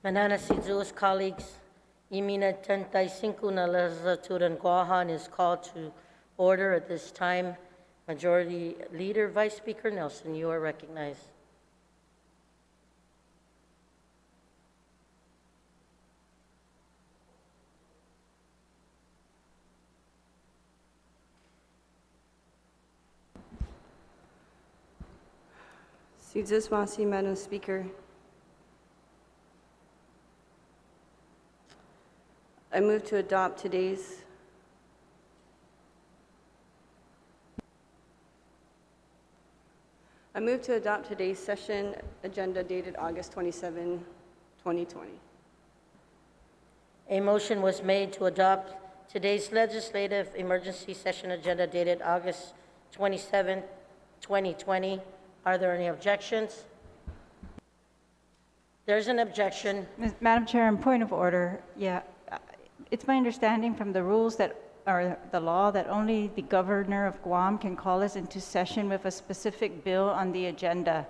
Mananasizu's colleagues, Imina 35 na legislature in Guam is called to order at this time. Majority Leader, Vice Speaker Nelson, you are recognized. Sidziswasi, Madam Speaker. I move to adopt today's session agenda dated August 27, 2020. A motion was made to adopt today's legislative emergency session agenda dated August 27, 2020. Are there any objections? There's an objection. Madam Chair, in point of order, it's my understanding from the rules that are the law that only the governor of Guam can call us into session with a specific bill on the agenda.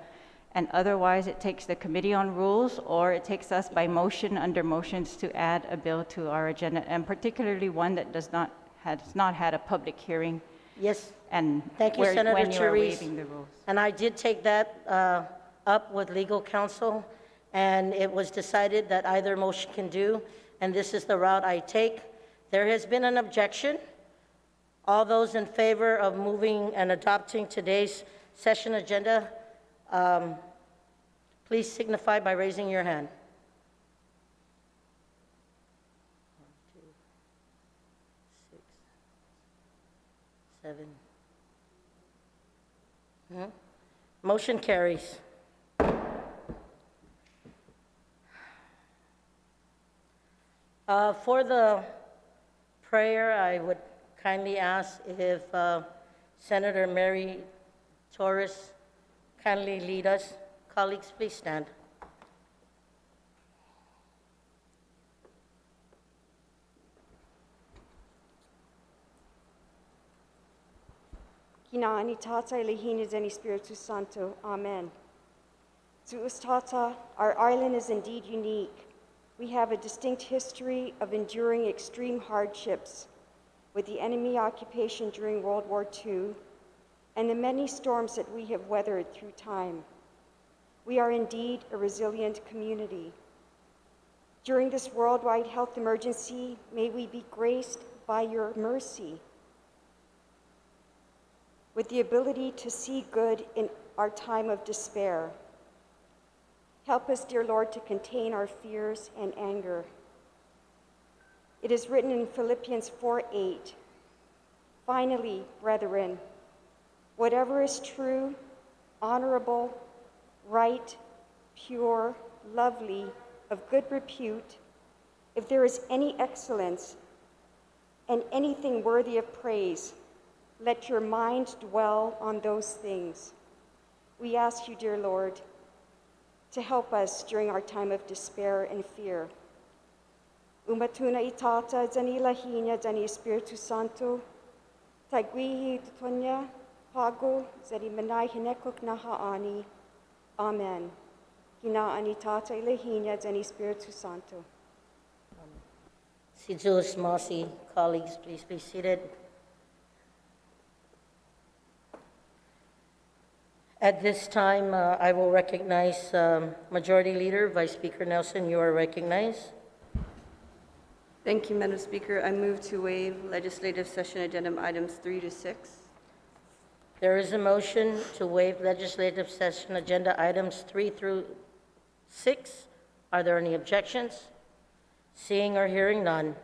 And otherwise, it takes the Committee on Rules or it takes us by motion under motions to add a bill to our agenda, and particularly one that has not had a public hearing. Yes. And thank you, Senator when you are Therese. waiving the rules. And I did take that up with legal counsel, and it was decided that either motion can do, and this is the route I take. There has been an objection. All those in favor of moving and adopting today's session agenda, please signify by raising your hand. 1, 2, 6, 7. Motion carries. For the prayer, I would kindly ask if Senator Mary Torres kindly lead us. Colleagues, please stand. Kinaani Tata Elehina Deni Spiritu Santo. Amen. Zeus Tata, our island is indeed unique. We have a distinct history of enduring extreme hardships with the enemy occupation during World War II and the many storms that we have weathered through time. We are indeed a resilient community. During this worldwide health emergency, may we be graced by your mercy with the ability to see good in our time of despair. Help us, dear Lord, to contain our fears and anger. It is written in Philippians 4:8, finally, brethren, whatever is true, honorable, right, pure, lovely, of good repute, if there is any excellence and anything worthy of praise, let your mind dwell on those things. We ask you, dear Lord, to help us during our time of despair and fear. Umatuna itata dani lahinya dani Espiritu Santo, tagwihi tutonya pago zari manai hinekok na haani. Amen. Kinaani tata ilahinya dani Espiritu Santo. Sidzis Masi, colleagues, please be seated. At this time, I will recognize Majority Leader, Vice Speaker Nelson. You are recognized. Thank you, Madam Speaker. I move to waive legislative session agenda items 3 to 6. There is a motion to waive legislative session agenda items 3 through 6. Are there any objections? Seeing or hearing none,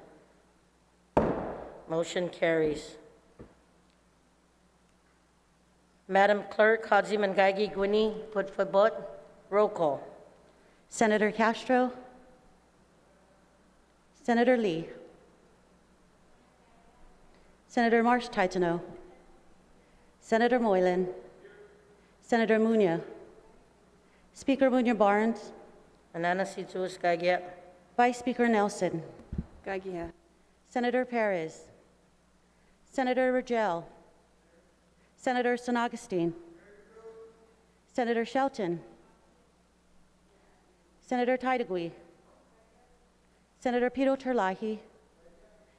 motion carries. Madam Clerk, Hadzi Mangagi Gwini, put for vote. Roll call. Senator Castro, Senator Lee, Senator Marsh-Titano, Senator Moylan, Senator Munya, Speaker Munya-Barnes, Mananasizus Gagia. Vice Speaker Nelson, Gagia. Senator Perez, Senator Rogel, Senator San Augustine, Senator Shelton, Senator Tydegui, Senator Pito Terlahi,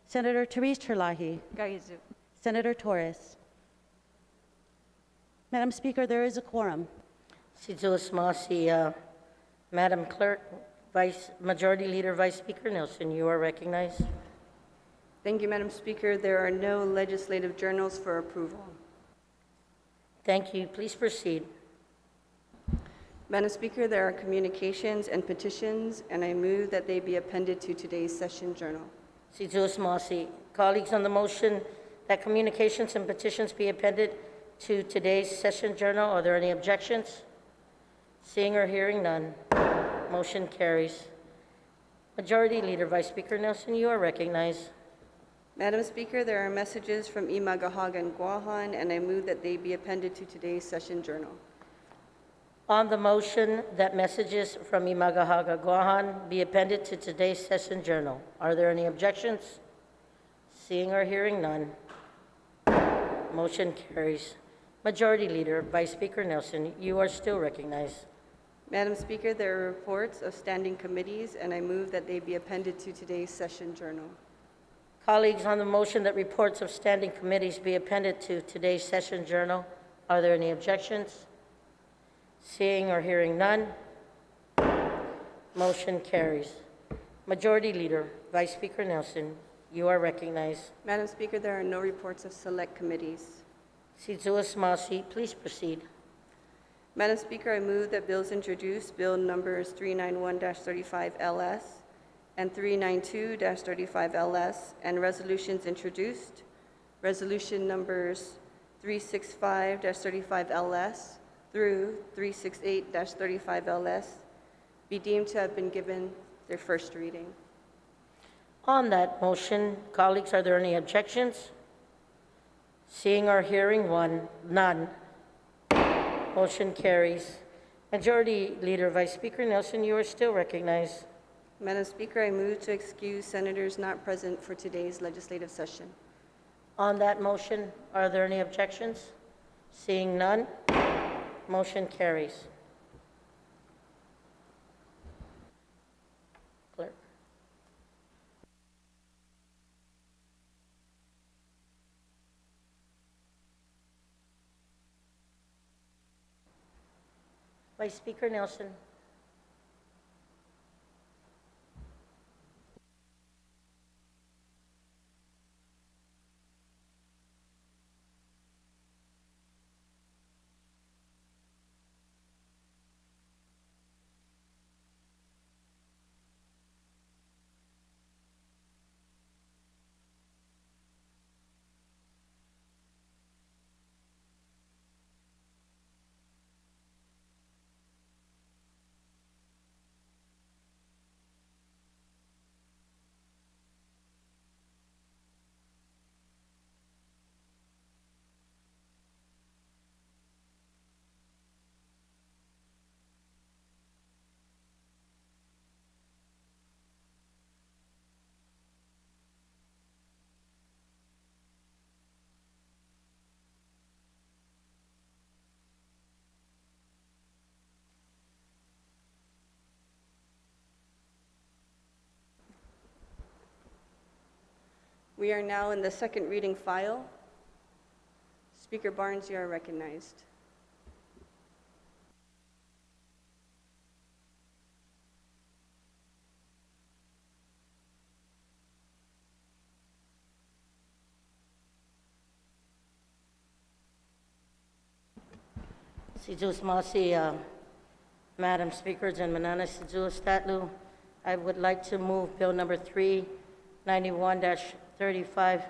Senator Therese Terlahi, Gaizu. Senator Torres. Madam Speaker, there is a quorum. Si Jules Masi, Madam Clerk, Majority Leader Vice Speaker Nelson, you are recognized. Thank you, Madam Speaker. There are no legislative journals for approval. Thank you. Please proceed. Madam Speaker, there are communications and petitions, and I move that they be appended to today's session journal. Si Jules Masi. Colleagues, on the motion that communications and petitions be appended to today's session journal, are there any objections? Seeing or hearing none, motion carries. Majority Leader Vice Speaker Nelson, you are recognized. Madam Speaker, there are messages from Imagahaga and Guahan, and I move that they be appended to today's session journal. On the motion that messages from Imagahaga Guahan be appended to today's session journal, are there any objections? Seeing or hearing none, motion carries. Majority Leader Vice Speaker Nelson, you are still recognized. Madam Speaker, there are reports of standing committees, and I move that they be appended to today's session journal. Colleagues, on the motion that reports of standing committees be appended to today's session journal, are there any objections? Seeing or hearing none, motion carries. Majority Leader Vice Speaker Nelson, you are recognized. Madam Speaker, there are no reports of select committees. Si Jules Masi, please proceed. Madam Speaker, I move that bills introduced, bill numbers 391-35LS and 392-35LS, and resolutions introduced, resolution numbers 365-35LS through 368-35LS, be deemed to have been given their first reading. On that motion, colleagues, are there any objections? Seeing or hearing none, motion carries. Majority Leader Vice Speaker Nelson, you are still recognized. Madam Speaker, I move to excuse senators not present for today's legislative session. On that motion, are there any objections? Seeing none, motion carries. Clerk. Vice Speaker Nelson. We are now in the second reading file. Speaker Barnes, you are recognized. Si Jules Masi, Madam Speakers and Manana Si Jules Statlu, I would like to move Bill number 391-35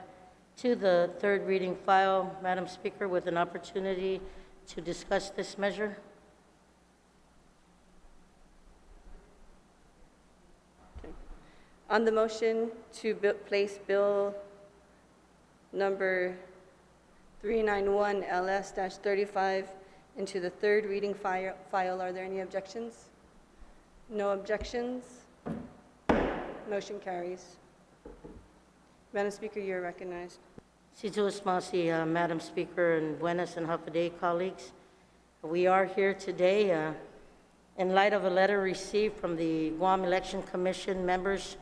to the third reading file, Madam Speaker, with an opportunity to discuss this measure. Okay. On the motion to place bill number 391 LS-35 into the third reading file, are there any objections? No objections. Motion carries. Madam Speaker, you are recognized. Si Jules Masi, Madam Speaker, and Buenas and Hafaday colleagues. We are here today in light of a letter received from the Guam Election Commission members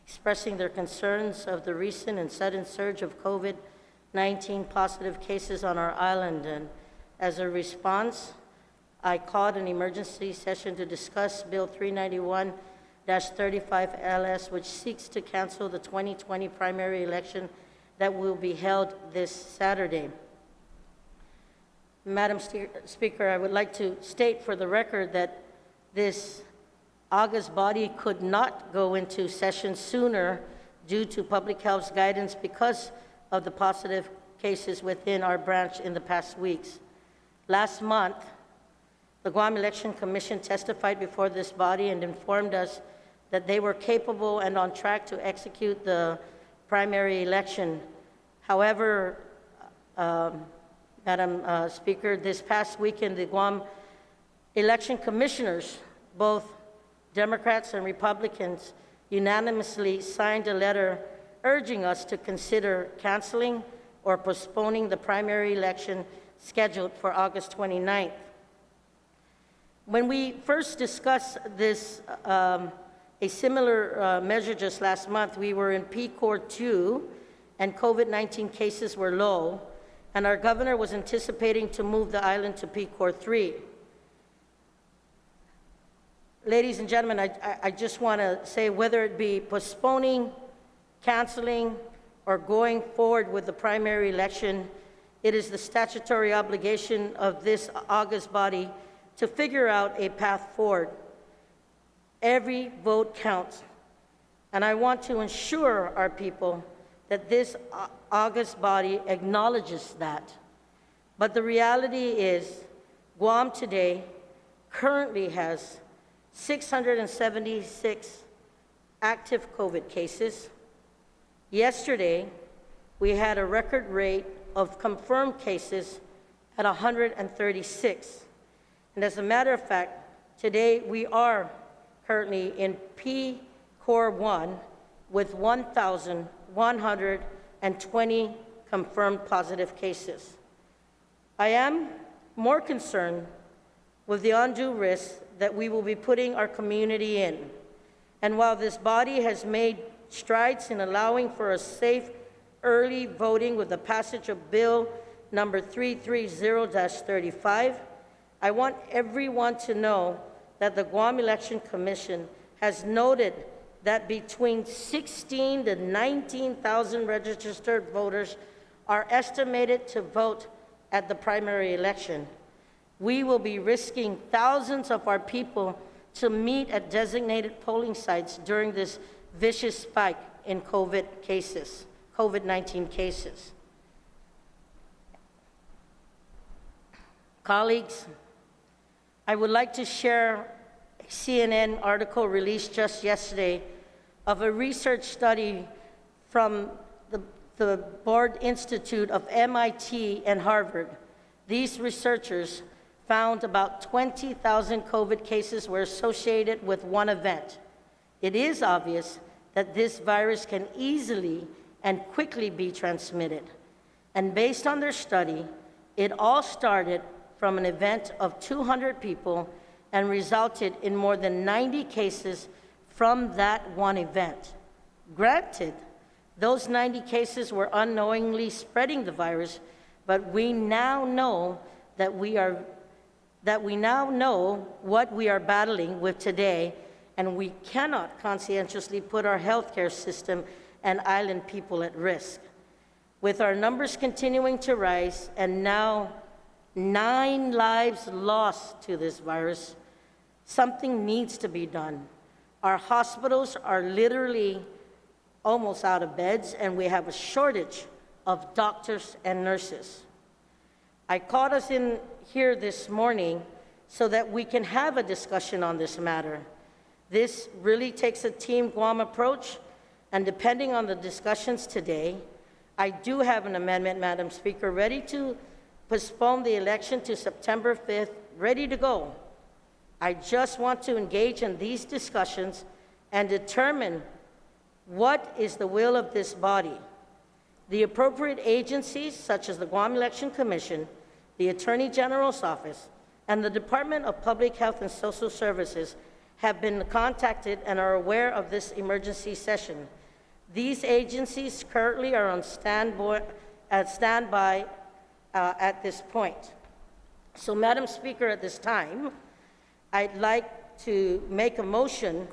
expressing their concerns of the recent and sudden surge of COVID-19 positive cases on our island. And as a response, I called an emergency session to discuss Bill 391-35 LS, which seeks to cancel the 2020 primary election that will be held this Saturday. Madam Speaker, I would like to state for the record that this August body could not go into session sooner due to public health's guidance because of the positive cases within our branch in the past weeks. Last month, the Guam Election Commission testified before this body and informed us that they were capable and on track to execute the primary election. However, Madam Speaker, this past weekend, the Guam election commissioners, both Democrats and Republicans, unanimously signed a letter urging us to consider canceling or postponing the primary election scheduled for August 29th. When we first discussed this, a similar measure just last month, we were in Pt.2 and COVID-19 cases were low, and our governor was anticipating to move the island to Pt.3. Ladies and gentlemen, I just want to say, whether it be postponing, canceling, or going forward with the primary election, it is the statutory obligation of this August body to figure out a path forward. Every vote counts, and I want to ensure our people that this August body acknowledges that. But the reality is, Guam today currently has 676 active COVID cases. Yesterday, we had a record rate of confirmed cases at 136. And as a matter of fact, today we are currently in Pt.1 with 1,120 confirmed positive cases. I am more concerned with the undue risk that we will be putting our community in. And while this body has made strides in allowing for a safe early voting with the passage of Bill number 330-35, I want everyone to know that the Guam Election Commission has noted that between 16,000 to 19,000 registered voters are estimated to vote at the primary election. We will be risking thousands of our people to meet at designated polling sites during this vicious spike in COVID-19 cases. Colleagues, I would like to share a CNN article released just yesterday of a research study from the Board Institute of MIT and Harvard. These researchers found about 20,000 COVID cases were associated with one event. It is obvious that this virus can easily and quickly be transmitted. And based on their study, it all started from an event of 200 people and resulted in more than 90 cases from that one event. Granted, those 90 cases were unknowingly spreading the virus, but we now know what we are battling with today, and we cannot conscientiously put our healthcare system and island people at risk. With our numbers continuing to rise and now 9 lives lost to this virus, something needs to be done. Our hospitals are literally almost out of beds, and we have a shortage of doctors and nurses. I called us in here this morning so that we can have a discussion on this matter. This really takes a Team Guam approach, and depending on the discussions today, I do have an amendment, Madam Speaker, ready to postpone the election to September 5th, ready to go. I just want to engage in these discussions and determine what is the will of this body. The appropriate agencies, such as the Guam Election Commission, the Attorney General's Office, and the Department of Public Health and Social Services, have been contacted and are aware of this emergency session. These agencies currently are on standby at this point. So, Madam Speaker, at this time, I'd like to make a motion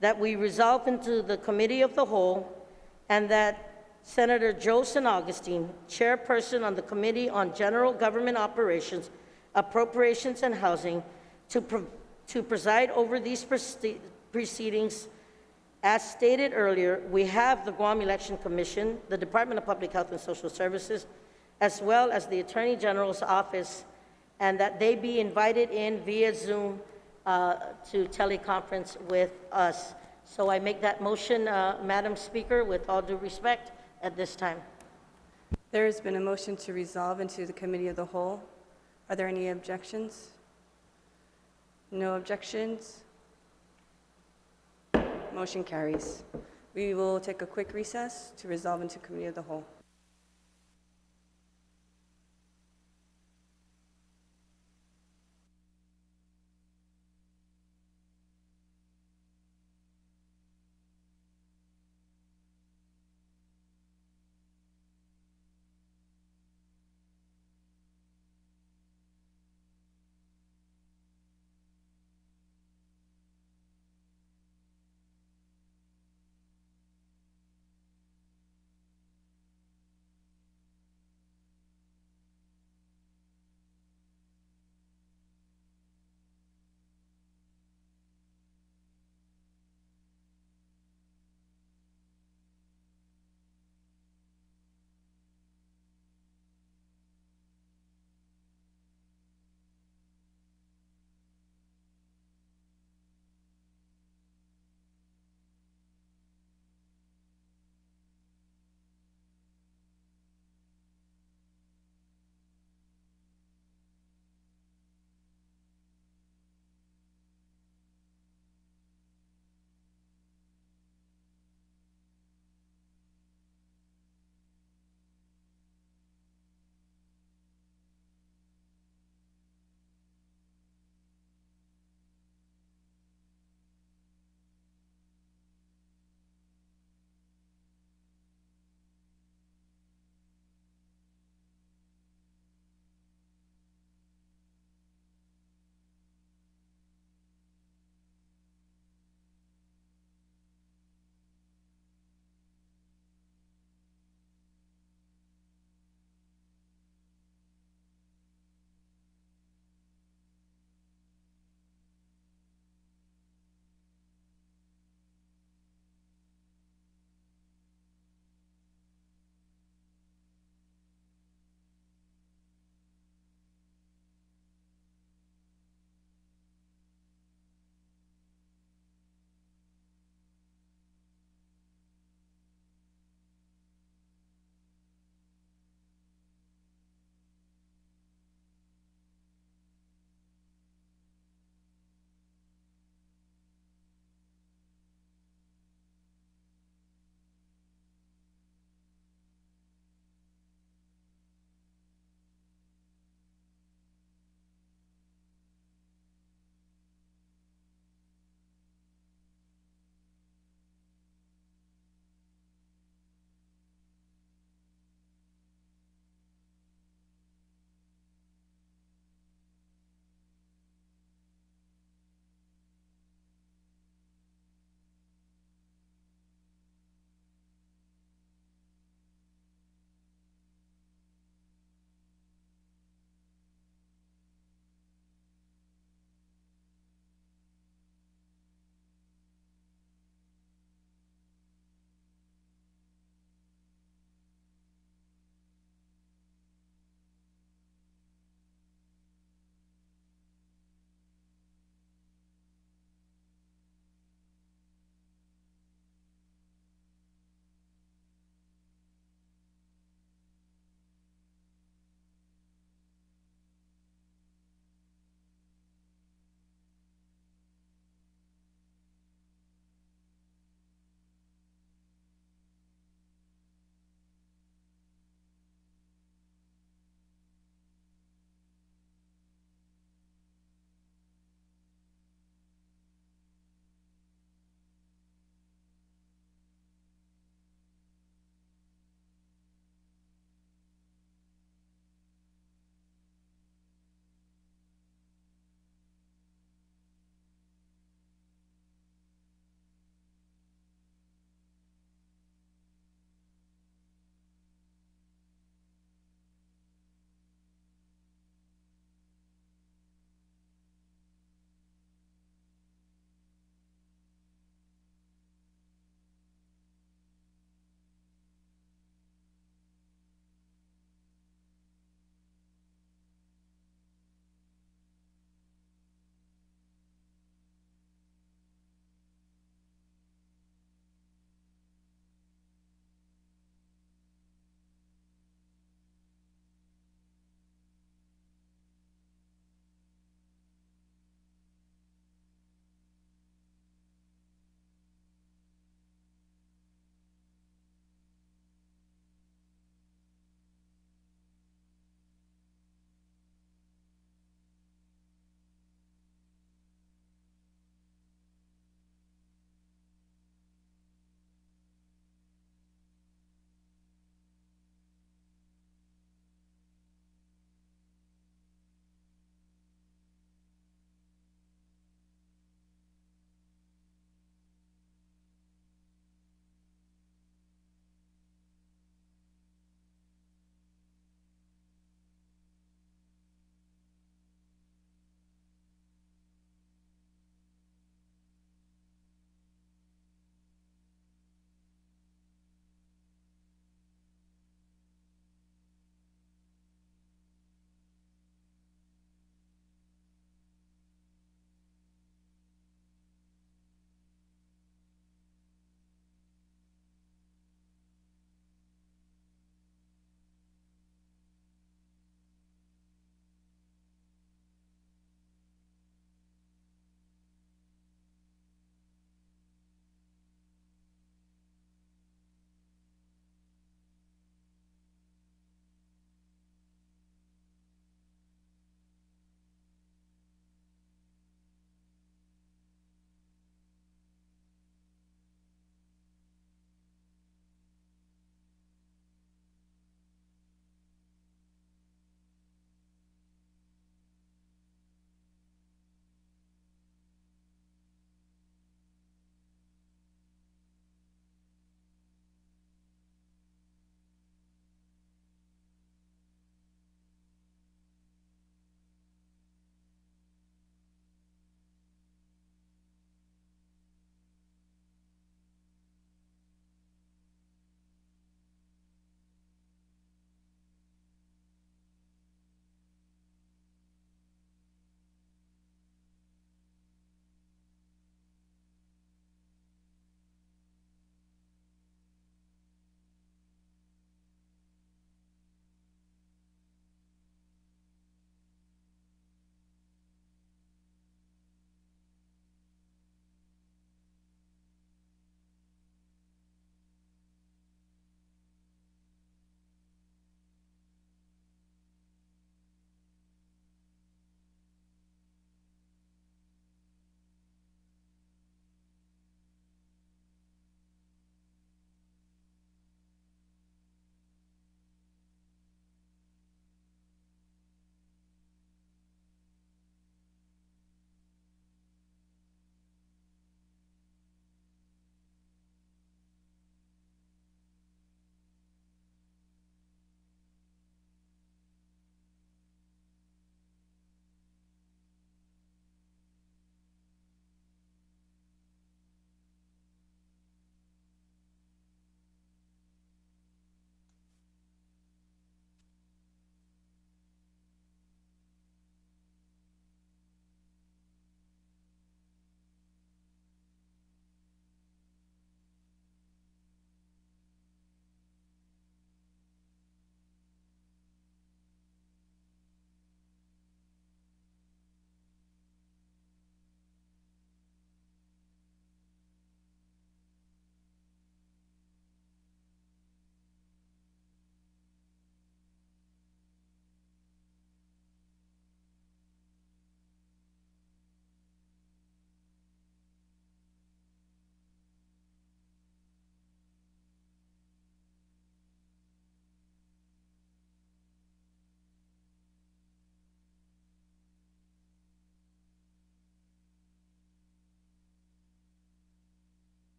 that we resolve into the Committee of the Whole, and that Senator Joe San Augustine, Chairperson on the Committee on General Government Operations, Appropriations, and Housing, to preside over these proceedings. As stated earlier, we have the Guam Election Commission, the Department of Public Health and Social Services, as well as the Attorney General's office, and that they be invited in via Zoom to teleconference with us. So I make that motion, Madam Speaker, with all due respect at this time. There has been a motion to resolve into the Committee of the Whole. Are there any objections? No objections? Motion carries. We will take a quick recess to resolve into Committee of the Whole.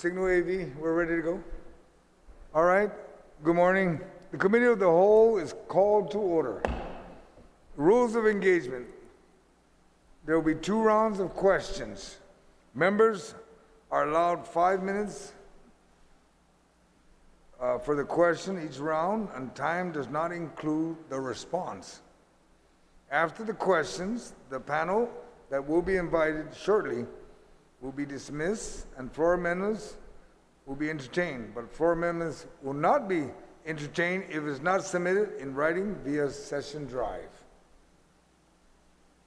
Signal AV, we're ready to go. All right, good morning. The Committee of the Whole is called to order. Rules of engagement. There will be 2 rounds of questions. Members are allowed 5 minutes for the question each round, and time does not include the response. After the questions, the panel that will be invited shortly will be dismissed and floor amendments will be entertained, but floor amendments will not be entertained if it's not submitted in writing via session drive.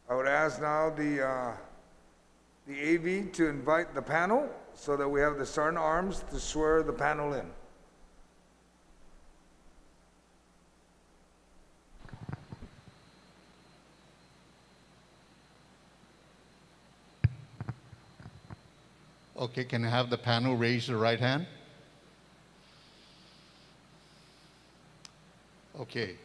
I would ask now the AV to invite the panel so that we have the sergeant arms to swear the panel in. Okay, can I have the panel raise their right hand? Okay.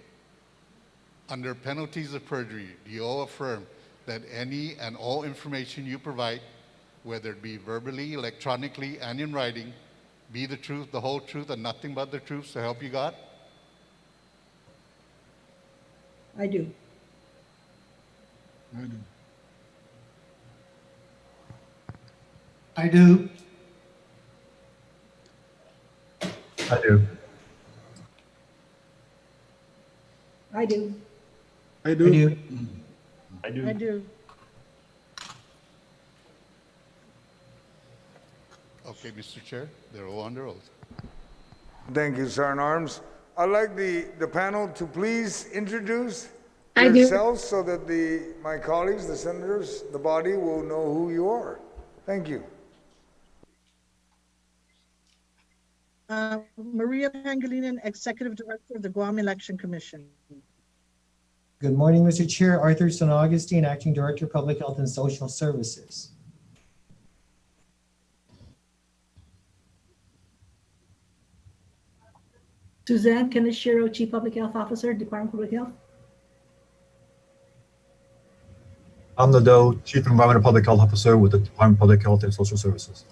Under penalties of perjury, do you all affirm that any and all information you provide, whether it be verbally, electronically, and in writing, be the truth, the whole truth, and nothing but the truth, so help you God? I do. I do. I do. I do. I do. I do. Okay, Mr. Chair, they're all under oath. Thank you, Sergeant Arms. I'd like the panel to please introduce yourselves so that my colleagues, the senators, the body will know who you are. Thank you. Maria Pangilinan, Executive Director of the Guam Election Commission. Good morning, Mr. Chair. Arthur San Augustine, Acting Director, Public Health and Social Services. Suzanne Kaneshiro, Chief Public Health Officer, Department of Public Health. I'm the Doe, Chief Environmental Public Health Officer with the Department of Public Health and Social Services.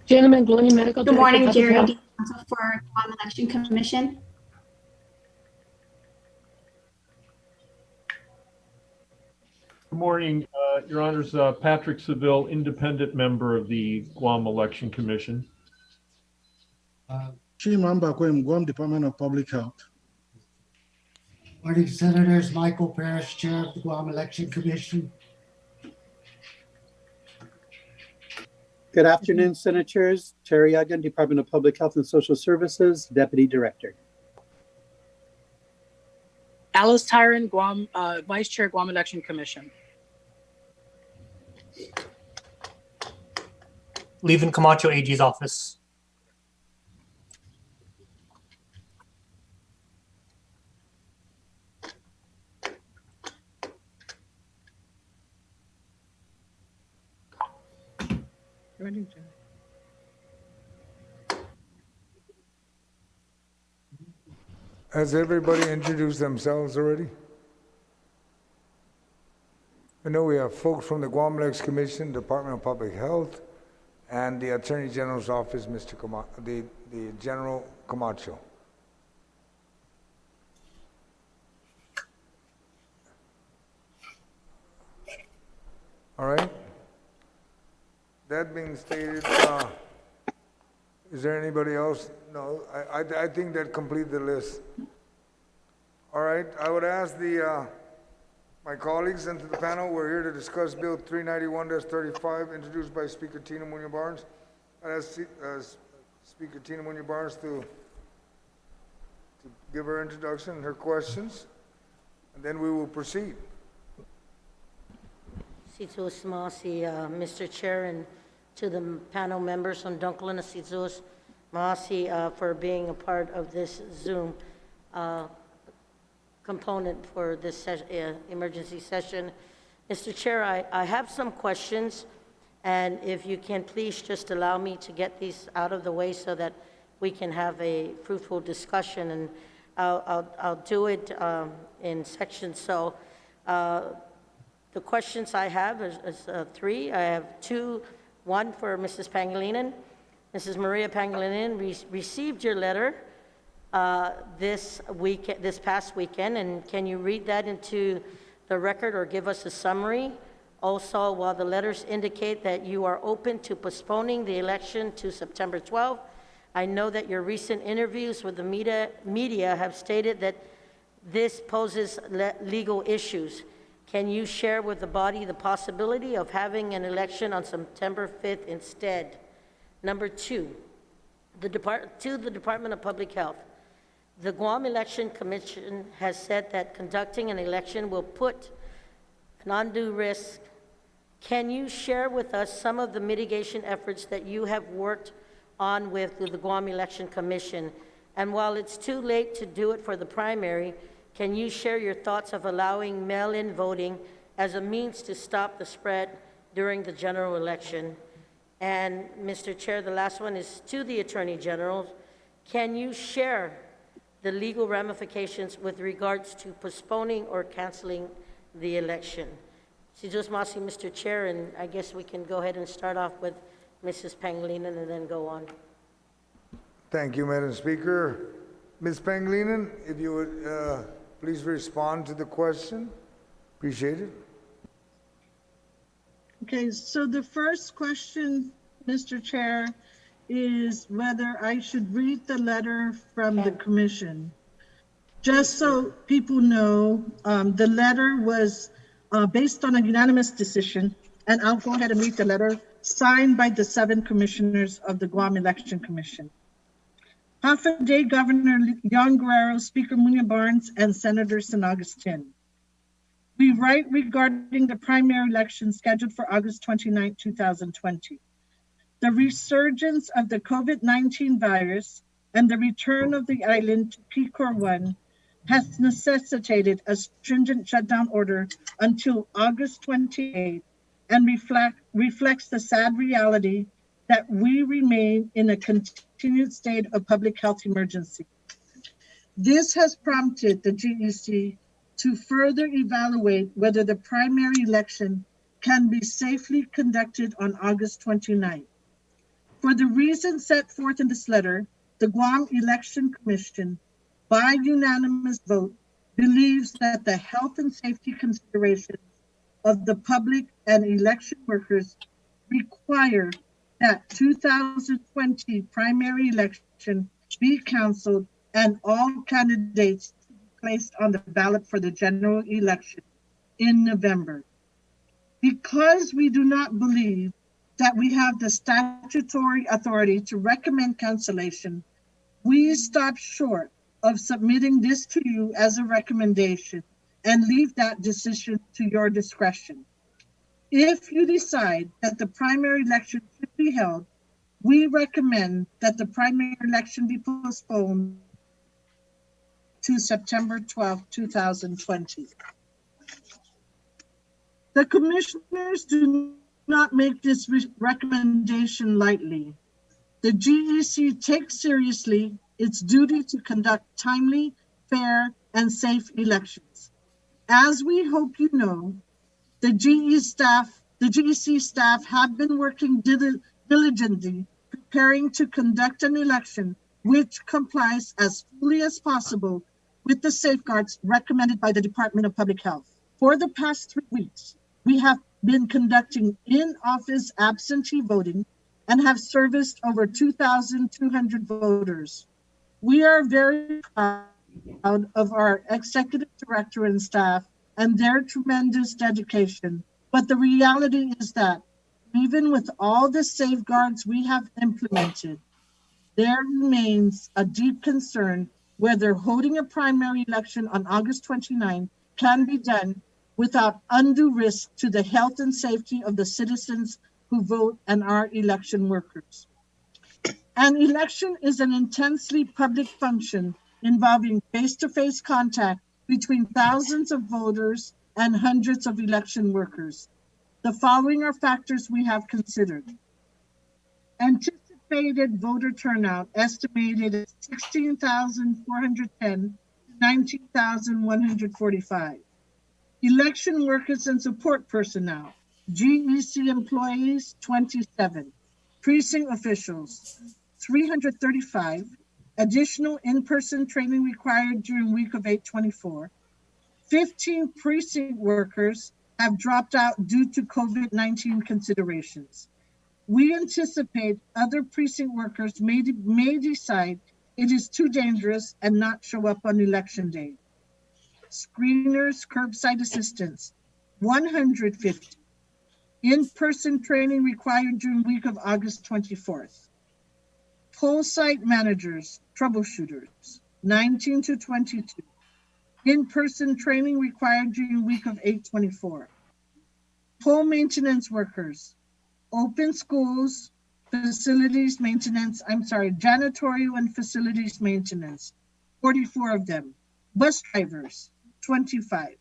Gentlemen, Glowing Medical Good Director, morning, Public Jerry Health. D. Counsel for Guam Election Commission. Good morning, Your Honors. Patrick Seville, independent member of the Guam Election Commission. Chimamba Kwem, Guam Department of Public Health. Morning, Senators. Michael Parrish, Chair of the Guam Election Commission. Good afternoon, Senators. Terry Uggan, Department of Public Health and Social Services, Deputy Director. Alice Tyron, Guam, Vice Chair, Guam Election Commission. Levin Camacho, AG's office. Has everybody introduced themselves already? I know we have folks from the Guam Legislature Commission, Department of Public Health, and the Attorney General's office, the General Camacho. All right. That being stated, is there anybody else? No, I think that completes the list. All right, I would ask my colleagues and to the panel, we're here to discuss Bill 391-35, introduced by Speaker Tina Munoz-Barnes. I ask Speaker Tina Munoz-Barnes to give her introduction and her questions, and then we will proceed. Mr. Chair, and to the panel members on Dunklin Asizus Maasi for being a part of this Zoom component for this emergency session. Mr. Chair, I have some questions, and if you can please just allow me to get these out of the way so that we can have a fruitful discussion, and I'll do it in sections. So the questions I have is 3. I have 2 One for Mrs. Pangilinan. Mrs. Maria Pangilinan received your letter this past weekend, and can you read that into the record or give us a summary? Also, while the letters indicate that you are open to postponing the election to September 12th, I know that your recent interviews with the media have stated that this poses legal issues. Can you share with the body the possibility of having an election on September 5th instead? Number two, the Department of Public Health. The Guam Election Commission has said that conducting an election will put an undue risk. Can you share with us some of the mitigation efforts that you have worked on with the Guam Election Commission? And while it's too late to do it for the primary, can you share your thoughts of allowing mail-in voting as a means to stop the spread during the general election? And Mr. Chair, the last one is to the Attorney General. Can you share the legal ramifications with regards to postponing or canceling the election? Si Diyos masi, Mr. Chair, and I guess we can go ahead and start off with Mrs. Pangilinan and then go on. Thank you, Madam Speaker. Ms. Pangilinan, if you would please respond to the question. Appreciate it. Okay, so the first question, Mr. Chair, is whether I should read the letter from the commission. Just so people know, the letter was based on a unanimous decision, and I'll go ahead and read the letter, signed by the 7 commissioners of the Guam Election Commission. Half a day, Governor Leon Guerrero, Speaker Munya Barnes, and Senator San Agustin. We write regarding the primary election scheduled for August 29, 2020. The resurgence of the COVID-19 virus and the return of the island to Pt.1 has necessitated a stringent shutdown order until August 28 and reflects the sad reality that we remain in a continued state of public health emergency. This has prompted the GEC to further evaluate whether the primary election can be safely conducted on August 29. For the reasons set forth in this letter, the Guam Election Commission, by unanimous vote, believes that the health and safety considerations of the public and election workers require that 2020 primary election be canceled and all candidates be placed on the ballot for the general election in November. Because we do not believe that we have the statutory authority to recommend cancellation, we stop short of submitting this to you as a recommendation and leave that decision to your discretion. If you decide that the primary election should be held, we recommend that the primary election be postponed to September 12, 2020. The commissioners do not make this recommendation lightly. The GEC takes seriously its duty to conduct timely, fair, and safe elections. As we hope you know, the GEC staff have been working diligently preparing to conduct an election which complies as fully as possible with the safeguards recommended by the Department of Public Health. For the past 3 weeks, we have been conducting in-office absentee voting and have serviced over 2,200 voters. We are very proud of our executive director and staff and their tremendous dedication. But the reality is that even with all the safeguards we have implemented, there remains a deep concern whether holding a primary election on August 29 can be done without undue risk to the health and safety of the citizens who vote and our election workers. An election is an intensely public function involving face-to-face contact between thousands of voters and hundreds of election workers. The following are factors we have considered. Anticipated voter turnout estimated at 16,410 to 19,145. Election workers and support personnel, GEC employees, 27. Precinct officials, 335. Additional in-person training required during week of 8/24. 15 precinct workers have dropped out due to COVID-19 considerations. We anticipate other precinct workers may decide it is too dangerous and not show up on election day. Screeners, curbside assistants, 150. In-person training required during week of August 24th. Poll site managers, troubleshooters, 19 to 22. In-person training required during week of 8/24. Poll maintenance workers, open schools, janitorial and facilities maintenance, 44 of them. Bus drivers, 25.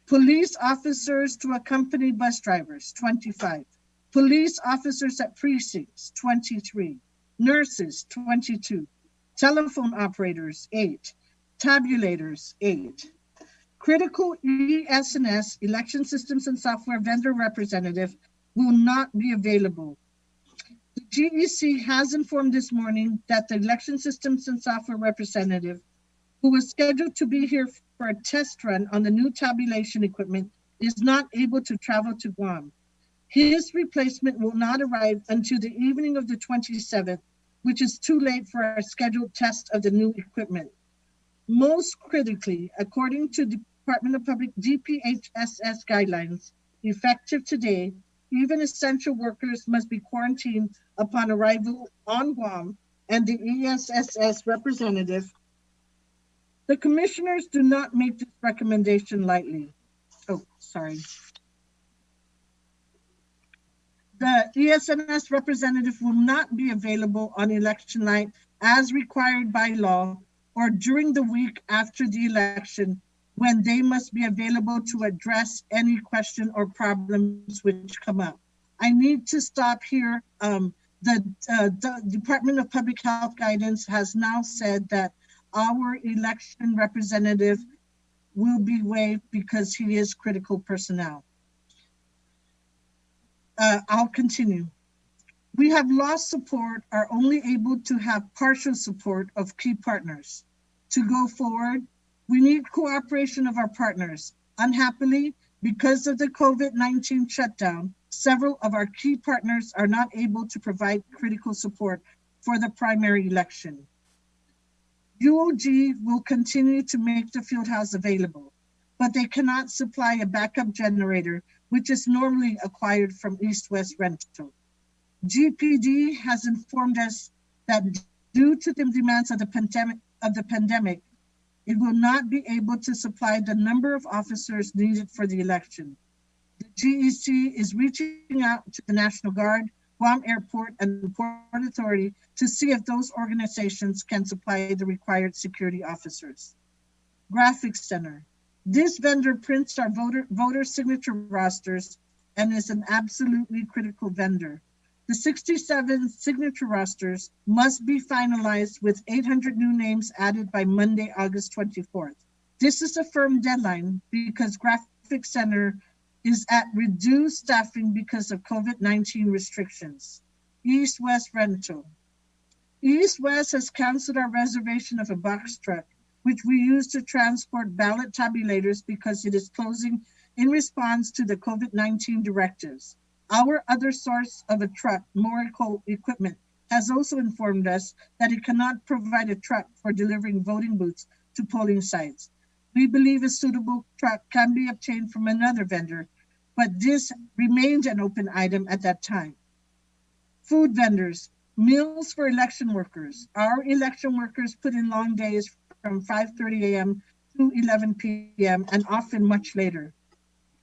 Police officers to accompany bus drivers, 25. Police officers at precincts, 23. Nurses, 22. Telephone operators, 8. Tabulators, 8. Critical ES&S, election systems and software vendor representative, will not be available. The GEC has informed this morning that the election systems and software representative, who was scheduled to be here for a test run on the new tabulation equipment, is not able to travel to Guam. His replacement will not arrive until the evening of the 27th, which is too late for our scheduled test of the new equipment. Most critically, according to Department of Public DPHSS guidelines, effective today, even essential workers must be quarantined upon arrival on Guam, and the ESSS representative. The commissioners do not make this recommendation lightly. Oh, sorry. The ESNS representative will not be available on election night as required by law or during the week after the election, when they must be available to address any question or problems which come up. I need to stop here. The Department of Public Health guidance has now said that our election representative will be waived because he is critical personnel. I'll continue. We have lost support, are only able to have partial support of key partners. To go forward, we need cooperation of our partners. Unhappily, because of the COVID-19 shutdown, several of our key partners are not able to provide critical support for the primary election. UOG will continue to make the field house available, but they cannot supply a backup generator, which is normally acquired from East-West Rental. GPD has informed us that due to the demands of the pandemic, it will not be able to supply the number of officers needed for the election. The GEC is reaching out to the National Guard, Guam Airport, and Port Authority to see if those organizations can supply the required security officers. Graphics Center. This vendor prints our voter signature rosters and is an absolutely critical vendor. The 67 signature rosters must be finalized with 800 new names added by Monday, August 24th. This is a firm deadline because Graphics Center is at reduced staffing because of COVID-19 restrictions. East-West Rental. East-West has canceled our reservation of a box truck, which we use to transport ballot tabulators because it is closing in response to the COVID-19 directives. Our other source of a truck, Morico Equipment, has also informed us that it cannot provide a truck for delivering voting booths to polling sites. We believe a suitable truck can be obtained from another vendor, but this remained an open item at that time. Food vendors, meals for election workers. Our election workers put in long days from 5:30 a.m. to 11 p.m. and often much later.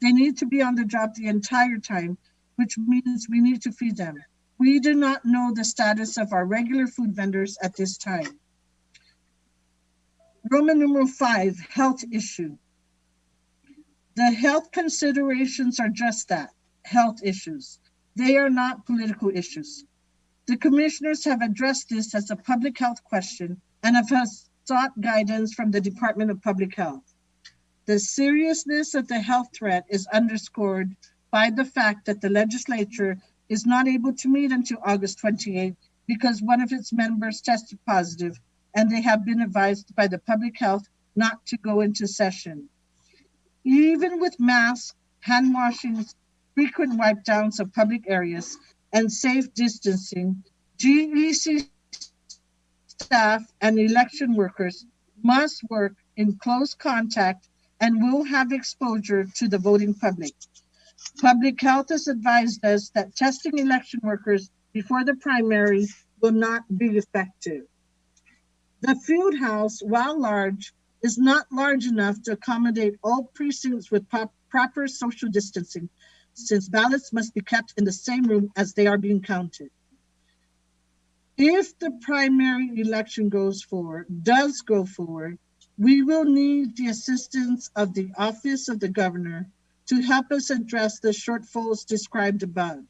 They need to be on the job the entire time, which means we need to feed them. We do not know the status of our regular food vendors at this time. Roman numeral 5, health issue. The health considerations are just that, health issues. They are not political issues. The commissioners have addressed this as a public health question and have sought guidance from the Department of Public Health. The seriousness of the health threat is underscored by the fact that the legislature is not able to meet until August 28th because one of its members tested positive, and they have been advised by the public health not to go into session. Even with masks, hand washings, frequent wipe downs of public areas, and safe distancing, GEC staff and election workers must work in close contact and will have exposure to the voting public. Public health has advised us that testing election workers before the primary will not be effective. The field house, while large, is not large enough to accommodate all precincts with proper social distancing, since ballots must be kept in the same room as they are being counted. If the primary election does go forward, we will need the assistance of the Office of the Governor to help us address the shortfalls described above.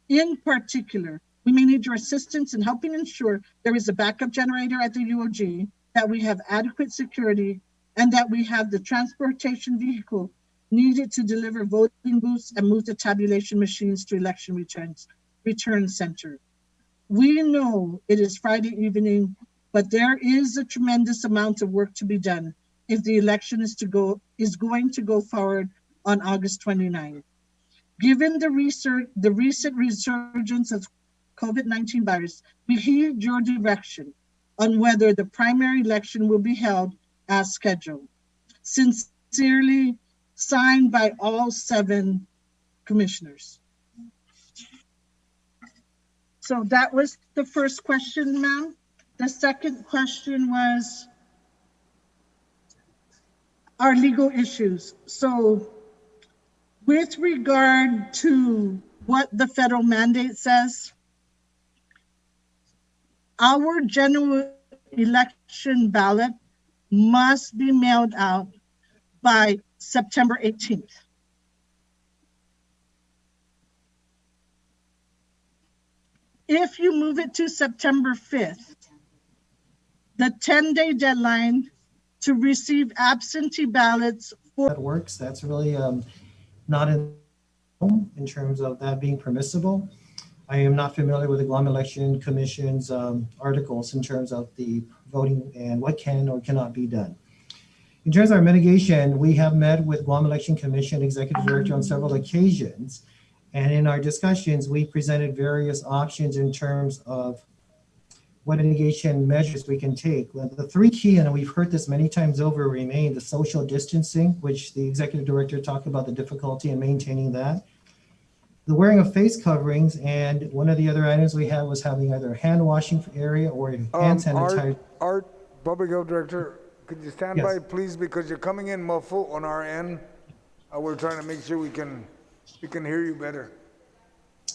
In particular, we may need your assistance in helping ensure there is a backup generator at the UOG, that we have adequate security, and that we have the transportation vehicle needed to deliver voting booths and move the tabulation machines to election return center. We know it is Friday evening, but there is a tremendous amount of work to be done if the election is going to go forward on August 29th. Given the recent resurgence of COVID-19 virus, we heed your direction on whether the primary election will be held as scheduled. Sincerely, signed by all 7 commissioners. So that was the first question, ma'am. The second question was our legal issues. So with regard to what the federal mandate says, our general election ballot must be mailed out by September 18th. If you move it to September 5th, the 10-day deadline to receive absentee ballots for— That works. That's really not in terms of that being permissible. I am not familiar with the Guam Election Commission's articles in terms of the voting and what can or cannot be done. In terms of our mitigation, we have met with Guam Election Commission Executive Director on several occasions. And in our discussions, we presented various options in terms of what mitigation measures we can take. Well, the 3 key, and we've heard this many times over, remain the social distancing, which the Executive Director talked about the difficulty in maintaining that. The wearing of face coverings, and one of the other items we had was having either a hand washing area or a hand sanitizer. Art, Public Health Director, could you stand by, please, because you're coming in muffled on our end. We're trying to make sure we can hear you better.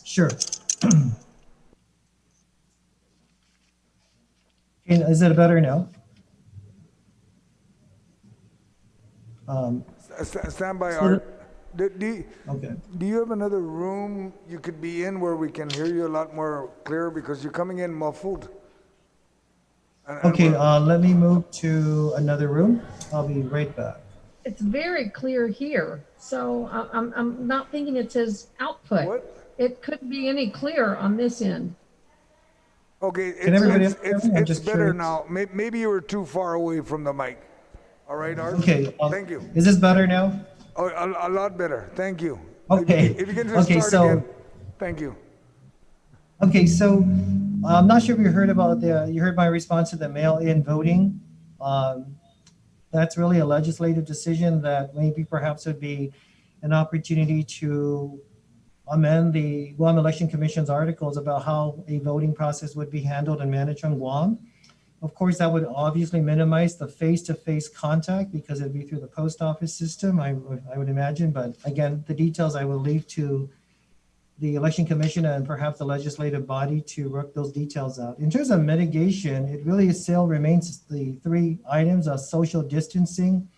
Sure. Is it better now? Stand by, Art. Do you have another room you could be in where we can hear you a lot more clear, because you're coming in muffled? Okay, let me move to another room. I'll be right back. It's very clear here, so I'm not thinking it says output. What? It couldn't be any clearer on this end. Okay, it's better now. Maybe you were too far away from the mic. All right, Art? Okay. Thank you. Is this better now? Oh, a lot better. Thank you. Okay. If you can just start again. Thank you. Okay, so I'm not sure if you heard about you heard my response to the mail-in voting. That's really a legislative decision that maybe perhaps would be an opportunity to amend the Guam Election Commission's articles about how a voting process would be handled and managed on Guam. Of course, that would obviously minimize the face-to-face contact because it'd be through the post office system, I would imagine. But again, the details I will leave to the Election Commission and perhaps the legislative body to work those details out. In terms of mitigation, it really still remains the 3 items of social distancing,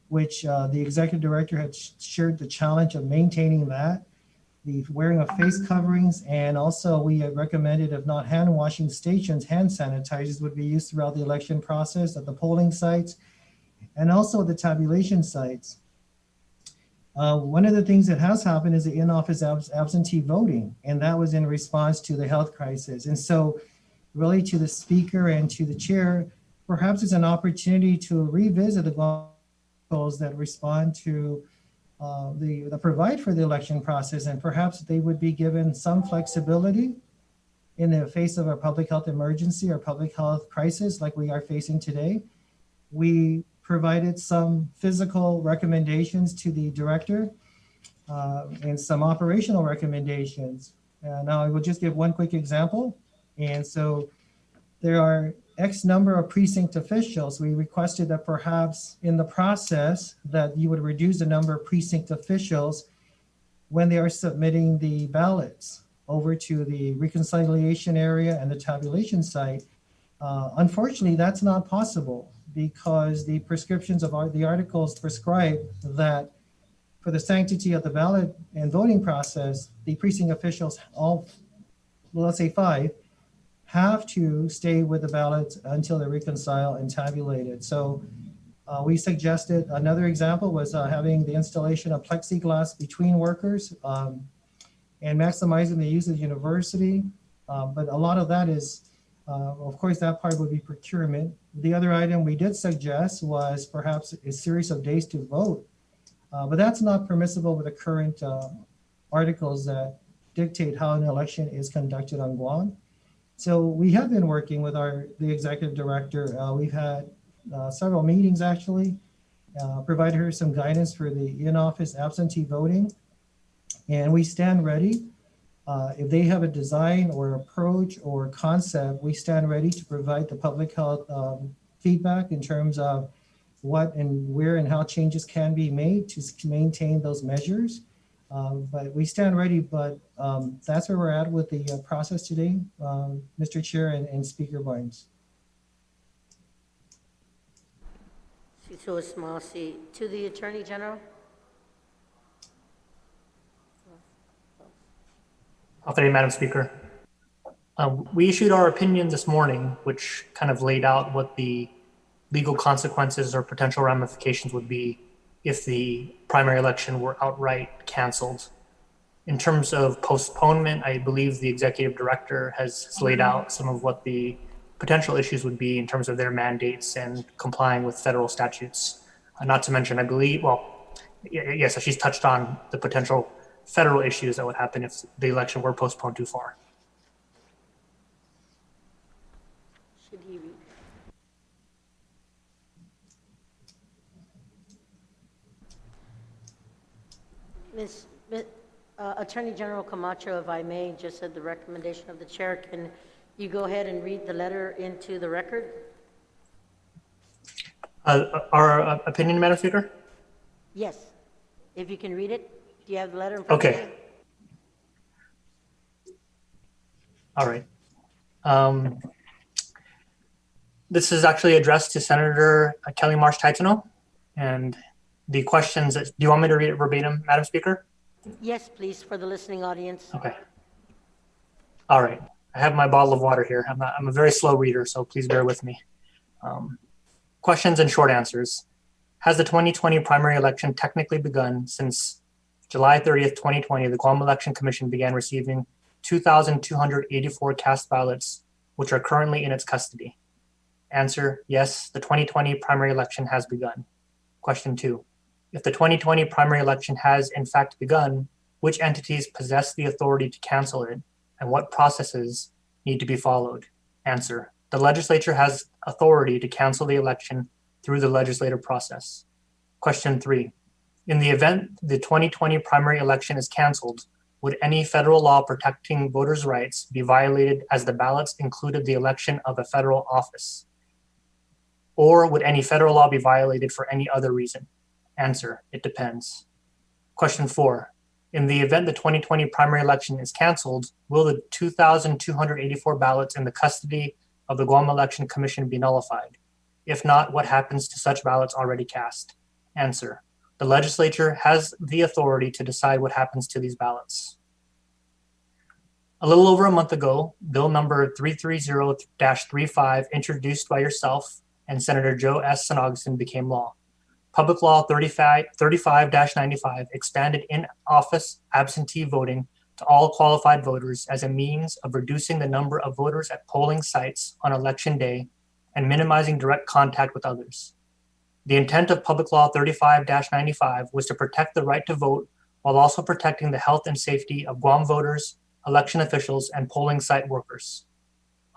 which the Executive Director had shared the challenge of maintaining that, the wearing of face coverings, and also we had recommended, if not hand washing stations, hand sanitizers would be used throughout the election process at the polling sites and also the tabulation sites. One of the things that has happened is the in-office absentee voting, and that was in response to the health crisis. And so really to the speaker and to the chair, perhaps it's an opportunity to revisit the goals that respond to the provide for the election process, and perhaps they would be given some flexibility in the face of a public health emergency or public health crisis like we are facing today. We provided some physical recommendations to the director and some operational recommendations. Now I will just give one quick example. And so there are X number of precinct officials. We requested that perhaps in the process that you would reduce the number of precinct officials when they are submitting the ballots over to the reconciliation area and the tabulation site. Unfortunately, that's not possible because the prescriptions of the articles prescribe that for the sanctity of the ballot and voting process, the precinct officials, all, well, let's say 5, have to stay with the ballots until they're reconciled and tabulated. So we suggested another example was having the installation of plexiglass between workers and maximizing the use of the university. But a lot of that is, of course, that part would be procurement. The other item we did suggest was perhaps a series of days to vote. But that's not permissible with the current articles that dictate how an election is conducted on Guam. So we have been working with the executive director. We've had several meetings actually, provided her some guidance for the in-office absentee voting. And we stand ready. If they have a design or approach or concept, we stand ready to provide the public health feedback in terms of what and where and how changes can be made to maintain those measures. But we stand ready, but that's where we're at with the process today, Mr. Chair and Speaker Barnes. To the Attorney General. Thank you, Madam Speaker. We issued our opinion this morning, which kind of laid out what the legal consequences or potential ramifications would be if the primary election were outright canceled. In terms of postponement, I believe the executive director has laid out some of what the potential issues would be in terms of their mandates and complying with federal statutes. Not to mention, I believe, well, yes, she's touched on the potential federal issues that would happen if the election were postponed too far. Should he read? Attorney General Camacho, if I may, just at the recommendation of the chair, can you go ahead and read the letter into the record? Our opinion, Madam Speaker? Yes, if you can read it. Do you have the letter in front of you? Okay. All right. This is actually addressed to Senator Kelly Marsh Taitano, and the questions that, do you want me to read it verbatim, Madam Speaker? Yes, please, for the listening audience. Okay. All right. I have my bottle of water here. I'm a very slow reader, so please bear with me. Questions and short answers. Has the 2020 primary election technically begun since July 30th, 2020, the Guam Election Commission began receiving 2,284 cast ballots, which are currently in its custody? Answer, yes, the 2020 primary election has begun. Question 2. If the 2020 primary election has in fact begun, which entities possess the authority to cancel it, and what processes need to be followed? Answer, the legislature has authority to cancel the election through the legislative process. Question 3. In the event the 2020 primary election is canceled, would any federal law protecting voters' rights be violated as the ballots included the election of a federal office? Or would any federal law be violated for any other reason? Answer, it depends. Question 4. In the event the 2020 primary election is canceled, will the 2,284 ballots in the custody of the Guam Election Commission be nullified? If not, what happens to such ballots already cast? Answer, the legislature has the authority to decide what happens to these ballots. A little over a month ago, Bill number 330-35, introduced by yourself and Senator Joe S. San Augustine, became law. Public Law 35-95 expanded in-office absentee voting to all qualified voters as a means of reducing the number of voters at polling sites on election day and minimizing direct contact with others. The intent of Public Law 35-95 was to protect the right to vote while also protecting the health and safety of Guam voters, election officials, and polling site workers.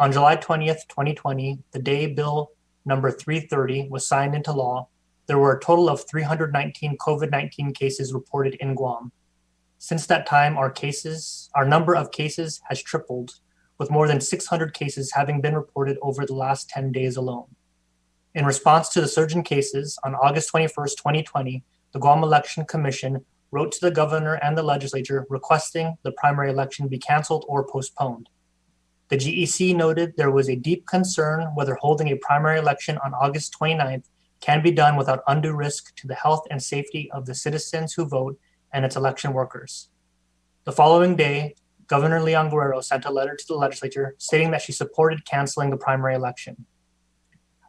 On July 20th, 2020, the day Bill number 330 was signed into law, there were a total of 319 COVID-19 cases reported in Guam. Since that time, our number of cases has tripled, with more than 600 cases having been reported over the last 10 days alone. In response to the surge in cases, on August 21st, 2020, the Guam Election Commission wrote to the governor and the legislature requesting the primary election be canceled or postponed. The GEC noted there was a deep concern whether holding a primary election on August 29th can be done without undue risk to the health and safety of the citizens who vote and its election workers. The following day, Governor Leon Guerrero sent a letter to the legislature stating that she supported canceling the primary election.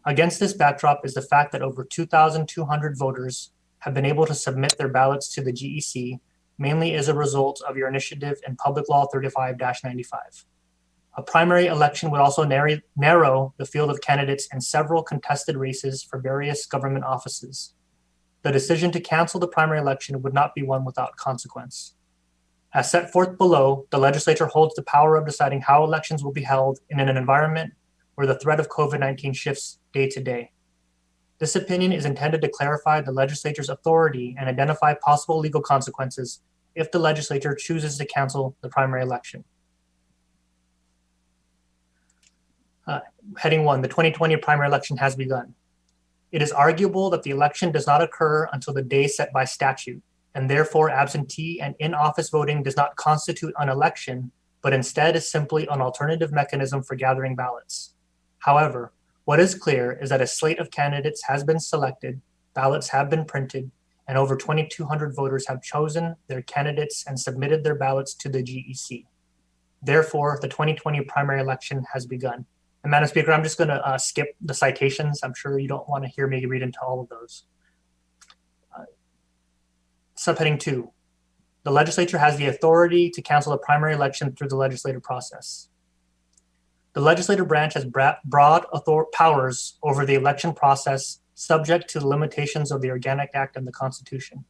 Against this backdrop is the fact that over 2,200 voters have been able to submit their ballots to the GEC, mainly as a result of your initiative in Public Law 35-95. A primary election would also narrow the field of candidates in several contested races for various government offices. The decision to cancel the primary election would not be one without consequence. As set forth below, the legislature holds the power of deciding how elections will be held in an environment where the threat of COVID-19 shifts day to day. This opinion is intended to clarify the legislature's authority and identify possible legal consequences if the legislature chooses to cancel the primary election. Heading 1, the 2020 primary election has begun. It is arguable that the election does not occur until the day set by statute, and therefore absentee and in-office voting does not constitute an election, but instead is simply an alternative mechanism for gathering ballots. However, what is clear is that a slate of candidates has been selected, ballots have been printed, and over 2,200 voters have chosen their candidates and submitted their ballots to the GEC. Therefore, the 2020 primary election has begun. And Madam Speaker, I'm just going to skip the citations. I'm sure you don't want to hear me read into all of those. Subheading 2, the legislature has the authority to cancel a primary election through the legislative process. The legislative branch has broad powers over the election process, subject to the limitations of the Organic Act and the Constitution.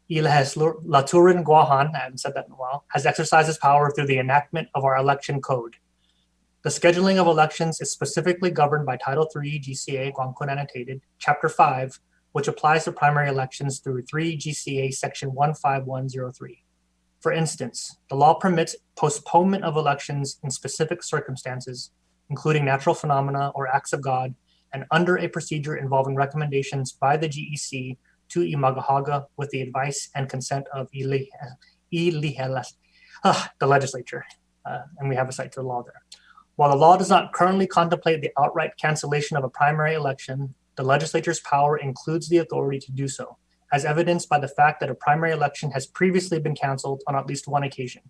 Y Legislature Guahan, I haven't said that in a while, has exercised its power through the enactment of our election code. The scheduling of elections is specifically governed by Title III GCA Guam Code Annotated, Chapter 5, which applies to primary elections through 3 GCA Section 15103. For instance, the law permits postponement of elections in specific circumstances, including natural phenomena or acts of God, and under a procedure involving recommendations by the GEC to Imagahaga with the advice and consent of the legislature. And we have a cite to the law there. While the law does not currently contemplate the outright cancellation of a primary election, the legislature's power includes the authority to do so, as evidenced by the fact that a primary election has previously been canceled on at least one occasion.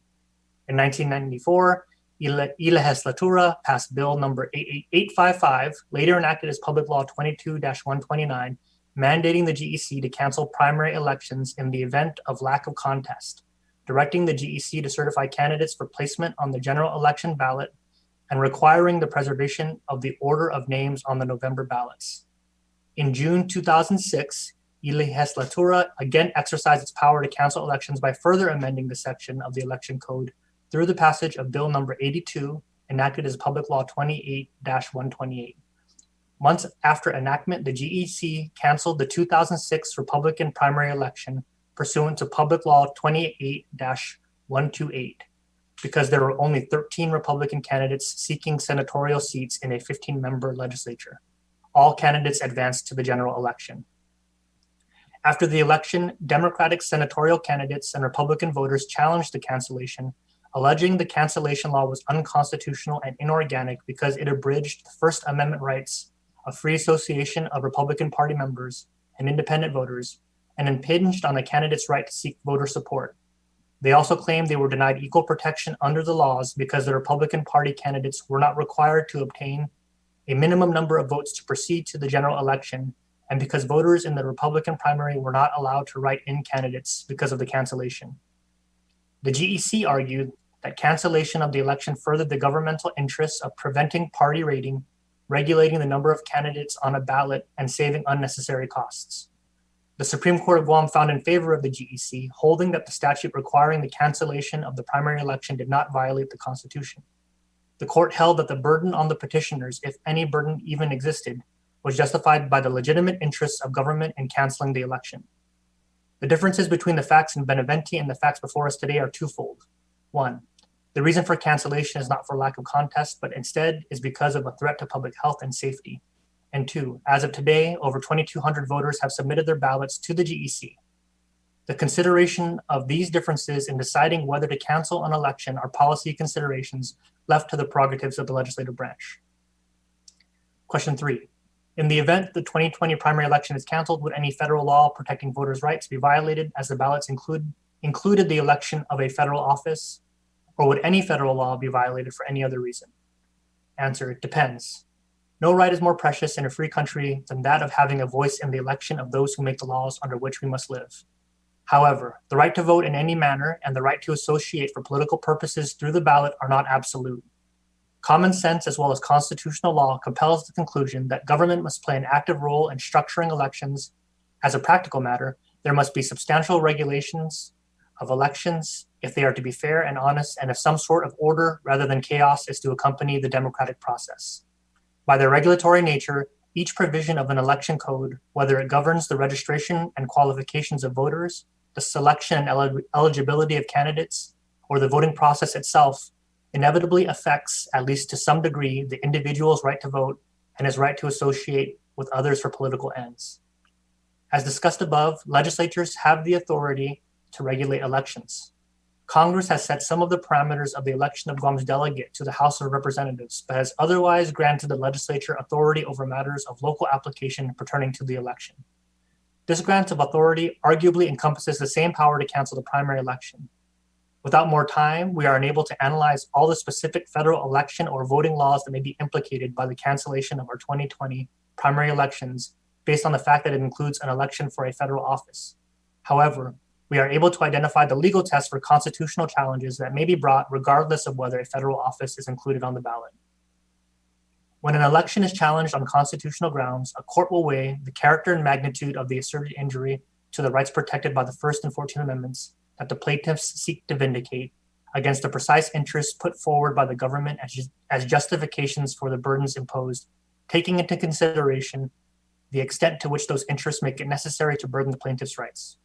In 1994, Y Legislature passed Bill number 855, later enacted as Public Law 22-129, mandating the GEC to cancel primary elections in the event of lack of contest, directing the GEC to certify candidates for placement on the general election ballot, and requiring the preservation of the order of names on the November ballots. In June 2006, Y Legislature again exercised its power to cancel elections by further amending the section of the election code through the passage of Bill number 82, enacted as Public Law 28-128. Months after enactment, the GEC canceled the 2006 Republican primary election pursuant to Public Law 28-128. Because there were only 13 Republican candidates seeking senatorial seats in a 15-member legislature. All candidates advanced to the general election. After the election, Democratic senatorial candidates and Republican voters challenged the cancellation, alleging the cancellation law was unconstitutional and inorganic because it abridged the First Amendment rights of free association of Republican Party members and independent voters, and impinged on the candidate's right to seek voter support. They also claimed they were denied equal protection under the laws because the Republican Party candidates were not required to obtain a minimum number of votes to proceed to the general election, and because voters in the Republican primary were not allowed to write in candidates because of the cancellation. The GEC argued that cancellation of the election furthered the governmental interests of preventing party raiding, regulating the number of candidates on a ballot, and saving unnecessary costs. The Supreme Court of Guam found in favor of the GEC, holding that the statute requiring the cancellation of the primary election did not violate the Constitution. The court held that the burden on the petitioners, if any burden even existed, was justified by the legitimate interests of government in canceling the election. The differences between the facts in Beneventi and the facts before us today are twofold. One, the reason for cancellation is not for lack of contest, but instead is because of a threat to public health and safety. And two, as of today, over 2,200 voters have submitted their ballots to the GEC. The consideration of these differences in deciding whether to cancel an election are policy considerations left to the prerogatives of the legislative branch. Question 3. In the event the 2020 primary election is canceled, would any federal law protecting voters' rights be violated as the ballots included the election of a federal office, or would any federal law be violated for any other reason? Answer, it depends. No right is more precious in a free country than that of having a voice in the election of those who make the laws under which we must live. However, the right to vote in any manner and the right to associate for political purposes through the ballot are not absolute. Common sense as well as constitutional law compels the conclusion that government must play an active role in structuring elections. As a practical matter, there must be substantial regulations of elections if they are to be fair and honest, and if some sort of order rather than chaos is to accompany the democratic process. By their regulatory nature, each provision of an election code, whether it governs the registration and qualifications of voters, the selection and eligibility of candidates, or the voting process itself, inevitably affects, at least to some degree, the individual's right to vote and his right to associate with others for political ends. As discussed above, legislatures have the authority to regulate elections. Congress has set some of the parameters of the election of Guam's delegate to the House of Representatives, but has otherwise granted the legislature authority over matters of local application pertaining to the election. This grant of authority arguably encompasses the same power to cancel the primary election. Without more time, we are unable to analyze all the specific federal election or voting laws that may be implicated by the cancellation of our 2020 primary elections based on the fact that it includes an election for a federal office. However, we are able to identify the legal test for constitutional challenges that may be brought regardless of whether a federal office is included on the ballot. When an election is challenged on constitutional grounds, a court will weigh the character and magnitude of the asserted injury to the rights protected by the First and 14th Amendments that the plaintiffs seek to vindicate against the precise interests put forward by the government as justifications for the burdens imposed, taking into consideration the extent to which those interests make it necessary to burden the plaintiff's rights.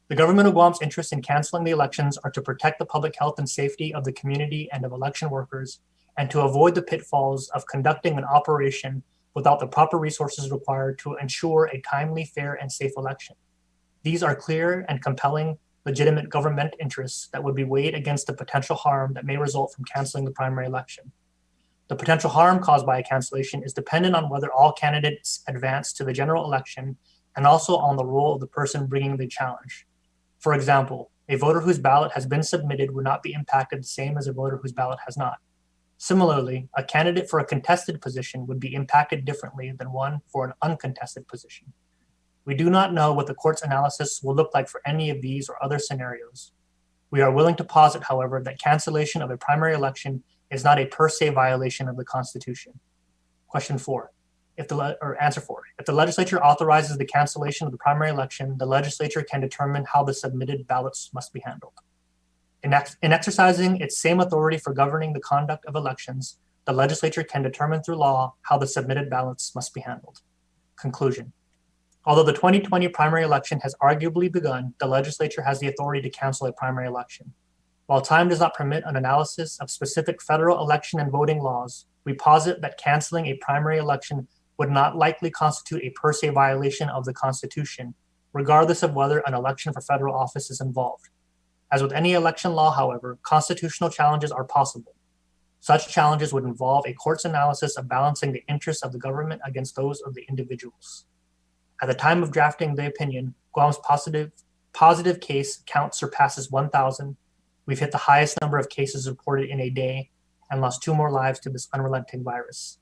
The government of Guam's interests in canceling the elections are to protect the public health and safety of the community and of election workers, and to avoid the pitfalls of conducting an operation without the proper resources required to ensure a timely, fair, and safe election. These are clear and compelling legitimate government interests that would be weighed against the potential harm that may result from canceling the primary election. The potential harm caused by a cancellation is dependent on whether all candidates advance to the general election and also on the role of the person bringing the challenge. For example, a voter whose ballot has been submitted would not be impacted the same as a voter whose ballot has not. Similarly, a candidate for a contested position would be impacted differently than one for an uncontested position. We do not know what the court's analysis will look like for any of these or other scenarios. We are willing to posit, however, that cancellation of a primary election is not a per se violation of the Constitution. Question 4. Answer 4. If the legislature authorizes the cancellation of the primary election, the legislature can determine how the submitted ballots must be handled. In exercising its same authority for governing the conduct of elections, the legislature can determine through law how the submitted ballots must be handled. Conclusion. Although the 2020 primary election has arguably begun, the legislature has the authority to cancel a primary election. While time does not permit an analysis of specific federal election and voting laws, we posit that canceling a primary election would not likely constitute a per se violation of the Constitution, regardless of whether an election for federal office is involved. As with any election law, however, constitutional challenges are possible. Such challenges would involve a court's analysis of balancing the interests of the government against those of the individuals. At the time of drafting the opinion, Guam's positive case count surpasses 1,000. We've hit the highest number of cases reported in a day and lost 2 more lives to this unrelenting virus.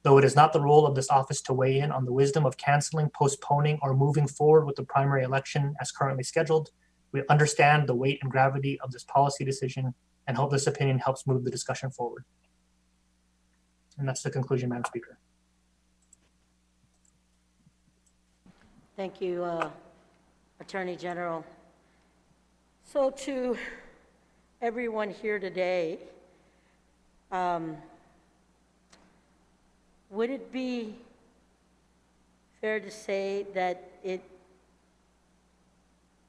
Though it is not the role of this office to weigh in on the wisdom of canceling, postponing, or moving forward with the primary election as currently scheduled, we understand the weight and gravity of this policy decision and hope this opinion helps move the discussion forward. And that's the conclusion, Madam Speaker. Thank you, Attorney General. So to everyone here today, would it be fair to say that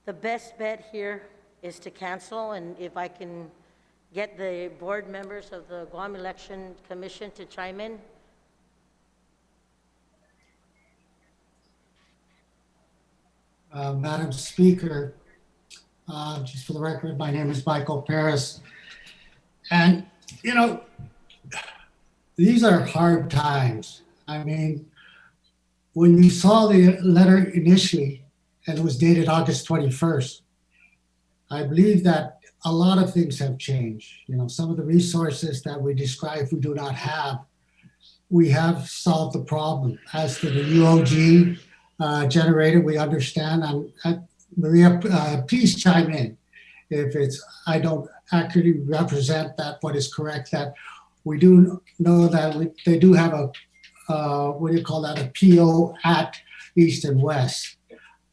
the best bet here is to cancel? And if I can get the board members of the Guam Election Commission to chime in? Madam Speaker, just for the record, my name is Michael Paris. And, you know, these are hard times. I mean, when you saw the letter initially, and it was dated August 21st, I believe that a lot of things have changed. You know, some of the resources that we describe we do not have, we have solved the problem. As to the UOG generator, we understand. And Maria, please chime in if it's, I don't accurately represent that what is correct, that we do know that they do have a, what do you call that, a PO at East and West.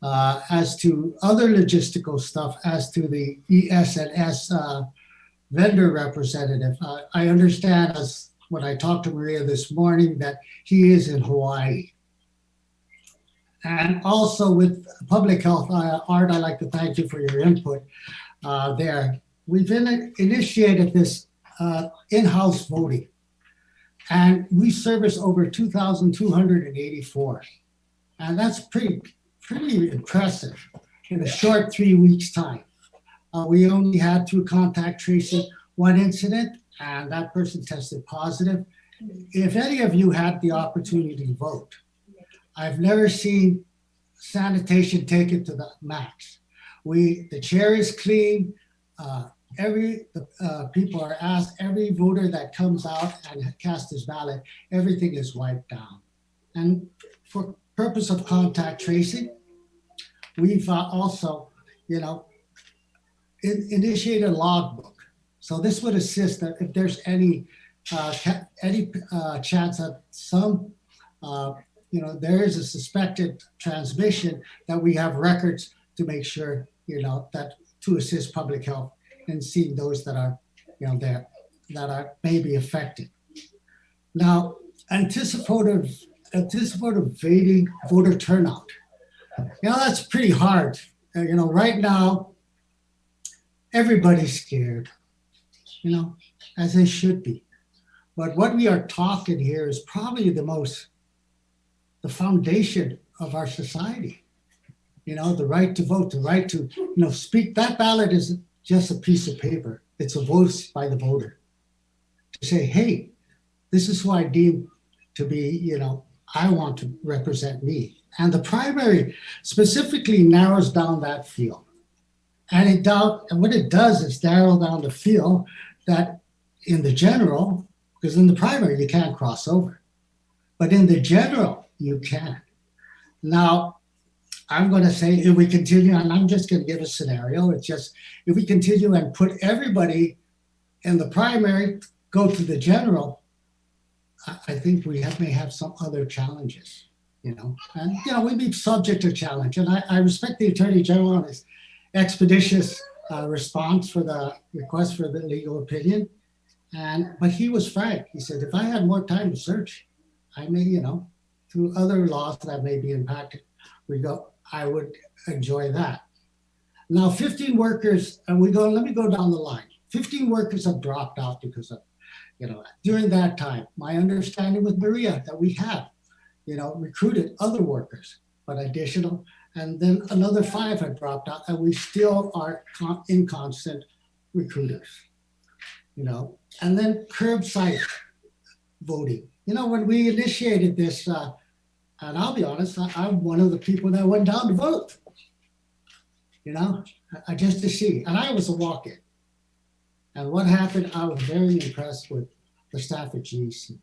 As to other logistical stuff, as to the ES&S vendor representative, I understand, as when I talked to Maria this morning, that he is in Hawaii. And also with public health, Art, I'd like to thank you for your input there. We've initiated this in-house voting, and we service over 2,284. And that's pretty impressive in a short 3 weeks' time. We only had, through contact tracing, one incident, and that person tested positive. If any of you had the opportunity to vote, I've never seen sanitation taken to the max. The chair is clean. People are asked, every voter that comes out and casts his ballot, everything is wiped down. And for purpose of contact tracing, we've also, you know, initiated a logbook. So this would assist that if there's any chance that some, you know, there is a suspected transmission, that we have records to make sure, you know, that to assist public health in seeing those that are, you know, there that are maybe affected. Now, anticipative voter turnout. You know, that's pretty hard. You know, right now, everybody's scared, you know, as they should be. But what we are talking here is probably the foundation of our society. You know, the right to vote, the right to, you know, speak. That ballot isn't just a piece of paper. It's a voice by the voter to say, hey, this is who I deem to be, you know, I want to represent me. And the primary specifically narrows down that field. And what it does is narrow down the field that in the general, because in the primary you can't cross over, but in the general you can. Now, I'm going to say if we continue, and I'm just going to give a scenario, it's just if we continue and put everybody in the primary, go to the general, I think we may have some other challenges, you know, and, you know, we'd be subject to challenge. And I respect the Attorney General on his expeditious response for the request for the legal opinion. But he was frank. He said, if I had more time to search, I may, you know, through other laws that may be impacted, I would enjoy that. Now, 15 workers, and let me go down the line. 15 workers have dropped out because of, you know, during that time. My understanding with Maria that we have, you know, recruited other workers, but additional, and then another 5 had dropped out, and we still are in constant recruiters, you know. And then curbside voting. You know, when we initiated this, and I'll be honest, I'm one of the people that went down to vote, you know, just to see. And I was a walk-in. And what happened, I was very impressed with the staff at GEC.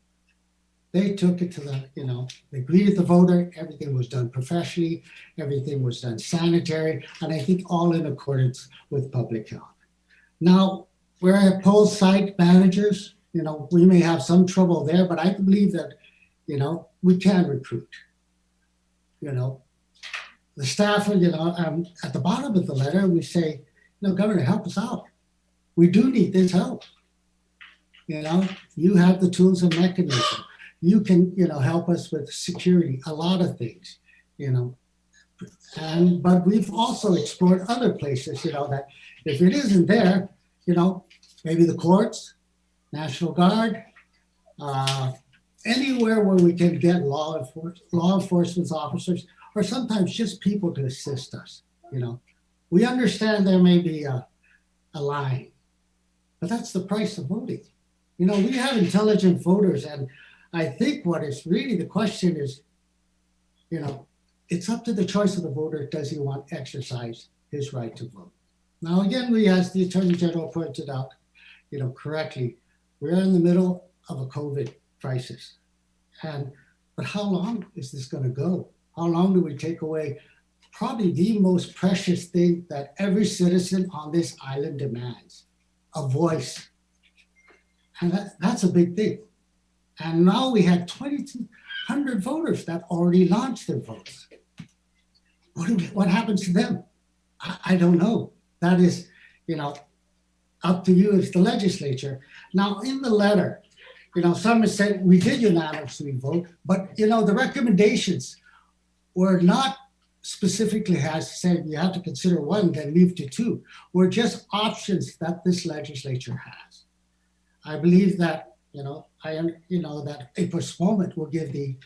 They took it to the, you know, they greeted the voter, everything was done professionally, everything was done sanitary, and I think all in accordance with public health. Now, we're at poll site managers, you know, we may have some trouble there, but I believe that, you know, we can recruit. You know, the staff, you know, at the bottom of the letter, we say, you know, Governor, help us out. We do need this help. You know, you have the tools and mechanism. You can, you know, help us with security, a lot of things, you know. But we've also explored other places, you know, that if it isn't there, you know, maybe the courts, National Guard, anywhere where we can get law enforcement officers, or sometimes just people to assist us, you know. We understand there may be a line, but that's the price of voting. You know, we have intelligent voters, and I think what is really the question is, you know, it's up to the choice of the voter. Does he want to exercise his right to vote? Now, again, we, as the Attorney General pointed out, you know, correctly, we're in the middle of a COVID crisis. But how long is this going to go? How long do we take away probably the most precious thing that every citizen on this island demands, a voice? And that's a big thing. And now we had 2,200 voters that already launched their votes. What happens to them? I don't know. That is, you know, up to you as the legislature. Now, in the letter, you know, some have said we did unanimously vote, but, you know, the recommendations were not specifically has said you have to consider one, then leave to two. Were just options that this legislature has. I believe that, you know, that a postponement will give the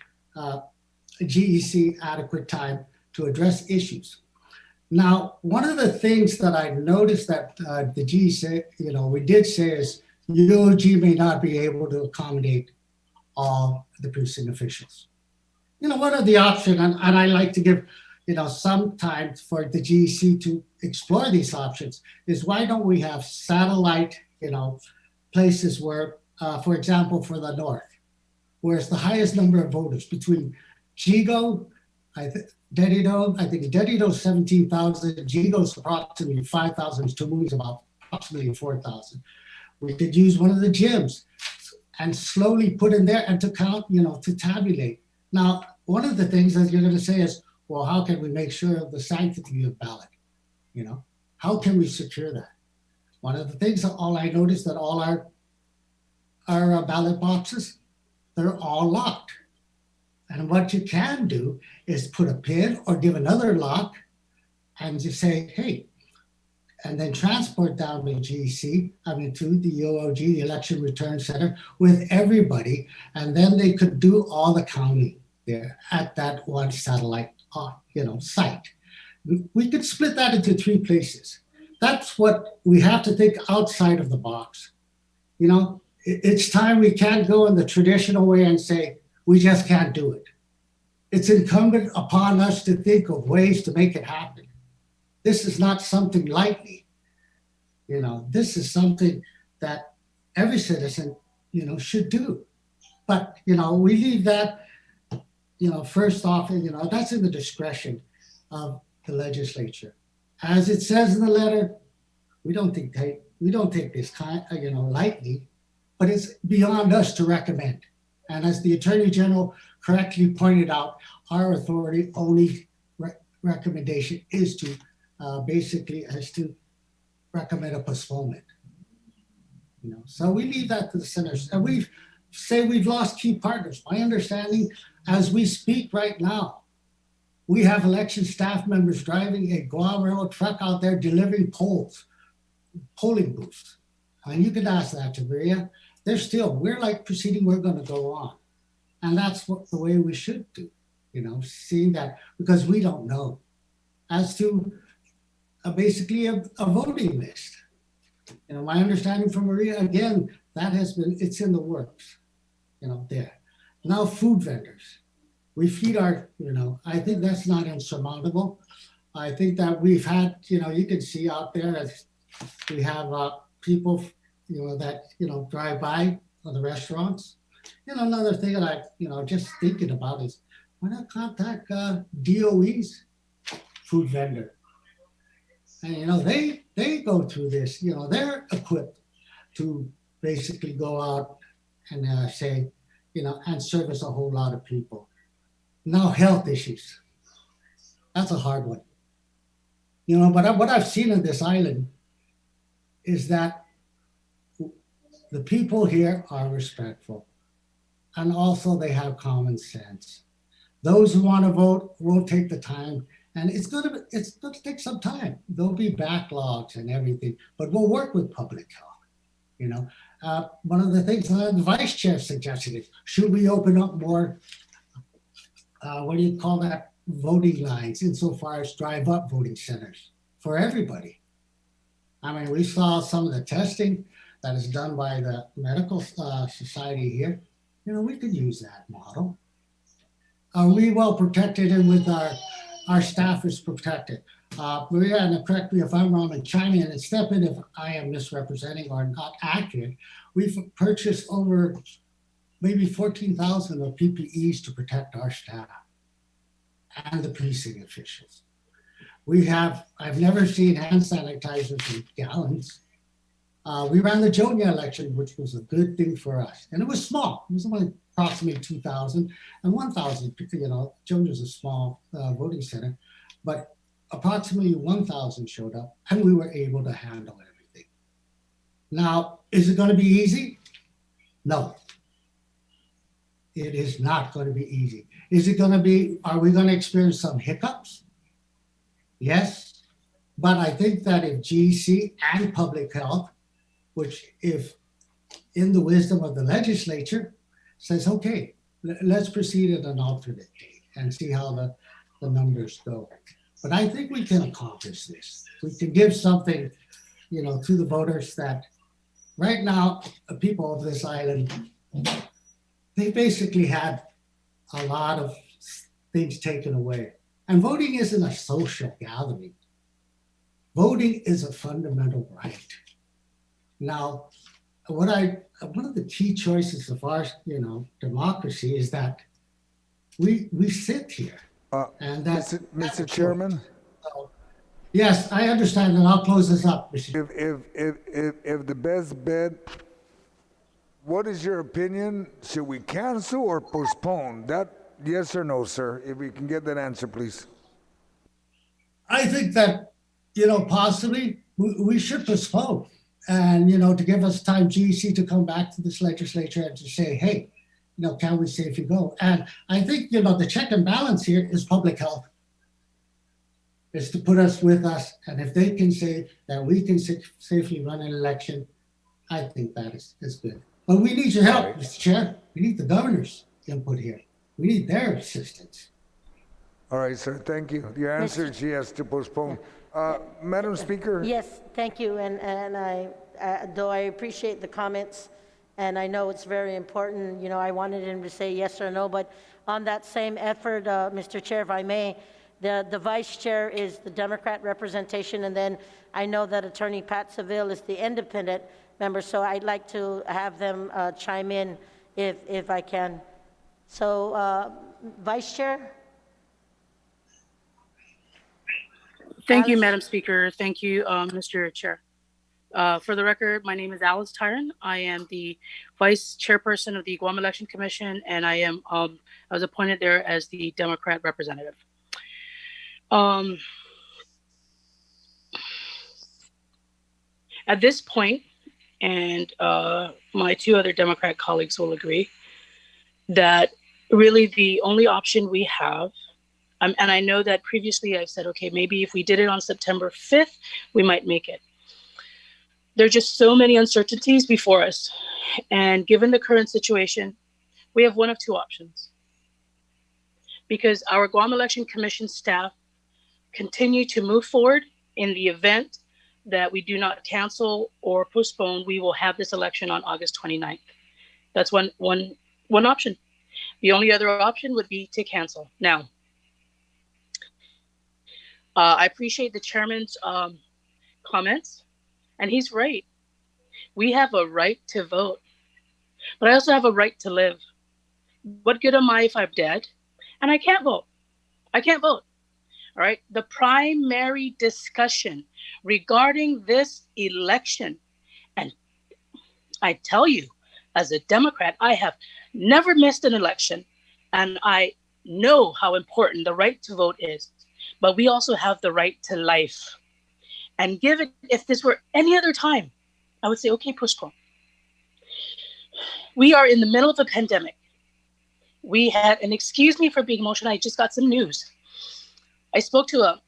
GEC adequate time to address issues. Now, one of the things that I noticed that the GEC, you know, we did say is UOG may not be able to accommodate all the precinct officials. You know, one of the options, and I like to give, you know, some time for the GEC to explore these options, is why don't we have satellite, you know, places where, for example, for the North, where it's the highest number of voters between Jigo, Dedido's 17,000, Jigo's approximately 5,000, Tamu's about approximately 4,000. We could use one of the gyms and slowly put in there and to count, you know, to tabulate. Now, one of the things that you're going to say is, well, how can we make sure of the sanctity of ballot? You know, how can we secure that? One of the things that I noticed that all our ballot boxes, they're all locked. And what you can do is put a pin or give another lock and just say, hey, and then transport down to GEC, to the UOG, the Election Return Center, with everybody. And then they could do all the counting there at that one satellite, site. We could split that into three places. That's what we have to think outside of the box. You know, it's time we can't go in the traditional way and say, we just can't do it. It's incumbent upon us to think of ways to make it happen. This is not something lightly. You know, this is something that every citizen, you know, should do. But, you know, we leave that, you know, first off, you know, that's in the discretion of the legislature. As it says in the letter, we don't take this lightly, but it's beyond us to recommend. And as the Attorney General correctly pointed out, our authority only recommendation is to recommend a postponement. You know, so we leave that to the senators, and we've lost key partners. My understanding, as we speak right now, we have election staff members driving a Guam Railroad truck out there delivering polling booths. And you can ask that to Maria. We're like proceeding, we're going to go on. And that's the way we should do, you know, seeing that, because we don't know. As to basically a voting list. You know, my understanding from Maria, again, it's in the works, you know, there. Now, food vendors. We feed I think that's not insurmountable. I think that we've had, you know, you can see out there as we have people, you know, that, you know, drive by the restaurants. Another thing just thinking about is why not contact DOE's food vendor? And they go through this. They're equipped to basically go out and say, and service a whole lot of people. Now health issues. That's a hard one. But what I've seen on this island is that the people here are respectful, and also they have common sense. Those who want to vote will take the time, and it's going to take some time. There'll be backlogs and everything, but we'll work with public health. One of the things the vice chair suggested is, should we open up more, voting lines insofar as drive-up voting centers for everybody? I mean, we saw some of the testing that is done by the medical society here. We could use that model. Are we well protected and with our staff is protected? Maria, and correct me if I'm wrong and chime in and step in if I am misrepresenting or not accurate. We've purchased over maybe 14,000 of PPEs to protect our staff and the precinct officials. I've never seen hand sanitizers in gallons. We ran the Jonia election, which was a good thing for us. And it was small. It was only approximately 2,000 and 1,000. Jonia's a small voting center, but approximately 1,000 showed up and we were able to handle everything. Now, is it going to be easy? No. It is not going to be easy. Are we going to experience some hiccups? Yes. But I think that if GC and public health, which if in the wisdom of the legislature says, okay, let's proceed at an alternate date and see how the numbers go. But I think we can accomplish this. We can give something, to the voters that right now, the people of this island, they basically had a lot of things taken away. And voting isn't a social gathering. Voting is a fundamental right. Now, one of the key choices of our, democracy is that we sit here. And that's Mr. Chairman? Yes, I understand, and I'll close this up. If the best bet, what is your opinion? Should we cancel or postpone? That, yes or no, sir? If we can get that answer, please. I think that, possibly we should postpone and, to give us time, GEC, to come back to this legislature and to say, hey, can we safely go? And I think, the check and balance here is public health. Is to put us with us. And if they can say that we can safely run an election, I think that is good. But we need your help, Mr. Chair. We need the governor's input here. We need their assistance. All right, sir. Thank you. Your answer is yes to postpone. Madam Speaker. Yes, thank you. And I, though I appreciate the comments, and I know it's very important, I wanted him to say yes or no, but on that same effort, Mr. Chair, if I may, the vice chair is the Democrat representation, and then I know that Attorney Pat Seville is the independent member, so I'd like to have them chime in if I can. So, Vice Chair? Thank you, Madam Speaker. Thank you, Mr. Chair. For the record, my name is Alice Tyron. I am the Vice Chairperson of the Guam Election Commission, and I was appointed there as the Democrat representative. At this point, and my two other Democrat colleagues will agree, that really the only option we have, and I know that previously I've said, okay, maybe if we did it on September 5th, we might make it. There are just so many uncertainties before us. And given the current situation, we have one of two options. Because our Guam Election Commission staff continue to move forward in the event that we do not cancel or postpone, we will have this election on August 29th. That's one option. The only other option would be to cancel. Now, I appreciate the chairman's comments, and he's right. We have a right to vote. but I also have a right to live. What good am I if I'm dead and I can't vote? I can't vote. All right. The primary discussion regarding this election, and I tell you, as a Democrat, I have never missed an election, and I know how important the right to vote is, but we also have the right to life. And given, if this were any other time, I would say, okay, postpone. We are in the middle of a pandemic. We had, and excuse me for being emotional, I just got some news. I spoke to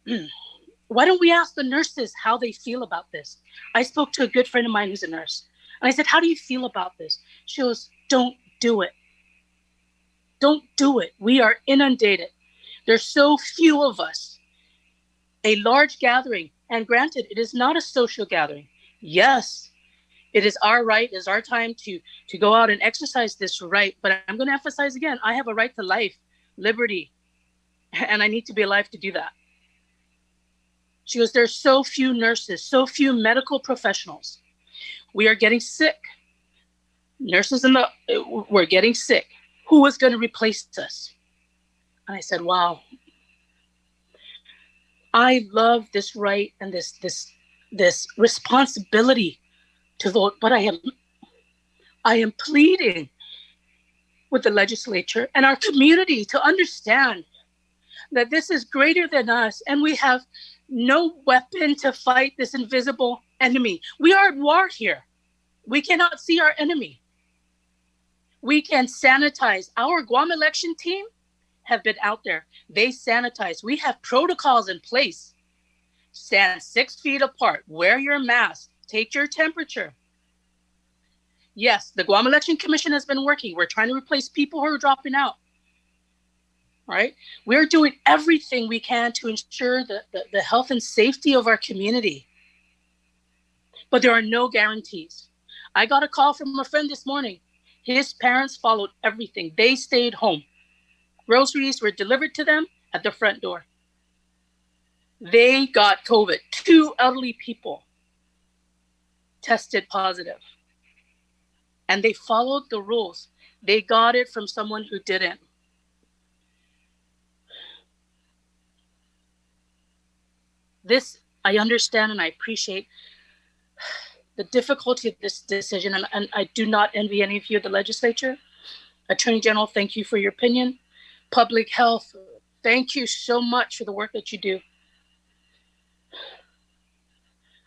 why don't we ask the nurses how they feel about this? I spoke to a good friend of mine who's a nurse. And I said, how do you feel about this? She goes, don't do it. Don't do it. We are inundated. There's so few of us. A large gathering, and granted, it is not a social gathering. Yes, it is our right, it is our time to go out and exercise this right. But I'm going to emphasize again, I have a right to life, liberty, and I need to be alive to do that. She goes, there's so few nurses, so few medical professionals. We are getting sick. Nurses we're getting sick. Who is going to replace us? And I said, wow. I love this right and this responsibility to vote, but I am pleading with the legislature and our community to understand that this is greater than us, and we have no weapon to fight this invisible enemy. We are at war here. We cannot see our enemy. We can sanitize. Our Guam election team have been out there. They sanitize. We have protocols in place. Stand 6 feet apart. Wear your mask. Take your temperature. Yes, the Guam Election Commission has been working. We're trying to replace people who are dropping out. All right? We're doing everything we can to ensure the health and safety of our community. But there are no guarantees. I got a call from a friend this morning. His parents followed everything. They stayed home. Groceries were delivered to them at the front door. They got COVID. 2 elderly people tested positive. And they followed the rules. They got it from someone who didn't. This, I understand and I appreciate the difficulty of this decision, and I do not envy any of you at the legislature. Attorney General, thank you for your opinion. Public health, thank you so much for the work that you do.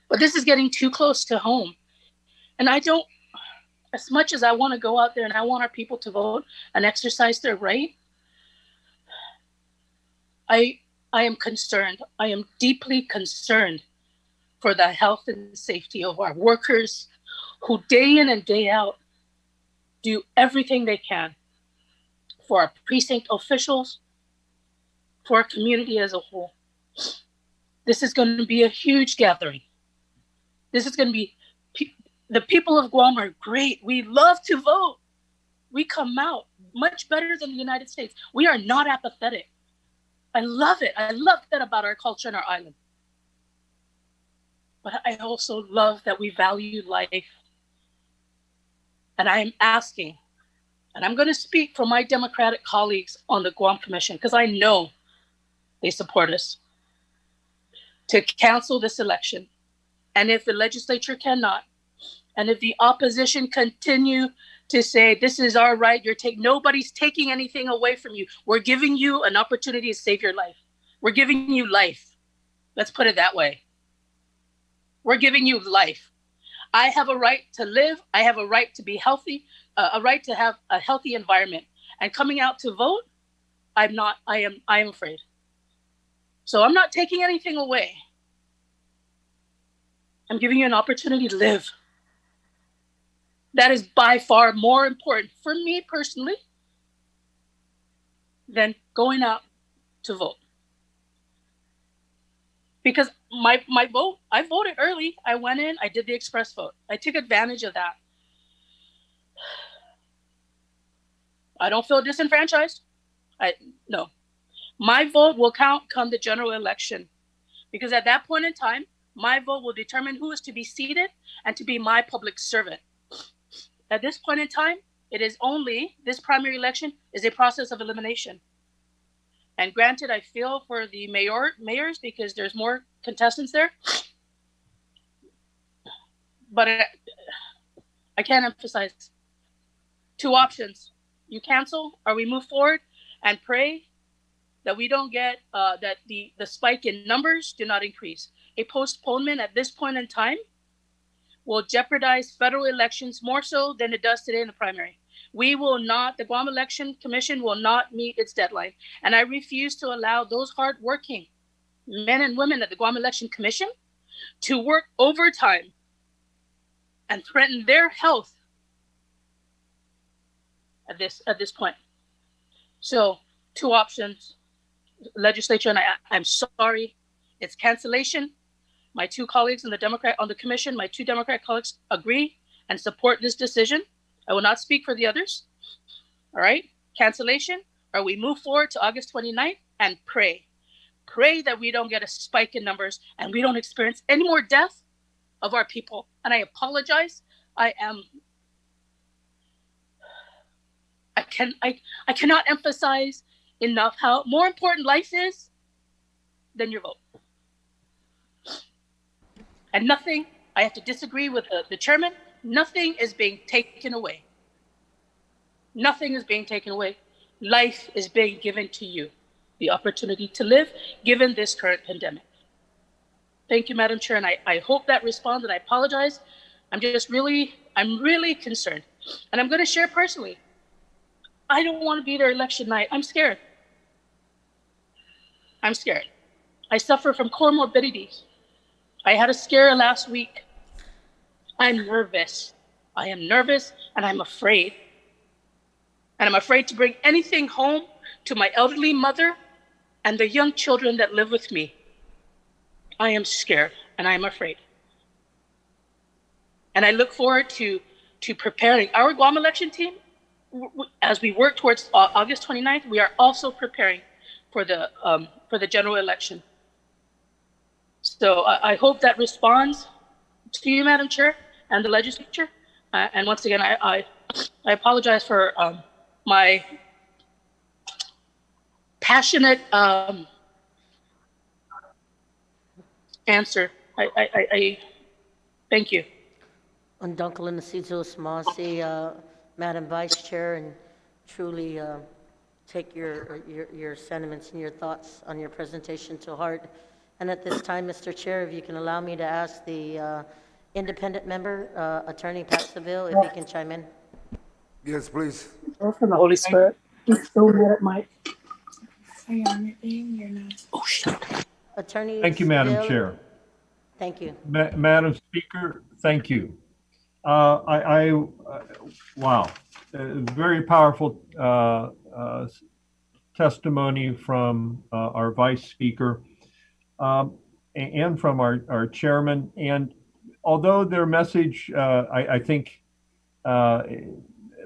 But this is getting too close to home. And I don't, as much as I want to go out there and I want our people to vote and exercise their right, I am concerned. I am deeply concerned for the health and safety of our workers who day in and day out do everything they can for our precinct officials, for our community as a whole. This is going to be a huge gathering. This is going to be, the people of Guam are great. We love to vote. We come out much better than the United States. We are not apathetic. I love it. I love that about our culture and our island. But I also love that we value life. And I am asking, and I'm going to speak for my Democratic colleagues on the Guam Commission, because I know they support us, to cancel this election. And if the legislature cannot, and if the opposition continue to say, this is our right, nobody's taking anything away from you. We're giving you an opportunity to save your life. We're giving you life. Let's put it that way. We're giving you life. I have a right to live. I have a right to be healthy, a right to have a healthy environment. And coming out to vote, I am afraid. So I'm not taking anything away. I'm giving you an opportunity to live. That is by far more important for me personally than going out to vote. Because my vote, I voted early. I went in, I did the express vote. I took advantage of that. I don't feel disenfranchised. No. My vote will count come the general election. Because at that point in time, my vote will determine who is to be seated and to be my public servant. At this point in time, It is only, this primary election is a process of elimination. And granted, I feel for the mayors because there's more contestants there. But I can't emphasize 2 options. You cancel or we move forward and pray that we don't get, that the spike in numbers do not increase. A postponement at this point in time will jeopardize federal elections more so than it does today in the primary. We will not, the Guam Election Commission will not meet its deadline. And I refuse to allow those hardworking men and women at the Guam Election Commission to work overtime and threaten their health at this point. So 2 options, legislature, and I'm sorry, it's cancellation. My 2 colleagues on the commission, my 2 Democrat colleagues agree and support this decision. I will not speak for the others. All right, cancellation, or we move forward to August 29th and pray that we don't get a spike in numbers and we don't experience any more death of our people. And I apologize. I cannot emphasize enough how more important life is than your vote. And nothing, I have to disagree with the chairman, nothing is being taken away. Nothing is being taken away. Life is being given to you, the opportunity to live given this current pandemic. Thank you, Madam Chair, and I hope that responds, and I apologize. I'm really concerned. And I'm gonna share personally. I don't want to be there election night. I'm scared. I'm scared. I suffer from comorbidities. I had a scare last week. I'm nervous. I am nervous and I'm afraid. And I'm afraid to bring anything home to my elderly mother and the young children that live with me. I am scared and I am afraid. And I look forward to preparing our Guam election team. As we work towards August 29th, we are also preparing for the general election. So I hope that responds to you, Madam Chair, and the legislature. And once again, I apologize for my passionate answer. I thank you. Undunkle Nasizus Masi, Madam Vice Chair, and truly take your sentiments and your thoughts on your presentation to heart. And at this time, Mr. Chair, if you can allow me to ask the independent member, Attorney Pat Seville, if he can chime in. Yes, please. From the Holy Spirit. So mad at Mike. Are you on your thing? You're not. Oh, shit. Attorney Thank you, Madam Seville. Chair. Thank you. Madam Speaker, thank you. Wow, very powerful testimony from our Vice Speaker and from our Chairman. And although their message, I think,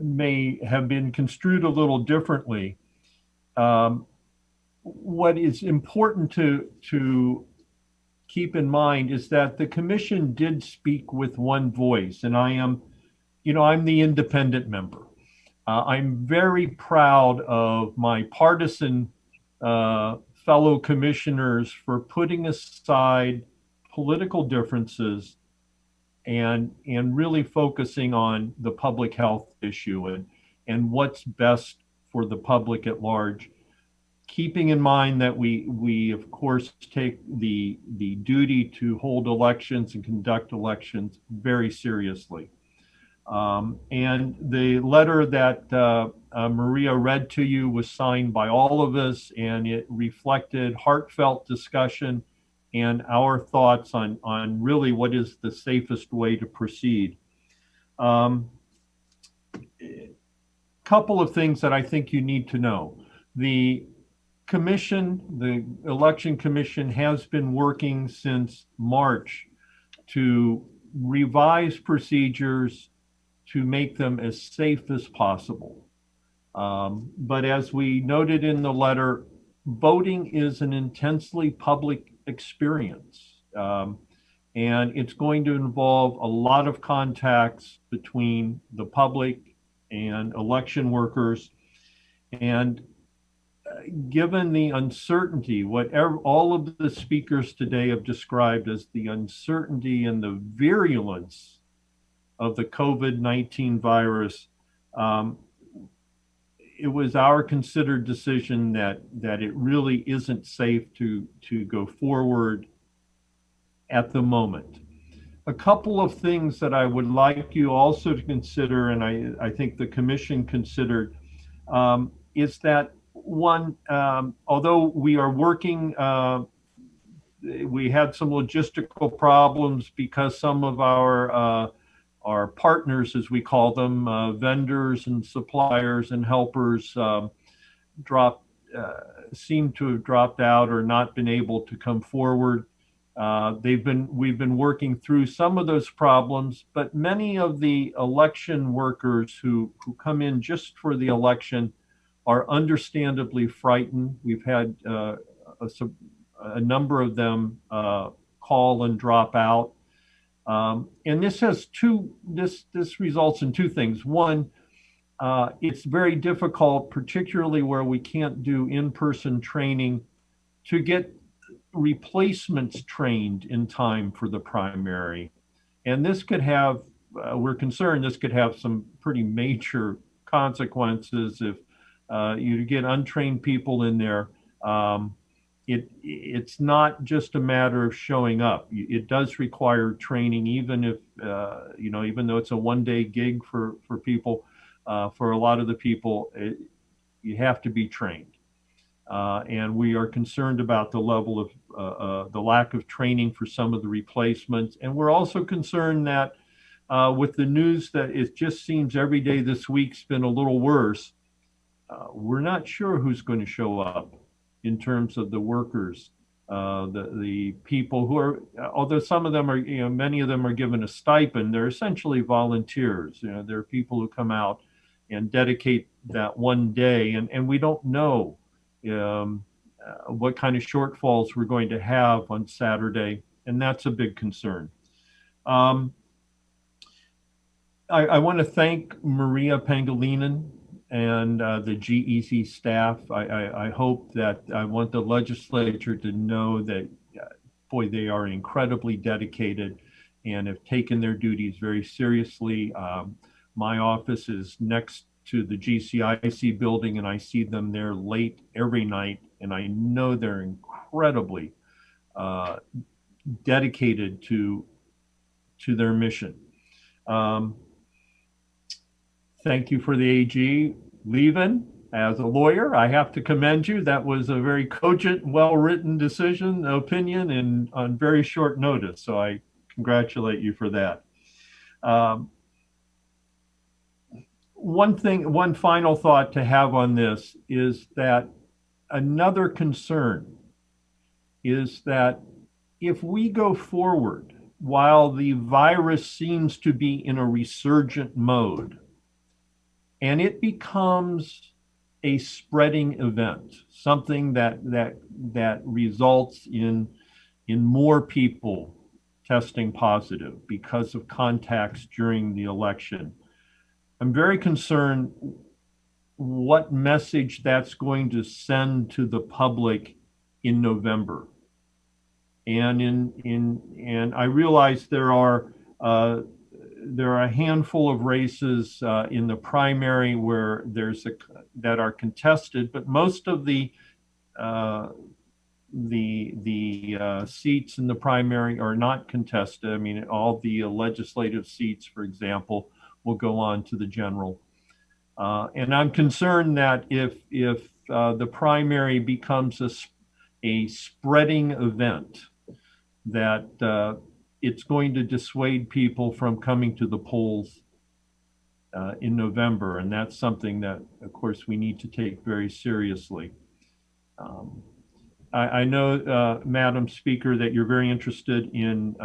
may have been construed a little differently, what is important to keep in mind is that the commission did speak with one voice, and I'm the independent member. I'm very proud of my partisan fellow commissioners for putting aside political differences and really focusing on the public health issue and what's best for the public at large. Keeping in mind that we of course take the duty to hold elections and conduct elections very seriously. And the letter that Maria read to you was signed by all of us, and it reflected heartfelt discussion and our thoughts on really what is the safest way to proceed. Couple of things that I think you need to know. The Election Commission has been working since March to revise procedures to make them as safe as possible. But as we noted in the letter, voting is an intensely public experience. And it's going to involve a lot of contacts between the public and election workers. And given the uncertainty, whatever all of the speakers today have described as the uncertainty and the virulence of the COVID-19 virus, it was our considered decision that it really isn't safe to go forward at the moment. A couple of things that I would like you also to consider, and I think the commission considered, is that one, although we are working, we had some logistical problems because some of our partners, as we call them, vendors and suppliers and helpers, seem to have dropped out or not been able to come forward. We've been working through some of those problems, but many of the election workers who come in just for the election are understandably frightened. We've had a number of them call and drop out. And this results in two things. One, it's very difficult, particularly where we can't do in-person training, to get replacements trained in time for the primary. And this could have, we're concerned this could have some pretty major consequences if you get untrained people in there. It's not just a matter of showing up. It does require training, even if, even though it's a one-day gig for people, for a lot of the people, you have to be trained. And we are concerned about the level of the lack of training for some of the replacements. And we're also concerned that with the news that it just seems every day this week's been a little worse, we're not sure who's going to show up in terms of the workers, the people who are, although some of them are, many of them are given a stipend, they're essentially volunteers. They're people who come out and dedicate that one day, and we don't know what kind of shortfalls we're going to have on Saturday, and that's a big concern. I want to thank Maria Pangilinan and the GEC staff. I hope that, I want the legislature to know that, boy, they are incredibly dedicated and have taken their duties very seriously. My office is next to the GCIC building, and I see them there late every night, and I know they're incredibly dedicated to their mission. Thank you for the AG leaving. As a lawyer, I have to commend you. That was a very cogent, well-written decision, opinion, and on very short notice. So I congratulate you for that. One final thought to have on this is that another concern is that if we go forward while the virus seems to be in a resurgent mode, and it becomes a spreading event, something that results in more people testing positive because of contacts during the election, I'm very concerned what message that's going to send to the public in November. And I realize there are a handful of races in the primary where that are contested, but most of the seats in the primary are not contested. I mean, all the legislative seats, for example, will go on to the general. And I'm concerned that if the primary becomes a spreading event, that it's going to dissuade people from coming to the polls in November. And that's something that, of course, we need to take very seriously. I know, Madam Speaker, that you're very interested in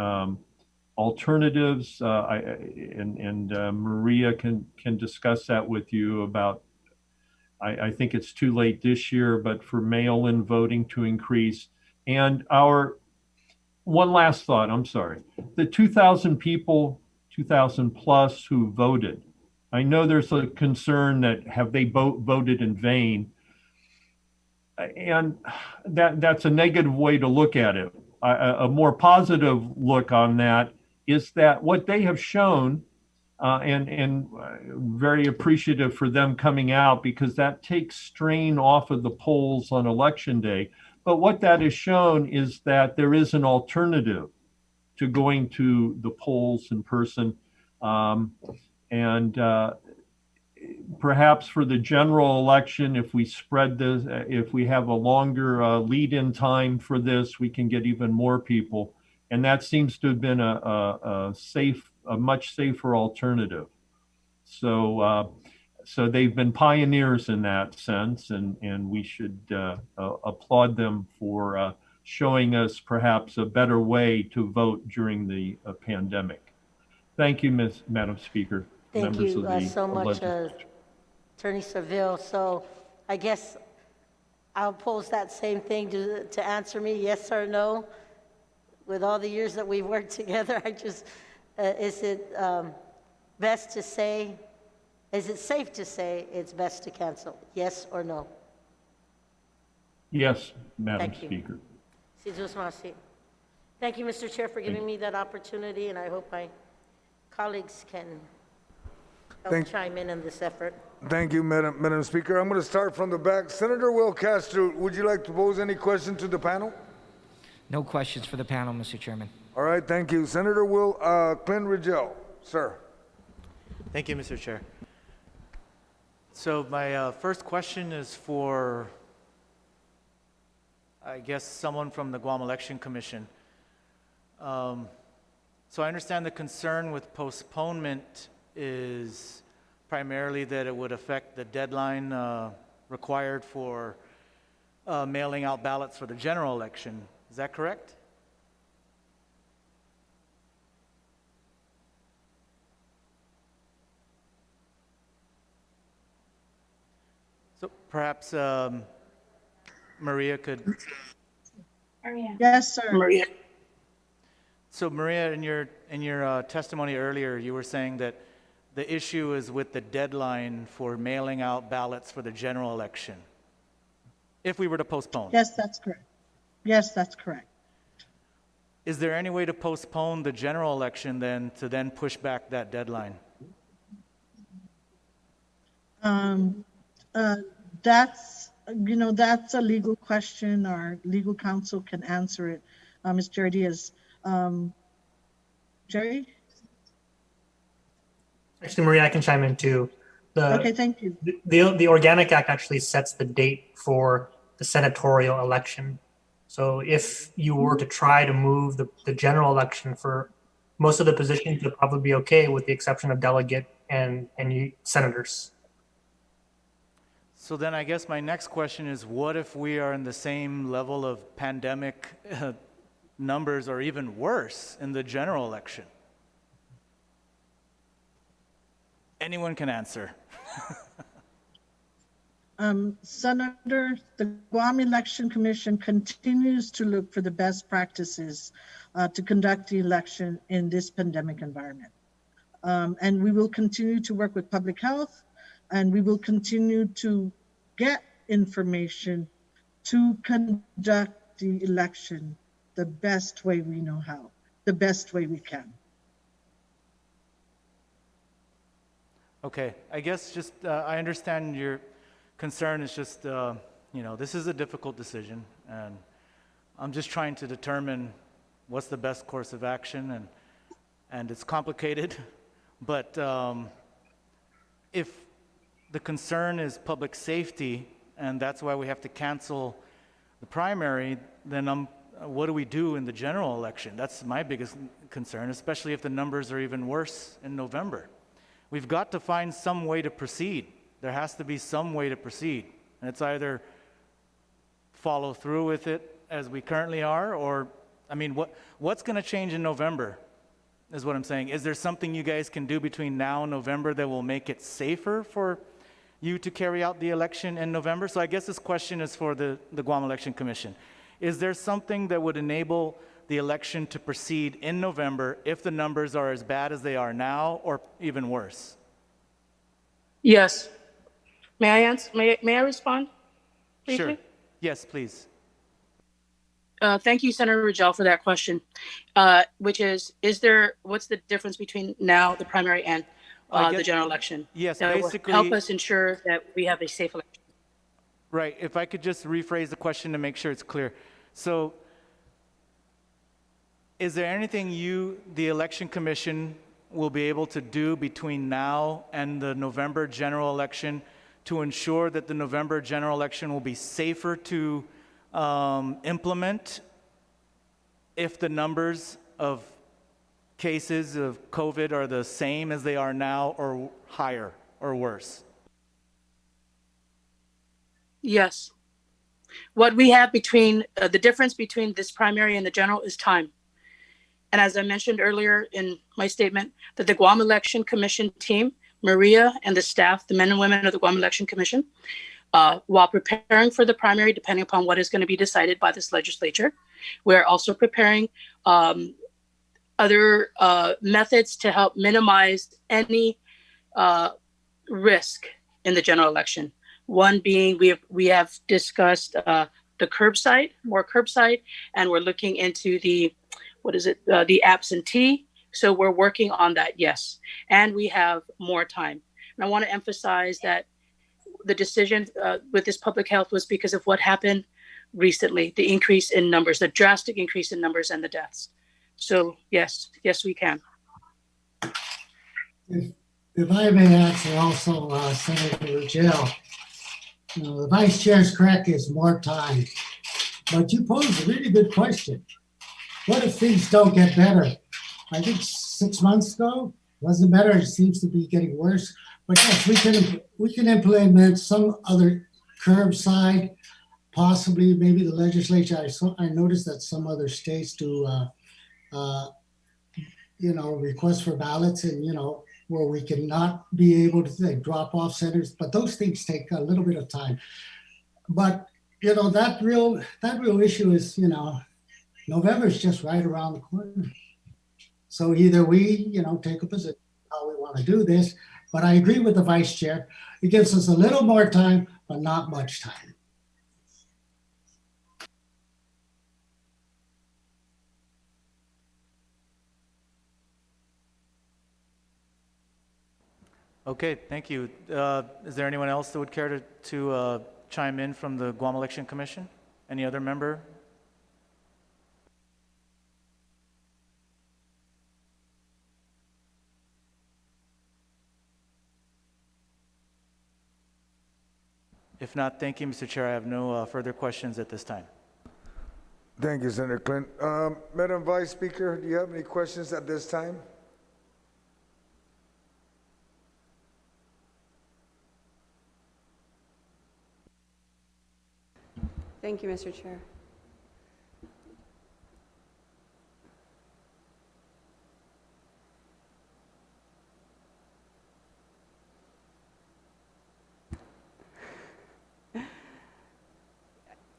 alternatives, and Maria can discuss that with you about, I think it's too late this year, but for mail-in voting to increase. And one last thought, I'm sorry. The 2,000 people, 2,000 plus who voted, I know there's a concern that have they voted in vain? And that's a negative way to look at it. A more positive look on that is that what they have shown, and very appreciative for them coming out, because that takes strain off of the polls on election day. But what that has shown is that there is an alternative to going to the polls in person. Perhaps for the general election, if we spread this, if we have a longer lead-in time for this, we can get even more people. And that seems to have been a much safer alternative. So they've been pioneers in that sense, and we should applaud them for showing us perhaps a better way to vote during the pandemic. Thank you, Madam Speaker. Thank Members you of the so much, legislature. Attorney Seville. So I guess I'll pose that same thing to answer me, yes or no. With all the years that we've worked together, is it best to say, is it safe to say it's best to cancel? Yes or no? Yes, Madam Thank you. Speaker. Thank you, Mr. Chair, for giving me that opportunity, and I hope my colleagues can help chime in this effort. Thank you, Madam Speaker. I'm going to start from the back. Senator Will Castro, would you like to pose any question to the panel? No questions for the panel, Mr. Chairman. All right, thank you. Senator Clint Rigel, sir. Thank you, Mr. Chair. So my first question is for, I guess, someone from the Guam Election Commission. So I understand the concern with postponement is primarily that it would affect the deadline required for mailing out ballots for the general election. Is that correct? So perhaps Maria could. Yes, sir. Maria. So Maria, in your testimony earlier, you were saying that the issue is with the deadline for mailing out ballots for the general election, if we were to postpone. Yes, that's correct. Yes, that's correct. Is there any way to postpone the general election then to then push back that deadline? That's a legal question. Our legal counsel can answer it. Ms. Jerry Diaz. Jerry? Actually, Maria, I can chime in too. Okay, thank you. The Organic Act actually sets the date for the senatorial election. So if you were to try to move the general election for most of the positions, would probably be okay, with the exception of delegate and senators. So then I guess my next question is, what if we are in the same level of pandemic numbers or even worse in the general election? Anyone can answer. Senator, the Guam Election Commission continues to look for the best practices to conduct the election in this pandemic environment. And we will continue to work with public health, and we will continue to get information to conduct the election the best way we know how, the best way we can. Okay, I guess just, I understand your concern is just, this is a difficult decision, and I'm just trying to determine what's the best course of action, and it's complicated, but if the concern is public safety, and that's why we have to cancel the primary, then what do we do in the general election? That's my biggest concern, especially if the numbers are even worse in November. We've got to find some way to proceed. There has to be some way to proceed. And it's either follow through with it as we currently are, or, what's going to change in November is what I'm saying. Is there something you guys can do between now and November that will make it safer for you to carry out the election in November? So I guess this question is for the Guam Election Commission. Is there something that would enable the election to proceed in November if the numbers are as bad as they are now or even worse? Yes. May I answer? May I respond briefly? Sure. Yes, please. Thank you, Senator Rajal, for that question, which is what's the difference between now, the primary, and the general election? Yes, That will basically. help us ensure that we have a safe election. Right. If I could just rephrase the question to make sure it's clear. So, is there anything the Election Commission, will be able to do between now and the November general election to ensure that the November general election will be safer to implement if the numbers of cases of COVID are the same as they are now, or higher or worse? Yes. What we have between the difference between this primary and the general is time. And as I mentioned earlier in my statement, that the Guam Election Commission team, Maria and the staff, the men and women of the Guam Election Commission, while preparing for the primary, depending upon what is going to be decided by this legislature, we're also preparing other methods to help minimize any risk in the general election. One being we have discussed the more curbside, and we're looking into the absentee. So we're working on that, yes. And we have more time. And I want to emphasize that the decision with this public health was because of what happened recently, the increase in numbers, the drastic increase in numbers and the deaths. So yes, we can. If I may answer also, Senator Ruggiero, the vice chair is correct, is more time. But you posed a really good question. What if things don't get better? I think 6 months ago wasn't better. It seems to be getting worse. But yes, we can implement some other curbside, possibly maybe the legislature. I noticed that some other states do, request for ballots, and where we cannot be able to drop off centers. But those things take a little bit of time. But that real issue is November is just right around the corner. So either we, take a position how we want to do this, but I agree with the vice chair. It gives us a little more time, but not much time. Okay, thank you. Is there anyone else that would care to chime in from the Guam Election Commission? Any other member? If not, thank you, Mr. Chair. I have no further questions at this time. Thank you, Senator Clint. Madam Vice Speaker, do you have any questions at this time? Thank you, Mr. Chair.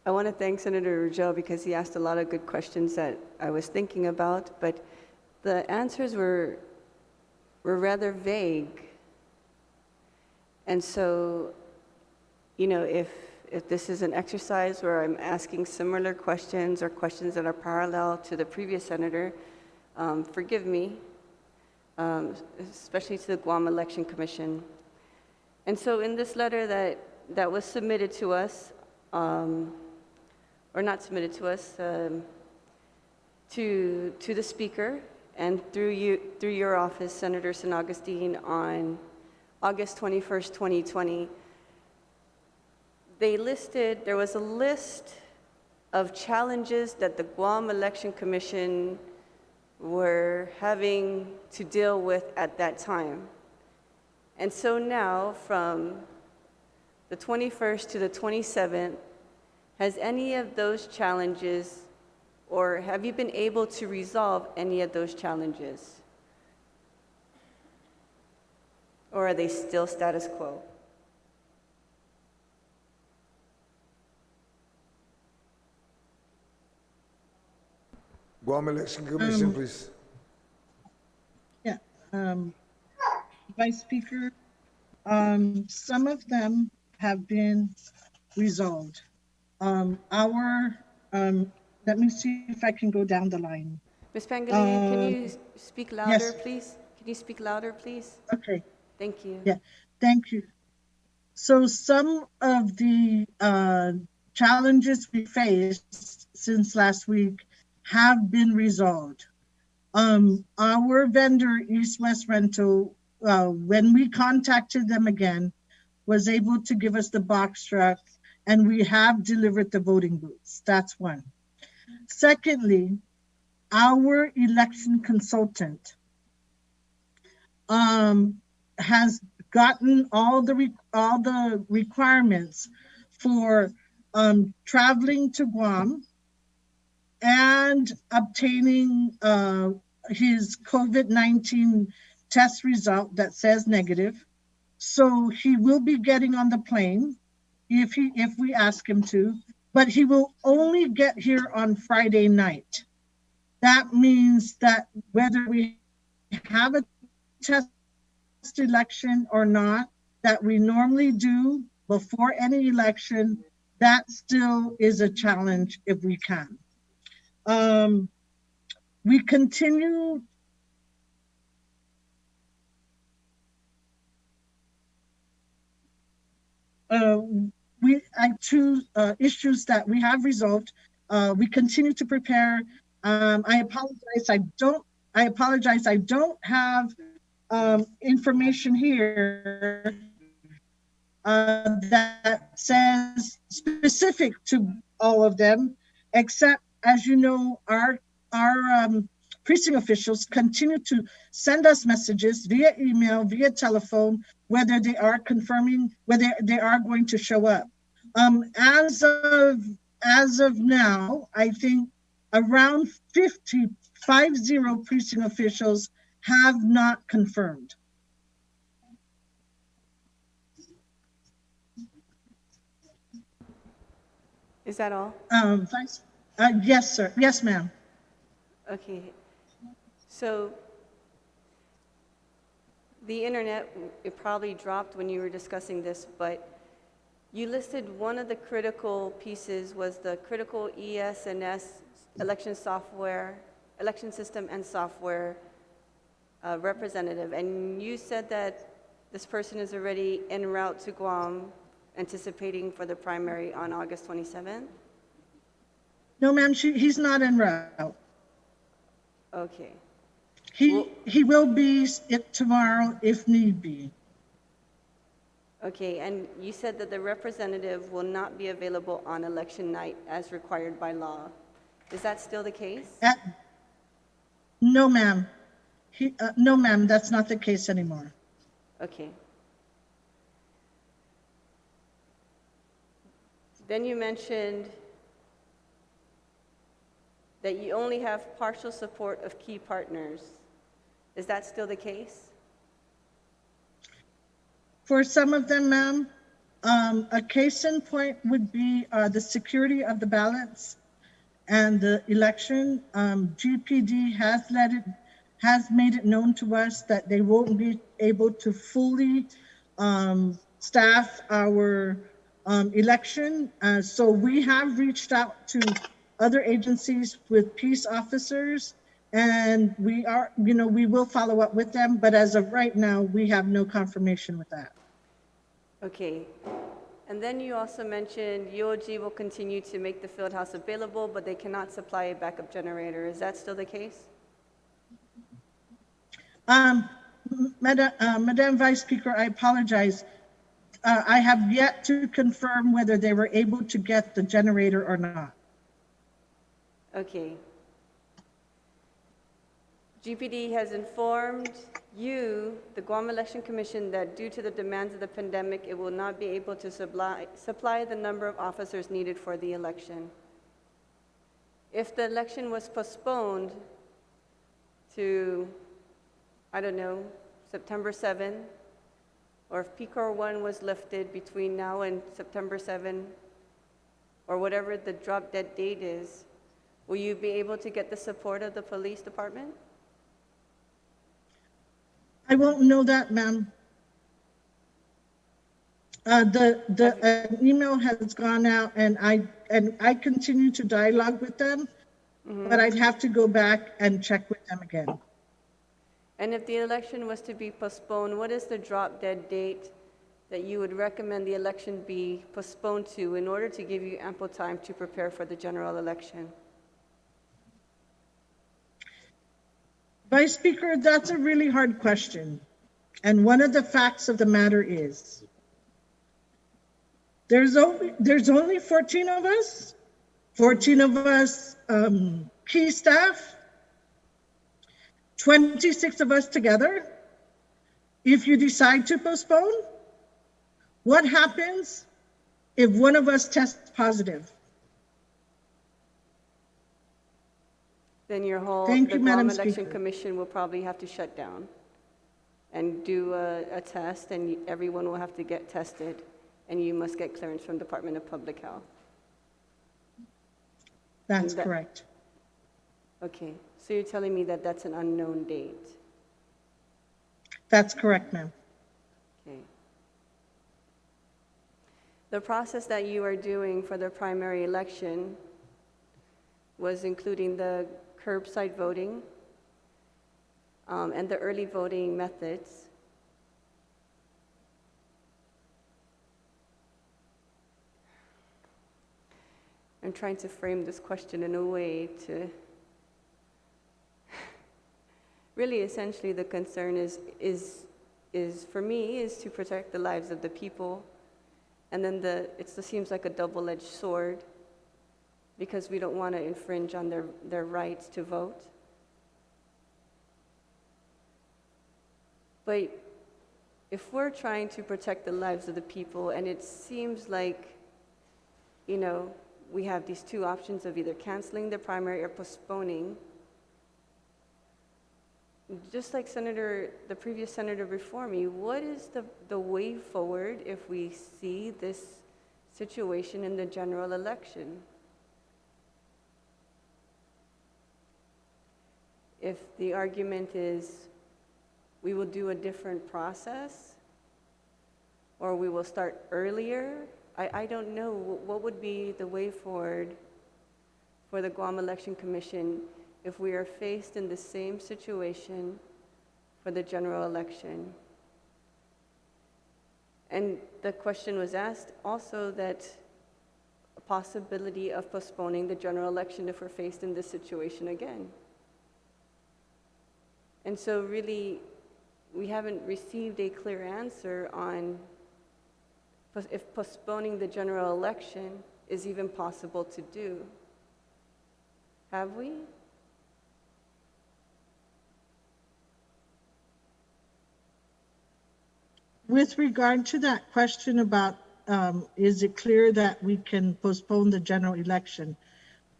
I want to thank Senator Ruggiero because he asked a lot of good questions that I was thinking about, but the answers were rather vague. And so, if this is an exercise where I'm asking similar questions or questions that are parallel to the previous senator, forgive me, especially to the Guam Election Commission. And so in this letter that was submitted to us, or not submitted to us, to the speaker and through your office, Senator San Agustin, on August 21st, 2020, there was a list of challenges that the Guam Election Commission were having to deal with at that time. And so now, from the 21st to the 27th, has any of those challenges, or have you been able to resolve any of those challenges? Or are they still status quo? Guam Election Commission, please. Yeah. Vice Speaker, Some of them have been resolved. Our, let me see if I can go down the line. Ms. Pangilinan, can Um, you speak louder, yes, please? Can you speak louder, please? okay, Thank you. yeah, thank you. So some of the challenges we faced since last week have been resolved. Our vendor, East West Rental, when we contacted them again, was able to give us the box truck, and we have delivered the voting booths. That's one. Secondly, our election consultant has gotten all the requirements for traveling to Guam and obtaining his COVID-19 test result that says negative. So he will be getting on the plane if we ask him to, but he will only get here on Friday night. That means that whether we have a test election or not, that we normally do before any election, that still is a challenge if we can. We continue two issues that we have resolved. We continue to prepare. I apologize. I don't have information here that says specific to all of them, except, as you know, our precinct officials continue to send us messages via email, via telephone, whether they are confirming whether they are going to show up. As of now, I think around 50 precinct officials have not confirmed. Is that all? Yes, sir. Yes, ma'am. Okay. So the internet, it probably dropped when you were discussing this, but you listed one of the critical pieces was the critical ES&S election software, election system and software representative. And you said that this person is already en route to Guam, anticipating for the primary on August 27th? No, ma'am, he's not en route. Okay. He will be tomorrow if need be. Okay, and you said that the representative will not be available on election night as required by law. Is that still the case? No, ma'am. No, ma'am, that's not the case anymore. Okay. Then you mentioned that you only have partial support of key partners. Is that still the case? For some of them, ma'am, a case in point would be the security of the ballots and the election. GPD has made it known to us that they won't be able to fully staff our election. So we have reached out to other agencies with peace officers, and we will follow up with them, but as of right now, we have no confirmation with that. Okay. And then you also mentioned UOG will continue to make the field house available, but they cannot supply a backup generator. Is that still the case? Madam Vice Speaker, I apologize. I have yet to confirm whether they were able to get the generator or not. Okay. GPD has informed you, the Guam Election Commission, that due to the demands of the pandemic, it will not be able to supply the number of officers needed for the election. If the election was postponed to, I don't know, September 7, or if Pt.1 was lifted between now and September 7, or whatever the drop dead date is, will you be able to get the support of the police department? I won't know that, ma'am. An email has gone out, and I continue to dialogue with them, but I'd have to go back and check with them again. And if the election was to be postponed, what is the drop dead date that you would recommend the election be postponed to in order to give you ample time to prepare for the general election? Vice Speaker, that's a really hard question. And one of the facts of the matter is, there's only 14 of us, 14 of us key staff, 26 of us together. If you decide to postpone, what happens if one of us tests positive? Then your whole, Thank the you, Guam Madam Election Speaker. Commission will probably have to shut down and do a test, and everyone will have to get tested, and you must get clearance from Department of Public Health. That's correct. Okay, so you're telling me that that's an unknown date? That's correct, ma'am. Okay. The process that you are doing for the primary election was including the curbside voting and the early voting methods. I'm trying to frame this question in a way to really, essentially, the concern is for me is to protect the lives of the people, and then it seems like a double-edged sword, because we don't want to infringe on their rights to vote. But if we're trying to protect the lives of the people, and it seems like, you know, we have these two options of either canceling the primary or postponing, just like the previous senator before me, what is the way forward if we see this situation in the general election? If the argument is we will do a different process, or we will start earlier, I don't know. What would be the way forward for the Guam Election Commission if we are faced in the same situation for the general election? And the question was asked also that a possibility of postponing the general election if we're faced in this situation again. And so really, we haven't received a clear answer on if postponing the general election is even possible to do. Have we? With regard to that question about is it clear that we can postpone the general election,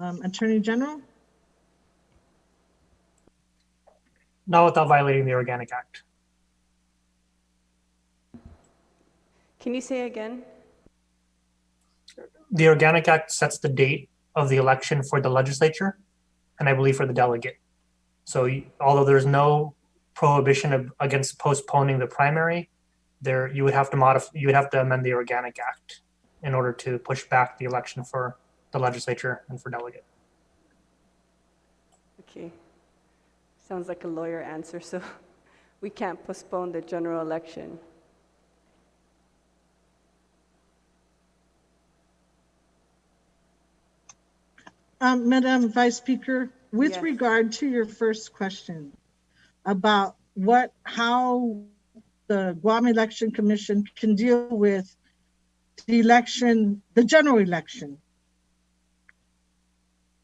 Attorney General? Not without violating the Organic Act. Can you say again? The Organic Act sets the date of the election for the legislature, and I believe for the delegate. So although there's no prohibition against postponing the primary, you would have to amend the Organic Act in order to push back the election for the legislature and for delegate. Okay. Sounds like a lawyer answer, so we can't postpone the general election. Madam Vice Speaker, with regard to your first question about how the Guam Election Commission can deal with the general election.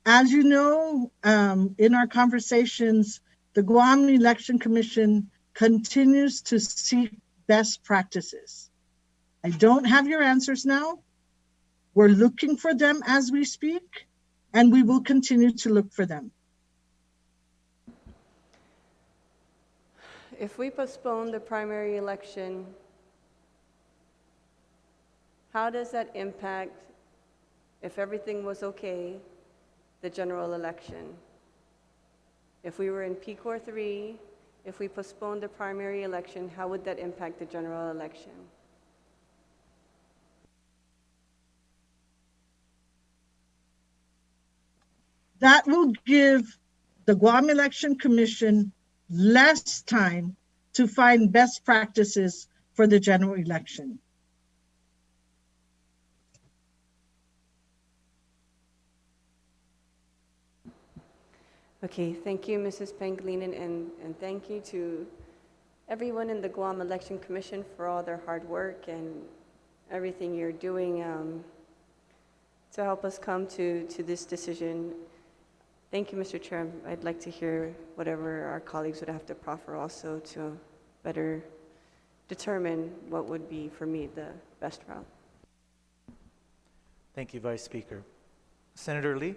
As you know, in our conversations, the Guam Election Commission continues to seek best practices. I don't have your answers now. We're looking for them as we speak, and we will continue to look for them. If we postpone the primary election, how does that impact, if everything was okay, the general election? If we were in PCOR 3, if we postponed the primary election, how would that impact the general election? That will give the Guam Election Commission less time to find best practices for the general election. Okay, thank you, Mrs. Pangilinan, and thank you to everyone in the Guam Election Commission for all their hard work and everything you're doing to help us come to this decision. Thank you, Mr. Chair. I'd like to hear whatever our colleagues would have to proffer also to better determine what would be, for me, the best route. Thank you, Vice Speaker. Senator Lee?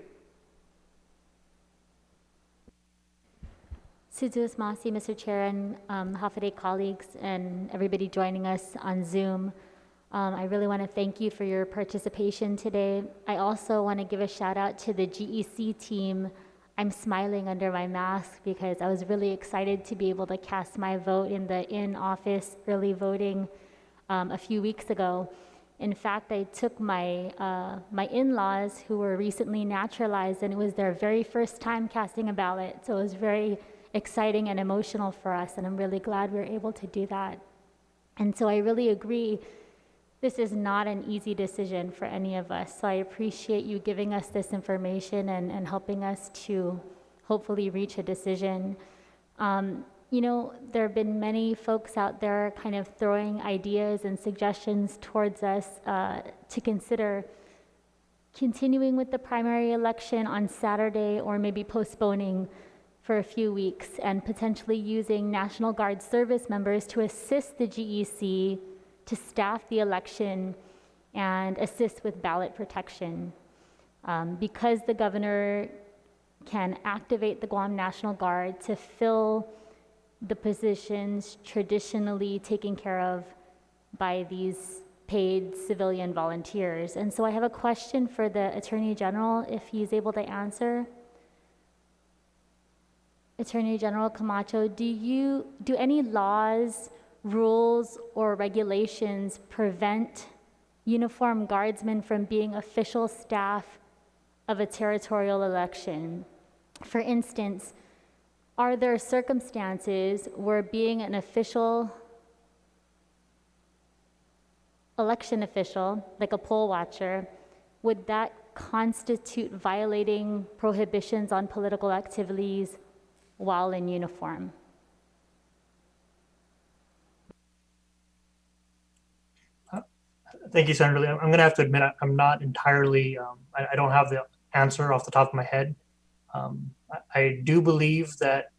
Suzuis Masi, Mr. Chair, and Hafaday colleagues, and everybody joining us on Zoom. I really want to thank you for your participation today. I also want to give a shout out to the GEC team. I'm smiling under my mask because I was really excited to be able to cast my vote in the in-office early voting a few weeks ago. In fact, I took my in-laws who were recently naturalized, and it was their very first time casting a ballot. So it was very exciting and emotional for us, and I'm really glad we were able to do that. And so I really agree, this is not an easy decision for any of us. So I appreciate you giving us this information and helping us to hopefully reach a decision. You know, there have been many folks out there kind of throwing ideas and suggestions towards us to consider continuing with the primary election on Saturday or maybe postponing for a few weeks and potentially using National Guard service members to assist the GEC to staff the election and assist with ballot protection. Because the governor can activate the Guam National Guard to fill the positions traditionally taken care of by these paid civilian volunteers. And so I have a question for the Attorney General, if he's able to answer. Attorney General Camacho, do any laws, rules, or regulations prevent uniformed guardsmen from being official staff of a territorial election? For instance, are there circumstances where being an official, election official, like a poll watcher, would that constitute violating prohibitions on political activities while in uniform? Thank you, Senator Lee. I'm going to have to admit I'm not entirely, I don't have the answer off the top of my head. I do believe that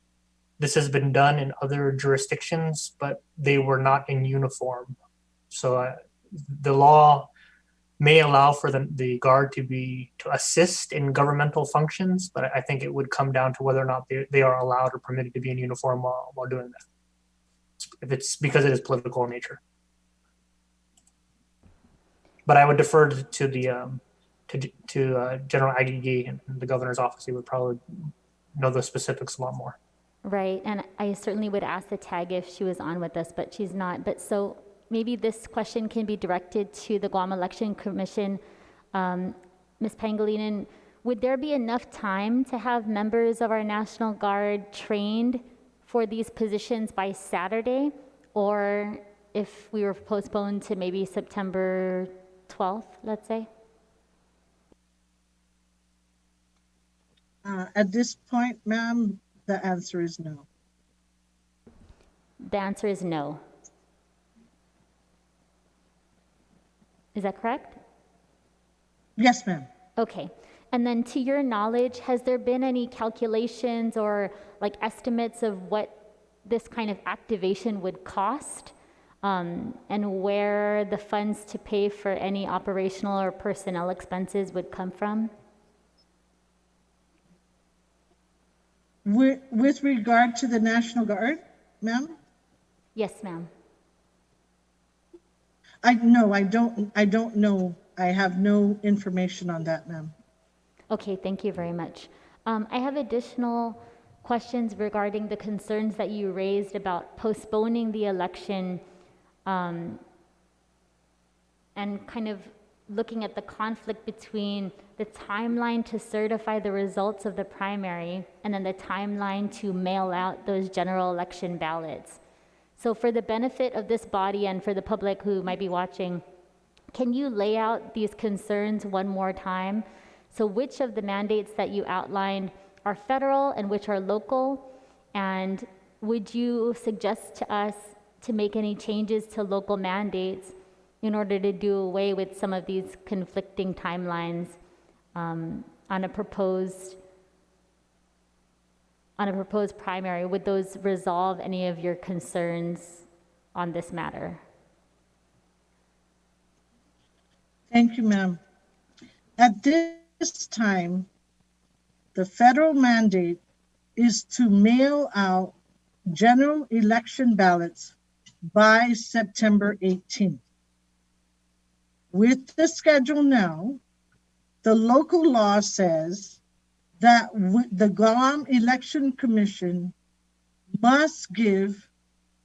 this has been done in other jurisdictions, but they were not in uniform. So the law may allow for the guard to assist in governmental functions, but I think it would come down to whether or not they are allowed or permitted to be in uniform while doing that, if it's because it is political in nature. But I would defer to the General Aggie and the governor's office. He would probably know the specifics a lot more. Right, and I certainly would ask the tag if she was on with us, but she's not. But so maybe this question can be directed to the Guam Election Commission. Ms. Pangilinan, would there be enough time to have members of our National Guard trained for these positions by Saturday? Or if we were postponed to maybe September 12th, let's say? At this point, ma'am, the answer is no. The answer is no. Is that correct? Yes, ma'am. Okay. And then to your knowledge, has there been any calculations or like estimates of what this kind of activation would cost? And where the funds to pay for any operational or personnel expenses would come from? With regard to the National Guard, ma'am? Yes, ma'am. I don't know. I have no information on that, ma'am. Okay, thank you very much. I have additional questions regarding the concerns that you raised about postponing the election and kind of looking at the conflict between the timeline to certify the results of the primary and then the timeline to mail out those general election ballots. So for the benefit of this body and for the public who might be watching, can you lay out these concerns one more time? So which of the mandates that you outlined are federal and which are local? And would you suggest to us to make any changes to local mandates in order to do away with some of these conflicting timelines on a proposed primary? Would those resolve any of your concerns on this matter? Thank you, ma'am. At this time, the federal mandate is to mail out general election ballots by September 18th. With the schedule now, the local law says that the Guam Election Commission must give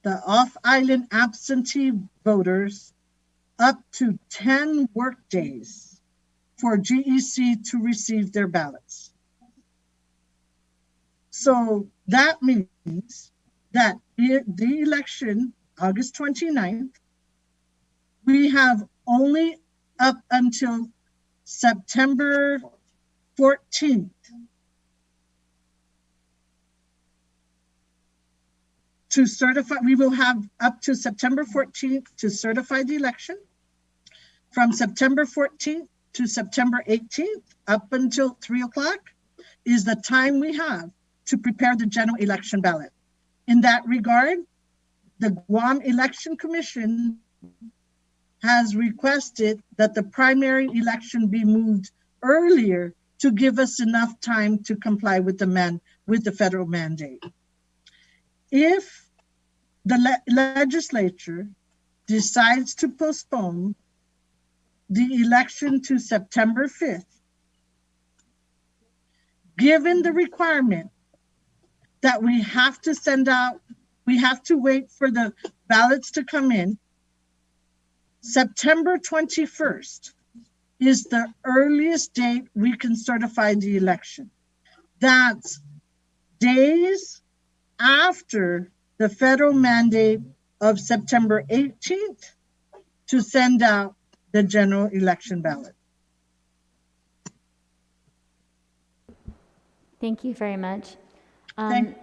the off-island absentee voters up to 10 work days for GEC to receive their ballots. So that means that the election, August 29th, we have only up until September 14th to certify. We will have up to September 14th to certify the election. From September 14th to September 18th, up until 3 o'clock, is the time we have to prepare the general election ballot. In that regard, the Guam Election Commission has requested that the primary election be moved earlier to give us enough time to comply with the federal mandate. If the legislature decides to postpone the election to September 5th, given the requirement that we have to send out, we have to wait for the ballots to come in, September 21st is the earliest date we can certify the election. That's days after the federal mandate of September 18th to send out the general election ballot. Thank you very much. I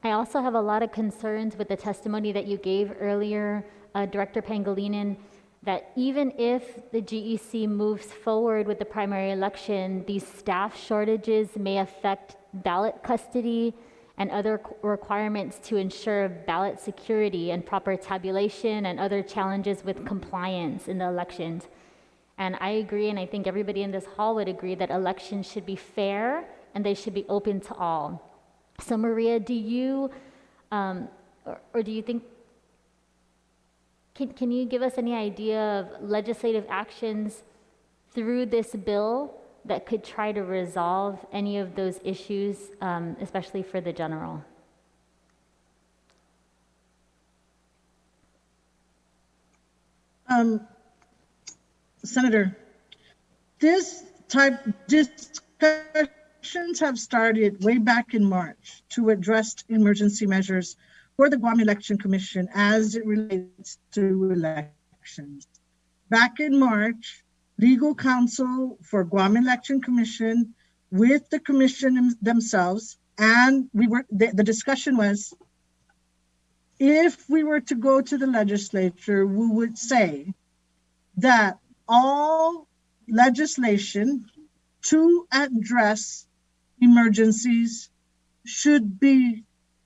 also have a lot of concerns with the testimony that you gave earlier, Director Pangilinan, that even if the GEC moves forward with the primary election, these staff shortages may affect ballot custody and other requirements to ensure ballot security and proper tabulation and other challenges with compliance in the elections. And I agree, and I think everybody in this hall would agree that elections should be fair and they should be open to all. So Maria, do you, or do you think, can you give us any idea of legislative actions through this bill that could try to resolve any of those issues, especially for the general? Senator, this type discussions have started way back in March to address emergency measures for the Guam Election Commission as it relates to elections. Back in March, legal counsel for Guam Election Commission with the commission themselves, and the discussion was, if we were to go to the legislature, we would say that all legislation to address emergencies should be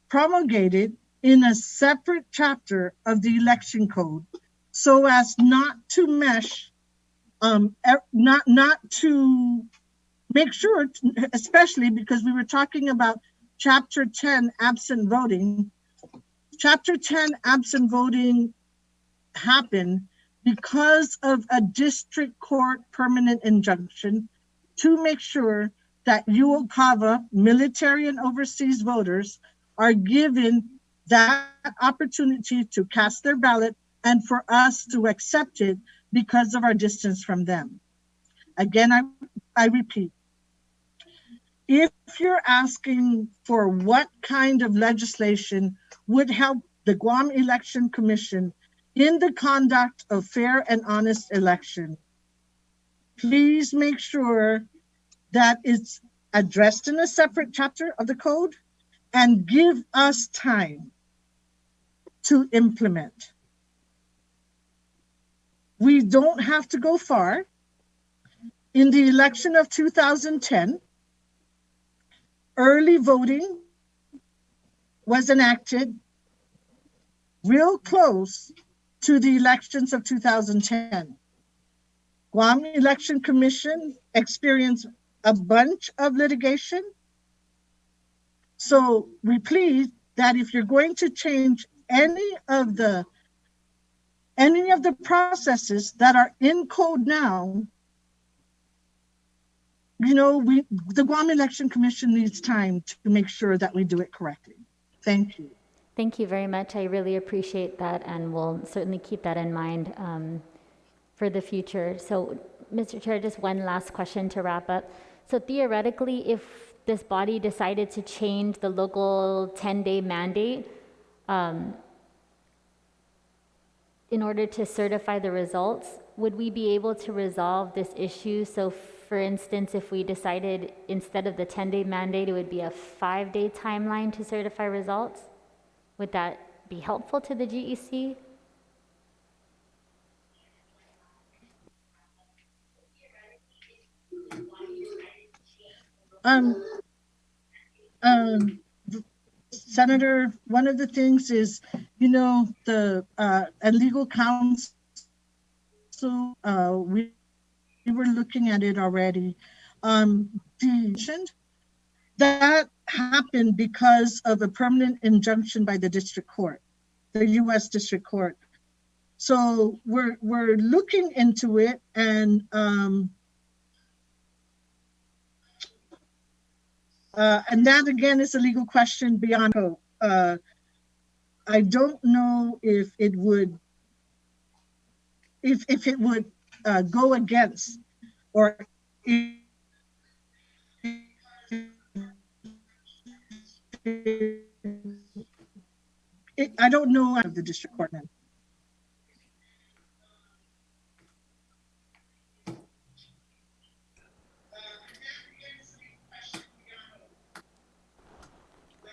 promulgated in a separate chapter of the election code so as not to mesh, not to make sure, especially because we were talking about Chapter 10 absent voting. Chapter 10 absent voting happened because of a district court permanent injunction to make sure that UOCAVA, military and overseas voters, are given that opportunity to cast their ballot and for us to accept it because of our distance from them. Again, I repeat, if you're asking for what kind of legislation would help the Guam Election Commission in the conduct of fair and honest election, please make sure that it's addressed in a separate chapter of the code and give us time to implement. We don't have to go far. In the election of 2010, early voting was enacted real close to the elections of 2010. Guam Election Commission experienced a bunch of litigation. So we plead that if you're going to change any of the processes that are in code now, the Guam Election Commission needs time to make sure that we do it correctly. Thank you. Thank you very much. I really appreciate that, and we'll certainly keep that in mind for the future. So, Mr. Chair, just one last question to wrap up. So theoretically, if this body decided to change the local 10-day mandate in order to certify the results, would we be able to resolve this issue? So for instance, if we decided instead of the 10-day mandate, it would be a 5-day timeline to certify results, would that be helpful to the GEC? Senator, one of the things is, the legal counsel, we were looking at it already. That happened because of a permanent injunction by the district court, the U.S. District Court. So we're looking into it, and that again is a legal question beyond hope. I don't know if it would go against, or I don't know of the district court now.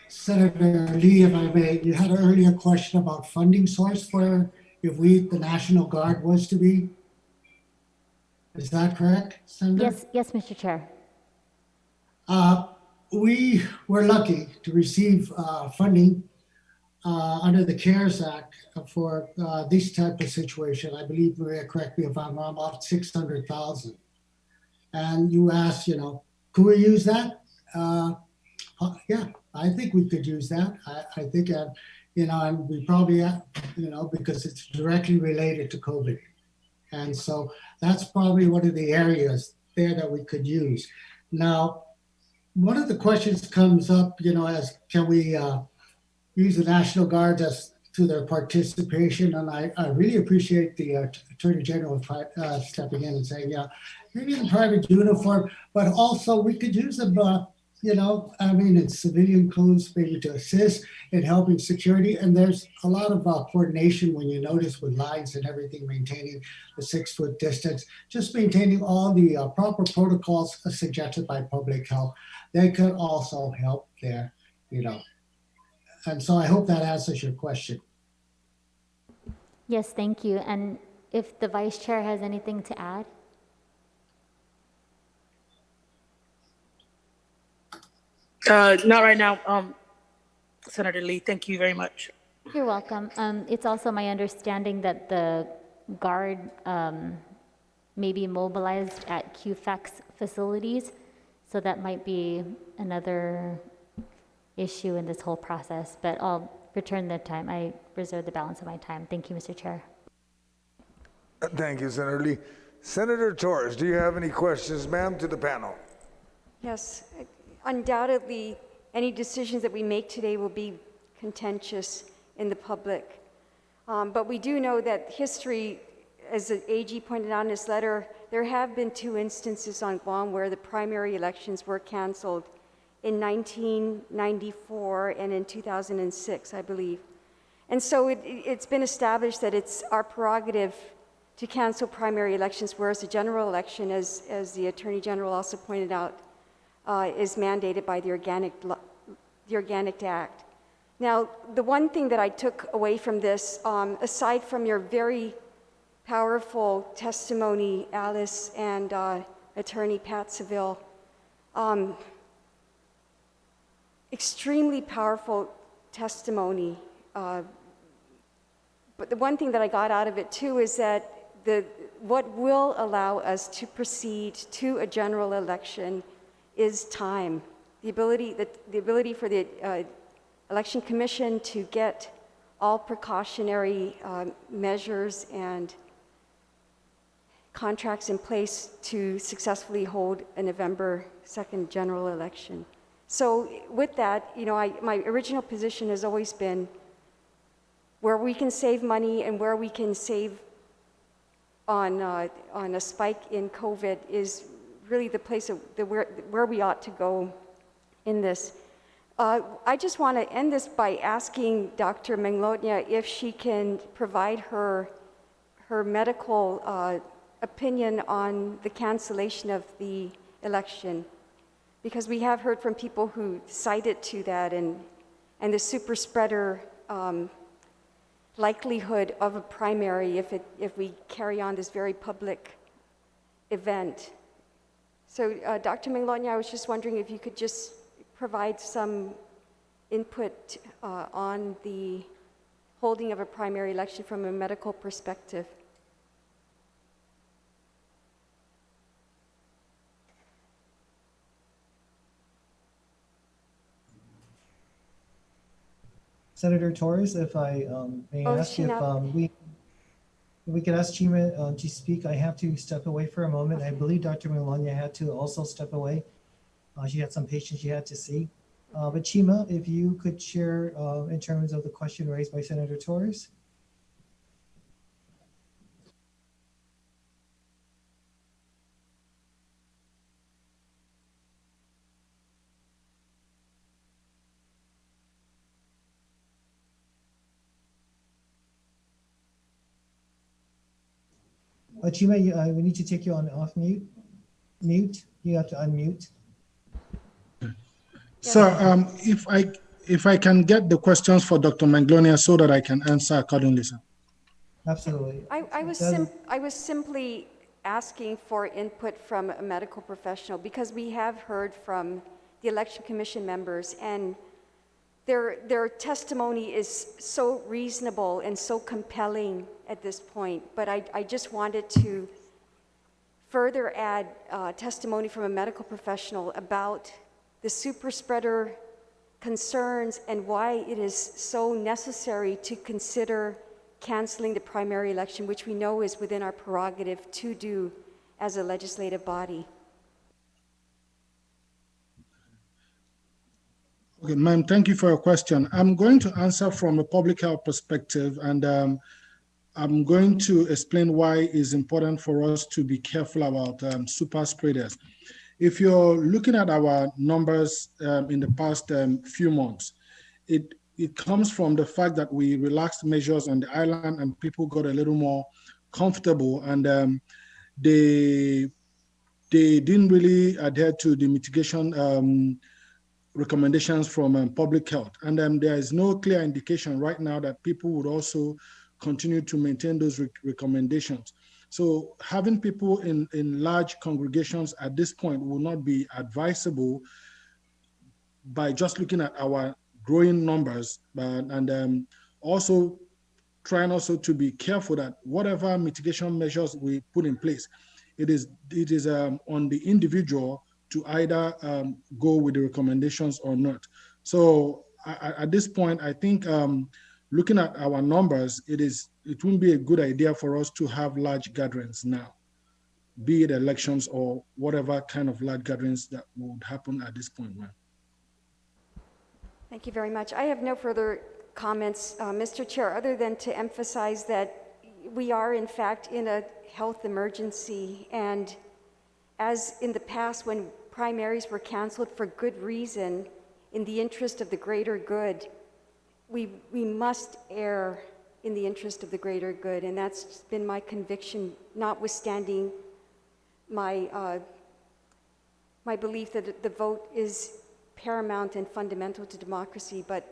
Senator Lee, if I may, you had an earlier question about funding source for if the National Guard was to be. Is that correct, Senator? Yes, Mr. Chair. We were lucky to receive funding under the CARES Act for this type of situation. I believe, Maria, correct me if I'm wrong, about $600,000. And you asked, could we use that? Yeah, I think we could use that. I think, and we probably, because it's directly related to COVID. And so that's probably one of the areas there that we could use. Now, one of the questions comes up, as can we use the National Guard as to their participation? And I really appreciate the Attorney General stepping in and saying, maybe in private uniform, but also we could use them, in civilian clothes, maybe to assist in helping security. And there's a lot of coordination when you notice with lines and everything, maintaining the 6-foot distance, just maintaining all the proper protocols suggested by public health. They could also help there, And so I hope that answers your question. Yes, thank you. And if the Vice Chair has anything to add? Not right now, Senator Lee. Thank you very much. You're welcome. It's also my understanding that the Guard may be mobilized at QFAX facilities, so that might be another issue in this whole process, but I'll return the time. I reserve the balance of my time. Thank you, Mr. Chair. Thank you, Senator Lee. Senator Torres, do you have any questions, ma'am, to the panel? Yes. Undoubtedly, any decisions that we make today will be contentious in the public. But we do know that history as the AG pointed out in his letter, there have been 2 instances on Guam where the primary elections were canceled in 1994 and in 2006, I believe. And so it's been established that it's our prerogative to cancel primary elections, whereas the general election, as the Attorney General also pointed out, is mandated by the Organic Act. Now, the one thing that I took away from this, aside from your very powerful testimony, Alice and Attorney Pat Seville, extremely powerful testimony. But the one thing that I got out of it too is that what will allow us to proceed to a general election is time. The ability for the Election Commission to get all precautionary measures and contracts in place to successfully hold a November 2nd general election. So with that, my original position has always been where we can save money and where we can save on a spike in COVID is really the place where we ought to go in this. I just want to end this by asking Dr. Manglotnya if she can provide her medical opinion on the cancellation of the election, because we have heard from people who cited to that and the super spreader likelihood of a primary if we carry on this very public event. So Dr. Manglotnya, I was just wondering if you could just provide some input on the holding of a primary election from a medical perspective. Senator Torres, if I may ask if we could ask Chima to speak. I have to step away for a moment. I believe Dr. Manglotnya had to also step away. She had some patients she had to see. But Chima, if you could share in terms of the question raised by Senator Torres. Chima, we need to take you on off mute. You have to unmute. Sir, if I can get the questions for Dr. Manglotnya so that I can answer accordingly, sir. Absolutely. I was simply asking for input from a medical professional because we have heard from the Election Commission members, and their testimony is so reasonable and so compelling at this point. But I just wanted to further add testimony from a medical professional about the super spreader concerns and why it is so necessary to consider canceling the primary election, which we know is within our prerogative to do as a legislative body. Okay, ma'am, thank you for your question. I'm going to answer from a public health perspective, and I'm going to explain why it's important for us to be careful about super spreaders. If you're looking at our numbers in the past few months, it comes from the fact that we relaxed measures on the island and people got a little more comfortable, and they didn't really adhere to the mitigation recommendations from public health. And there is no clear indication right now that people would also continue to maintain those recommendations. So having people in large congregations at this point will not be advisable by just looking at our growing numbers, and also trying also to be careful that whatever mitigation measures we put in place, it is on the individual to either go with the recommendations or not. So at this point, I think looking at our numbers, it wouldn't be a good idea for us to have large gatherings now, be it elections or whatever kind of large gatherings that would happen at this point, ma'am. Thank you very much. I have no further comments, Mr. Chair, other than to emphasize that, we are in fact in a health emergency, and as in the past when primaries were canceled for good reason, in the interest of the greater good, we must err in the interest of the greater good, and that's been my conviction, notwithstanding my my belief that the vote is paramount and fundamental to democracy. But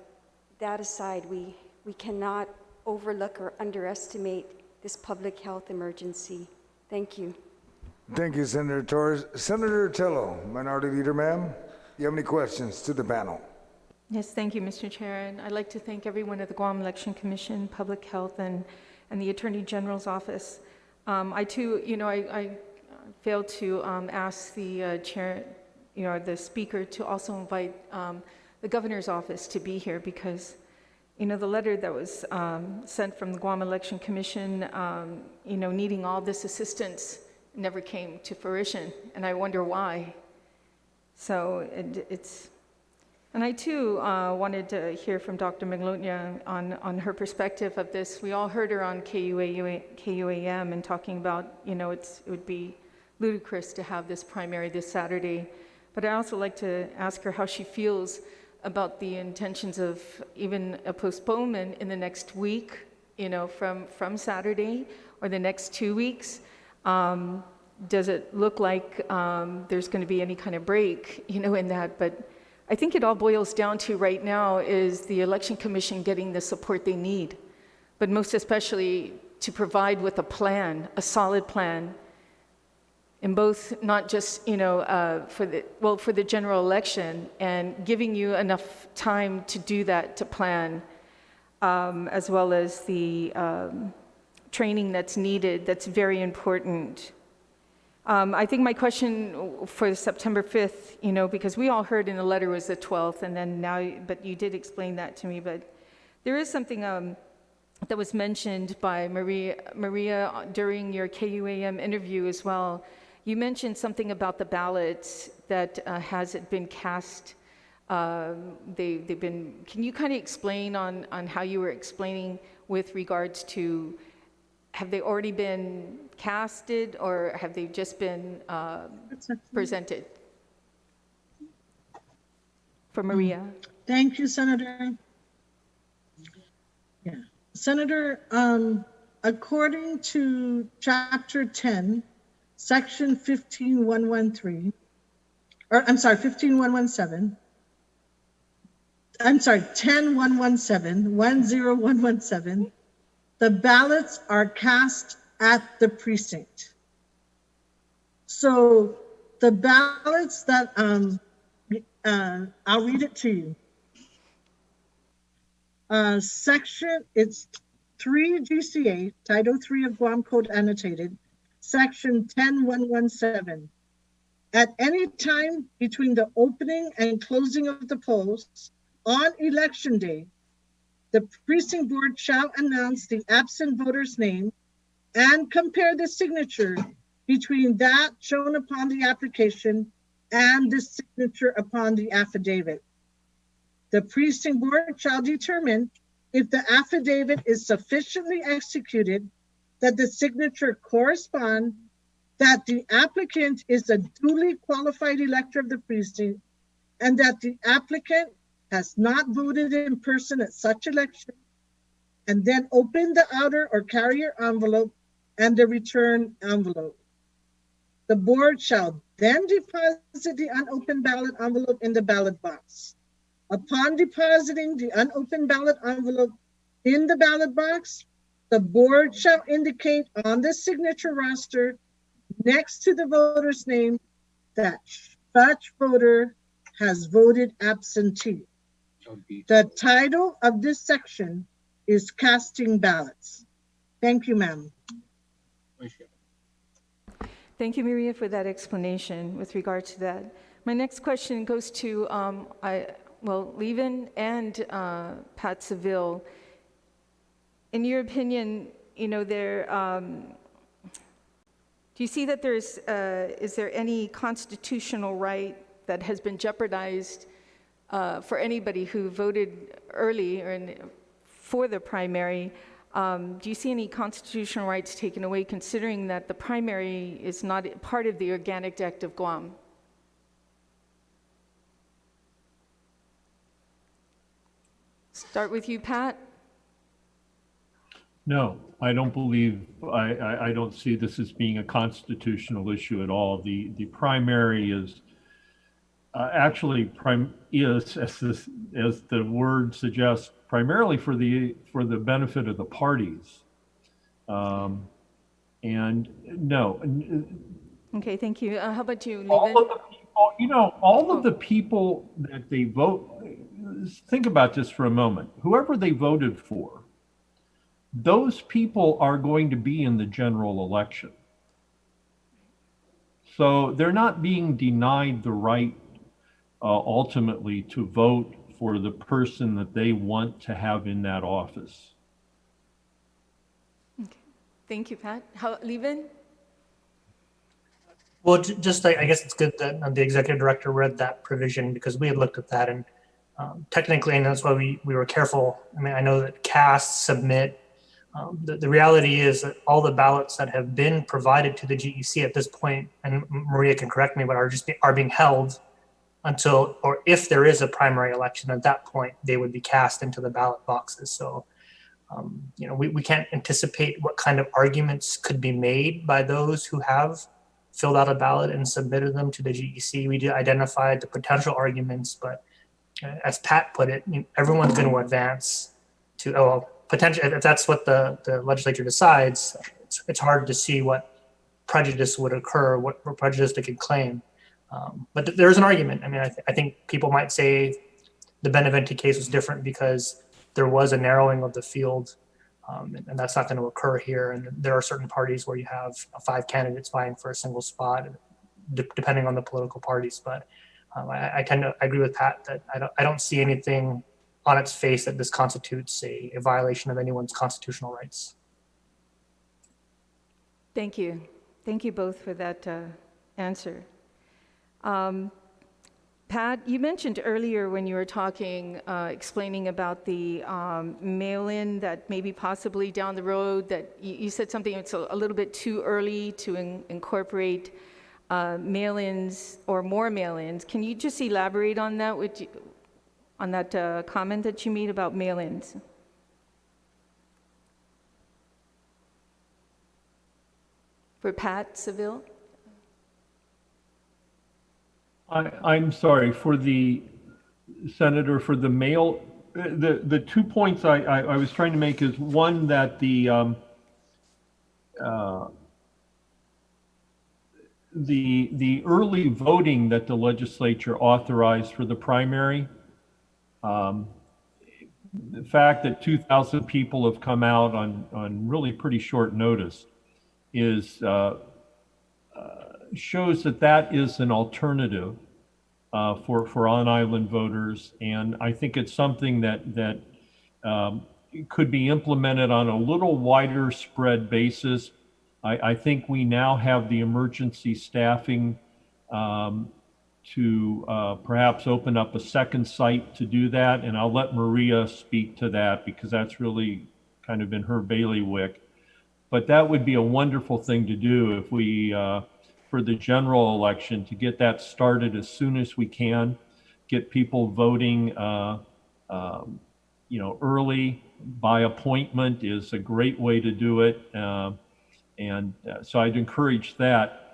that aside, we cannot overlook or underestimate this public health emergency. Thank you. Thank you, Senator Torres. Senator Tello, Minority Leader, ma'am, you have any questions to the panel? Yes, thank you, Mr. Chair. And I'd like to thank everyone at the Guam Election Commission, Public Health, and the Attorney General's office. I too, I failed to ask the chair, the speaker, to also invite the governor's office to be here, because the letter that was sent from the Guam Election Commission, needing all this assistance never came to fruition, and I wonder why. So and I too wanted to hear from Dr. Maglotnia on her perspective of this. We all heard her on KUAM and talking about, it would be ludicrous to have this primary this Saturday. But I also like to ask her how she feels about the intentions of even a postponement in the next week, from Saturday, or the next 2 weeks. Does it look like there's going to be any kind of break, in that? But I think it all boils down to right now is the Election Commission getting the support they need, but most especially to provide with a plan, a solid plan, in both, not just, for the general election, and giving you enough time to do that, to plan, as well as the training that's needed, that's very important. I think my question for September 5th, because we all heard in the letter was the 12th, and then now, but you did explain that to me, but there is something that was mentioned by Maria during your KUAM interview as well. You mentioned something about the ballots that hasn't been cast. They've been. Can you kind of explain on how you were explaining with regards to, have they already been casted, or have they just been presented? For Maria. Thank you, Senator. Yeah, Senator, according to Chapter 10, Section 15113, or I'm sorry, 15117. I'm sorry, 10117, 10117. The ballots are cast at the precinct. So the ballots that, I'll read it to you. It's 3 GCA, Title 3 of Guam Code Annotated, Section 10117. At any time between the opening and closing of the polls on election day, the precinct board shall announce the absent voter's name and compare the signature between that shown upon the application and the signature upon the affidavit. The precinct board shall determine if the affidavit is sufficiently executed that the signature correspond, that the applicant is a duly qualified elector of the precinct, and that the applicant has not voted in person at such election, and then open the outer or carrier envelope and the return envelope. The board shall then deposit the unopened ballot envelope in the ballot box. Upon depositing the unopened ballot envelope in the ballot box, the board shall indicate on the signature roster next to the voter's name that such voter has voted absentee. The title of this section is Casting Ballots. Thank you, ma'am. Thank you, Maria, for that explanation with regard to that. My next question goes to Levin and Pat Seville. In your opinion, do you see that is there any constitutional right that has been jeopardized for anybody who voted early or for the primary Do you see any constitutional rights taken away considering that the primary is not part of the Organic Act of Guam? Start with you, Pat. No, I don't believe, I don't see this as being a constitutional issue at all. The primary is actually is, as the word suggests, primarily for the benefit of the parties. And no. Okay, thank you. How about you, All Levin? of the people, all of the people that they vote, think about this for a moment. Whoever they voted for, those people are going to be in the general election. So they're not being denied the right ultimately to vote for the person that they want to have in that office. Okay. Thank you, Pat. How, Levin? Well, just I guess it's good that the executive director read that provision because we had looked at that and technically, and that's why we were careful. I mean, I know that casts submit. The reality is that all the ballots that have been provided to the GEC at this point, and Maria can correct me, but are being held until, or if there is a primary election, at that point, they would be cast into the ballot boxes. So, we can't anticipate what kind of arguments could be made by those who have filled out a ballot and submitted them to the GEC. We identified the potential arguments, but as Pat put it, everyone's going to advance to, potentially, if that's what the legislature decides, it's hard to see what prejudice would occur, what prejudice they could claim. But there is an argument. I mean, I think people might say the Benevente case was different because there was a narrowing of the field, and that's not going to occur here. And there are certain parties where you have 5 candidates vying for a single spot, depending on the political parties. But I tend to agree with Pat that I don't see anything on its face that this constitutes a violation of anyone's constitutional rights. Thank you. Thank you both for that answer. Pat, you mentioned earlier when you were talking, explaining about the mail-in that maybe possibly down the road that you said something it's a little bit too early to incorporate mail-ins or more mail-ins. Can you just elaborate on that on that comment that you made about mail-ins? For Pat Seville? I'm sorry, for the Senator, for the mail, the 2 points I was trying to make is one, that the early voting that the legislature authorized for the primary, the fact that 2,000 people have come out on really pretty short notice is shows that is an alternative for on-island voters, and I think it's something that could be implemented on a little wider spread basis. I think we now have the emergency staffing to perhaps open up a second site to do that, and I'll let Maria speak to that because that's really kind of in her bailiwick. But that would be a wonderful thing to do if we, for the general election, to get that started as soon as we can, get people voting, early by appointment is a great way to do it. So I'd encourage that.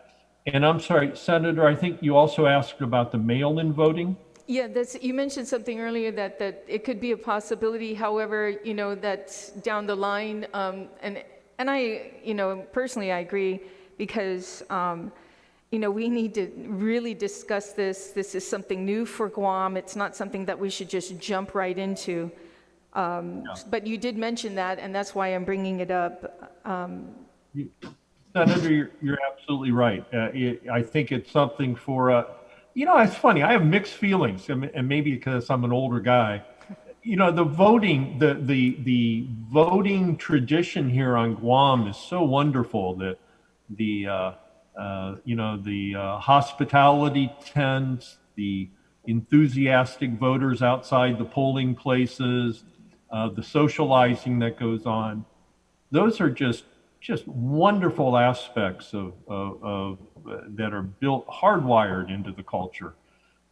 And I'm sorry, Senator, I think you also asked about the mail-in voting. Yeah, you mentioned something earlier that it could be a possibility. However, that's down the line. And I, personally, I agree because, we need to really discuss this. This is something new for Guam. It's not something that we should just jump right into. But you did mention that, and that's why I'm bringing it up. Senator, you're absolutely right. I think it's something for, it's funny. I have mixed feelings, and maybe because I'm an older guy. The voting, the voting tradition here on Guam is so wonderful. That the hospitality tents, the enthusiastic voters outside the polling places, the socializing that goes on. Those are just wonderful aspects of that are built hardwired into the culture.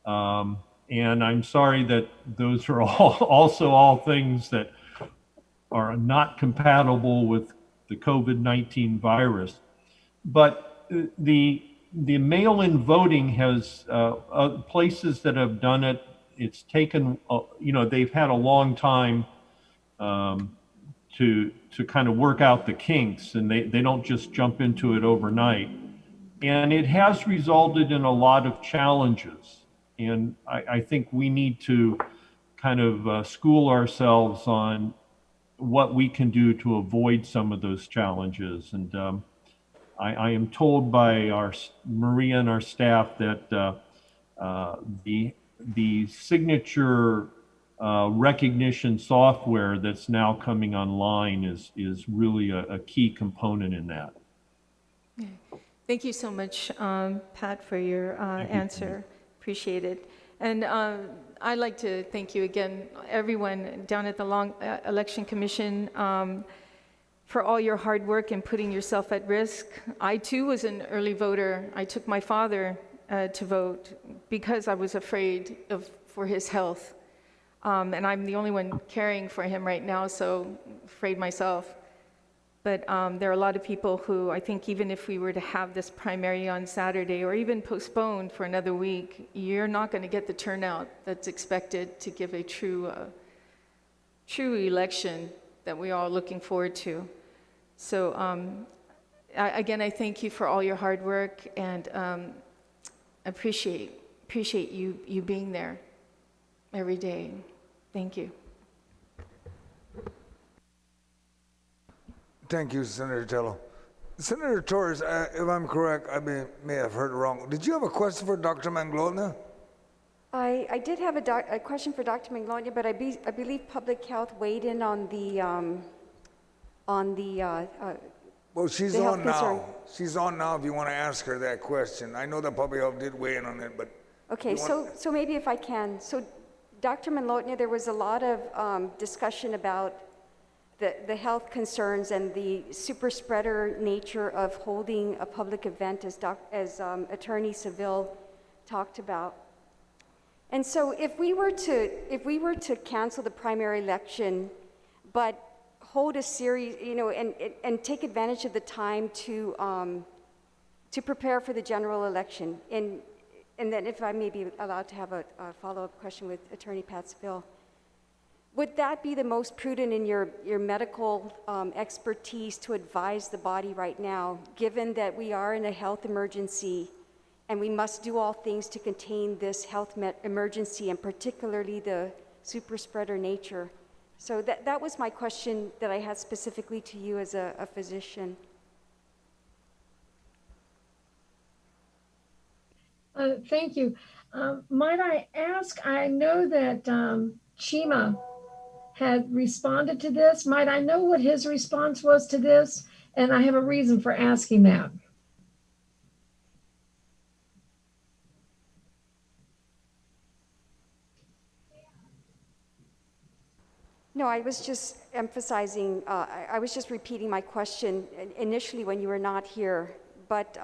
And I'm sorry that those are also all things that are not compatible with the COVID-19 virus. But the mail-in voting has places that have done it. It's taken, they've had a long time to kind of work out the kinks, and they don't just jump into it overnight. And it has resulted in a lot of challenges. And I think we need to kind of school ourselves on what we can do to avoid some of those challenges. And I am told by Maria and our staff that the signature recognition software that's now coming online is really a key component in that. Thank you so much, Pat, for your answer. Appreciate it. And I'd like to thank you again, everyone down at the Election Commission, for all your hard work and putting yourself at risk. I too was an early voter. I took my father to vote because I was afraid for his health. And I'm the only one caring for him right now, so afraid myself. But there are a lot of people who I think even if we were to have this primary on Saturday or even postponed for another week, you're not going to get the turnout that's expected to give a true election that we are all looking forward to. So again, I thank you for all your hard work, and appreciate you being there every day. Thank you. Thank you, Senator Tello. Senator Torres, if I'm correct, I may have heard it wrong. Did you have a question for Dr. Manglona? I did have a question for Dr. Manglona, but I believe Public Health weighed in on the well, she's the health on concern. now. She's on now if you want to ask her that question. I know that Public Health did weigh in on it, but... Okay, so maybe if I can. So Dr. Manglona, there was a lot of discussion about the health concerns and the super spreader nature of holding a public event, as Attorney Seville talked about. And so if we were to cancel the primary election, but hold a series, and take advantage of the time to prepare for the general election, and then if I may be allowed to have a follow-up question with Attorney Pat Seville, would that be the most prudent in your medical expertise to advise the body right now, given that we are in a health emergency and we must do all things to contain this health emergency, and particularly the super spreader nature? So that was my question that I had specifically to you as a physician. Thank you. Might I ask, I know that Chima had responded to this. Might I know what his response was to this? And I have a reason for asking that. No, I was just emphasizing, I was just repeating my question initially when you were not here, but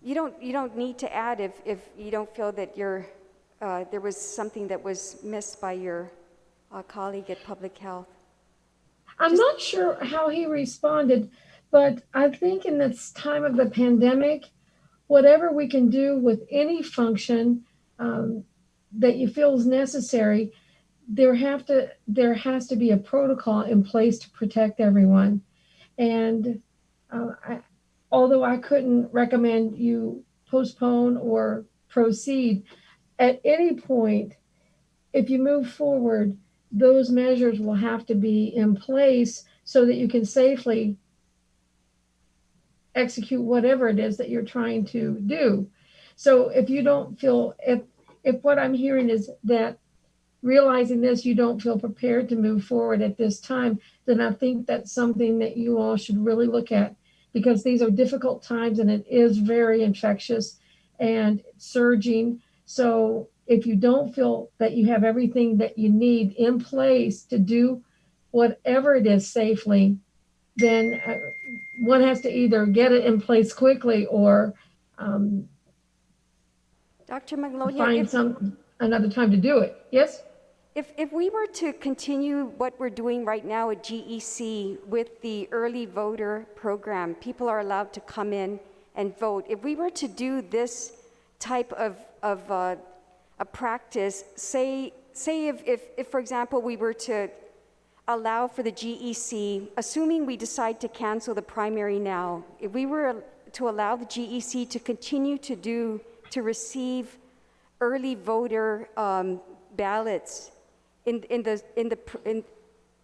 you don't need to add if you don't feel that there was something that was missed by your colleague at Public Health. I'm not sure how he responded, but I think in this time of the pandemic, whatever we can do with any function that you feel is necessary, there has to be a protocol in place to protect everyone. And although I couldn't recommend you postpone or proceed, at any point, if you move forward, those measures will have to be in place so that you can safely execute whatever it is that you're trying to do. So if you don't feel, if what I'm hearing is that realizing this, you don't feel prepared to move forward at this time, then I think that's something that you all should really look at, because these are difficult times and it is very infectious and surging. So if you don't feel that you have everything that you need in place to do whatever it is safely, then one has to either get it in place quickly or Dr. Magnolia, find another time to do it. Yes? if we were to continue what we're doing right now at GEC with the early voter program, people are allowed to come in and vote. If we were to do this type of a practice, say if for example we were to allow for the GEC, assuming we decide to cancel the primary now, if we were to allow the GEC to continue to receive early voter ballots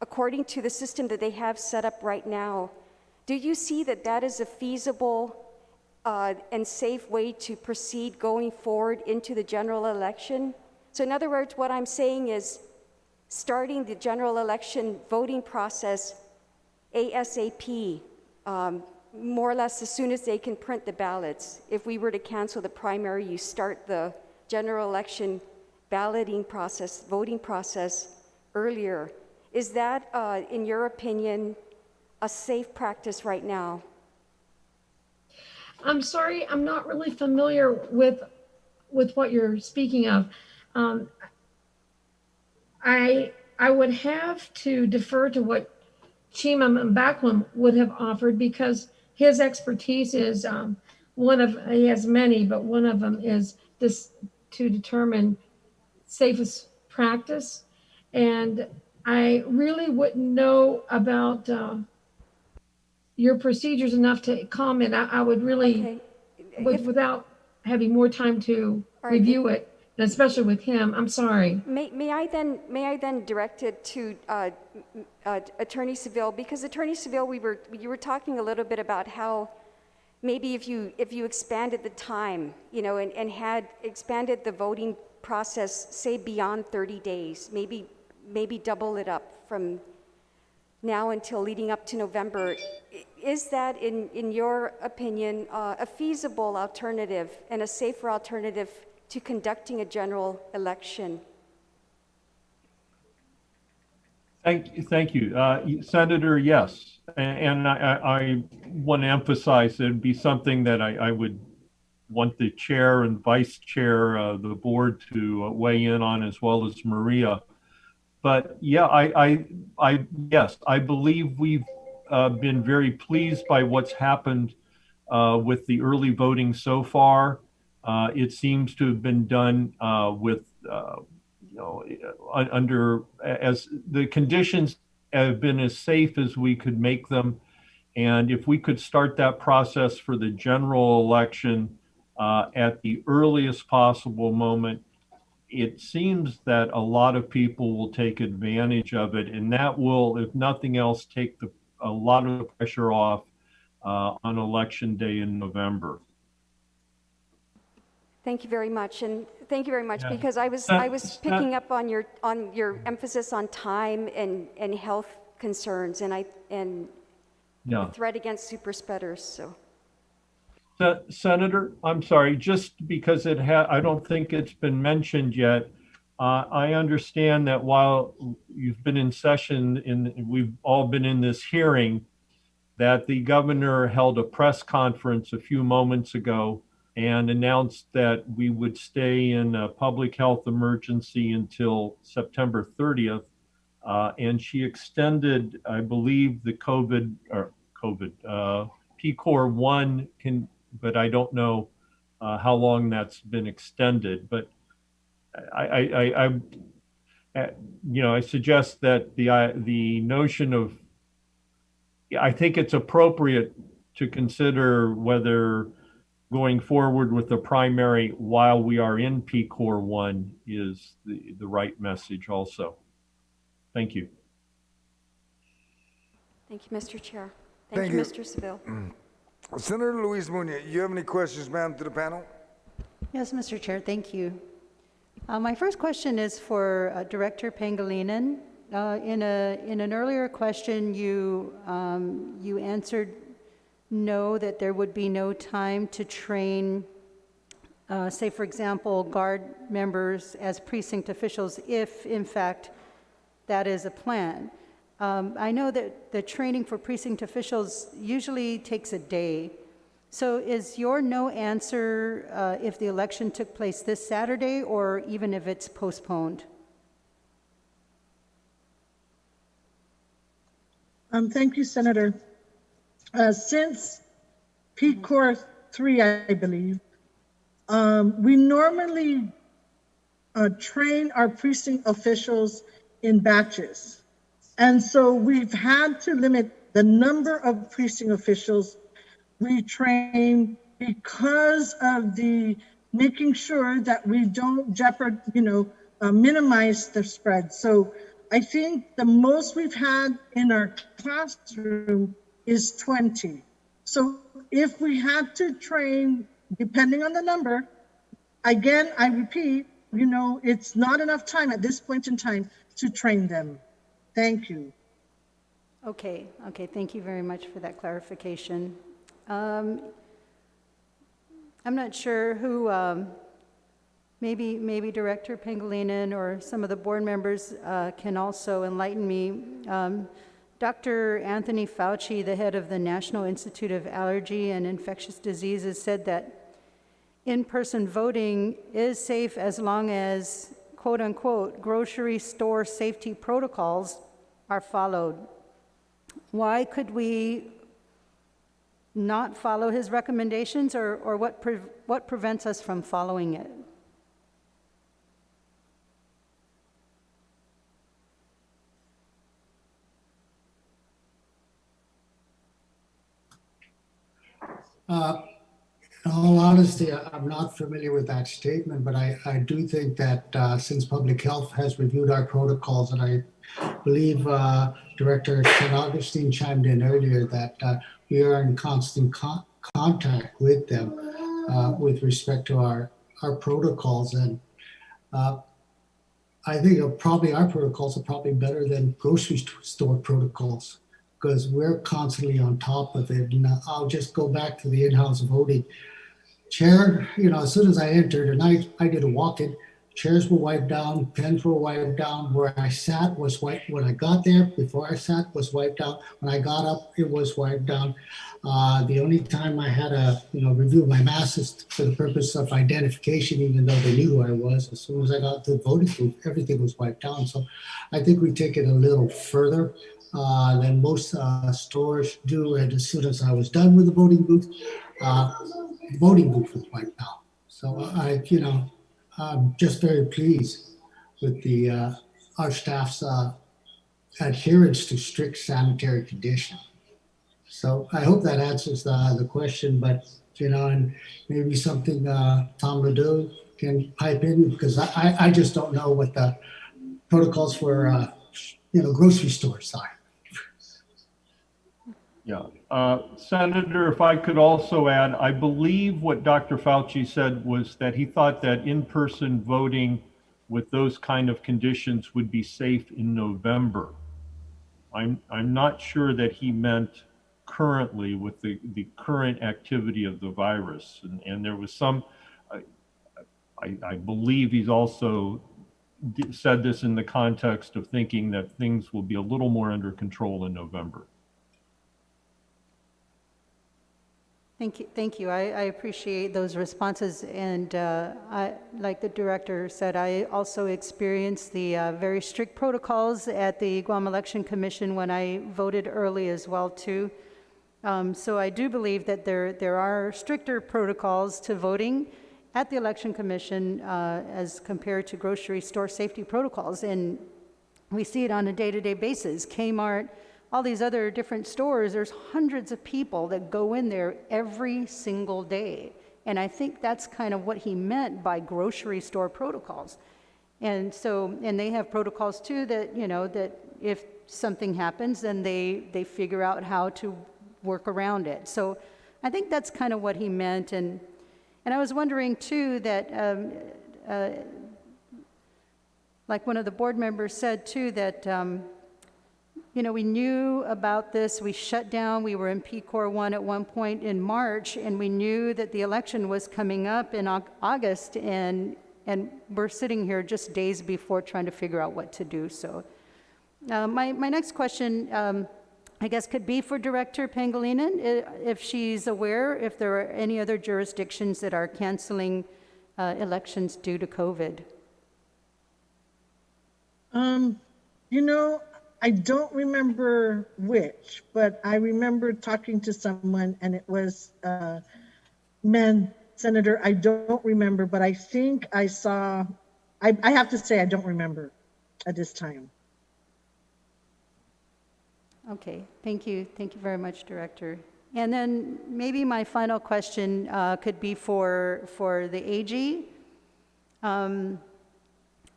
according to the system that they have set up right now, do you see that that is a feasible and safe way to proceed going forward into the general election? So in other words, what I'm saying is starting the general election voting process ASAP, more or less as soon as they can print the ballots. If we were to cancel the primary, you start the general election balloting process, voting process earlier. Is that, in your opinion, a safe practice right now? I'm sorry, I'm not really familiar with what you're speaking of. I would have to defer to what Chima Mbakwe would have offered, because his expertise is he has many, but one of them is this to determine safest practice. And I really wouldn't know about your procedures enough to comment. I would really, without having more time to review it, and especially with him, I'm sorry. May I then direct it to Attorney Seville, because Attorney Seville, you were talking a little bit about how maybe if you expanded the time, and had expanded the voting process, say beyond 30 days, maybe double it up from now until leading up to November. Is that, in your opinion, a feasible alternative and a safer alternative to conducting a general election? Thank you. Senator, yes. And I want to emphasize it'd be something that I would want the chair and vice chair of the board to weigh in on, as well as Maria. But yeah, yes, I believe we've been very pleased by what's happened with the early voting so far. It seems to have been done with, under, as the conditions have been as safe as we could make them. And if we could start that process for the general election at the earliest possible moment, it seems that a lot of people will take advantage of it, and that will, if nothing else, take a lot of the pressure off on election day in November. Thank you very much, and thank you very much, Yeah. because I was picking up on your emphasis on time and health concerns, and the threat against super spreaders. So. Senator, I'm sorry, just because I don't think it's been mentioned yet. I understand that while you've been in session we've all been in this hearing, that the governor held a press conference a few moments ago and announced that we would stay in a public health emergency until September 30th. And she extended, I believe, the Pt.1 but I don't know how long that's been extended. But I suggest that the notion of, I think it's appropriate to consider whether going forward with the primary while we are in Pt.1 is the right message also. Thank you. Thank you, Mr. Chair. Thank you, Mr. Seville. Senator Luis Muñoz, you have any questions, ma'am, to the panel? Yes, Mr. Chair, thank you. My first question is for Director Pangilinan. In an earlier question, you answered no, that there would be no time to train, say, for example, guard members as precinct officials, if in fact that is a plan. I know that the training for precinct officials usually takes a day. So is your no answer if the election took place this Saturday or even if it's postponed? Thank you, Senator. Since PCOR 3, I believe, we normally train our precinct officials in batches. And so we've had to limit the number of precinct officials we train because of the making sure that we don't minimize the spread. So I think the most we've had in our classroom is 20. So if we had to train, depending on the number, again, I repeat, it's not enough time at this point in time to train them. Thank you. Okay, thank you very much for that clarification. I'm not sure who, maybe Director Pangilinan or some of the board members can also enlighten me. Dr. Anthony Fauci, the head of the National Institute of Allergy and Infectious Diseases, said that in-person voting is safe as long as, quote unquote, grocery store safety protocols are followed. Why could we not follow his recommendations, or what prevents us from following it? In all honesty, I'm not familiar with that statement, but I do think that since Public Health has reviewed our protocols, and I believe Director St. Augustine chimed in earlier that we are in constant contact with them with respect to our protocols. And I think probably our protocols are probably better than grocery store protocols because we're constantly on top of it. And I'll just go back to the in-house voting. Chair, as soon as I entered, and I did a walk-in, chairs were wiped down, pens were wiped down. Where I sat was wiped. When I got there, before I sat, was wiped down. When I got up, it was wiped down. The only time I had a review my mask is for the purpose of identification, even though they knew who I was. As soon as I got to the voting booth, everything was wiped down. So I think we take it a little further than most stores do. And as soon as I was done with the voting booth was wiped out. So I'm just very pleased with our staff's adherence to strict sanitary conditions. So I hope that answers the question, but and maybe something Tom Ledoux can pipe in, because I just don't know what the protocols for grocery stores are. Yeah. Senator, if I could also add, I believe what Dr. Fauci said was that he thought that in-person voting with those kind of conditions would be safe in November. I'm not sure that he meant currently with the current activity of the virus. And there was some, I believe he's also said this in the context of thinking that things will be a little more under control in November. Thank you. I appreciate those responses. And like the director said, I also experienced the very strict protocols at the Guam Election Commission when I voted early as well too. So I do believe that there are stricter protocols to voting at the Election Commission as compared to grocery store safety protocols. And we see it on a day-to-day basis. Kmart, all these other different stores, there's hundreds of people that go in there every single day. And I think that's kind of what he meant by grocery store protocols. And so, and they have protocols too that, that if something happens, then they figure out how to work around it. So I think that's kind of what he meant. And I was wondering too that, like one of the board members said too, that, we knew about this. We shut down. We were in PCOR 1 at one point in March, and we knew that the election was coming up in August, and we're sitting here just days before trying to figure out what to do. So My next question, I guess, could be for Director Pangilinan, if she's aware if there are any other jurisdictions that are canceling elections due to COVID. You know, I don't remember which, but I remember talking to someone and it was, Senator, I don't remember, but I think I saw, I have to say I don't remember at this time. Okay, thank you. Thank you very much, Director. And then maybe my final question could be for the AG.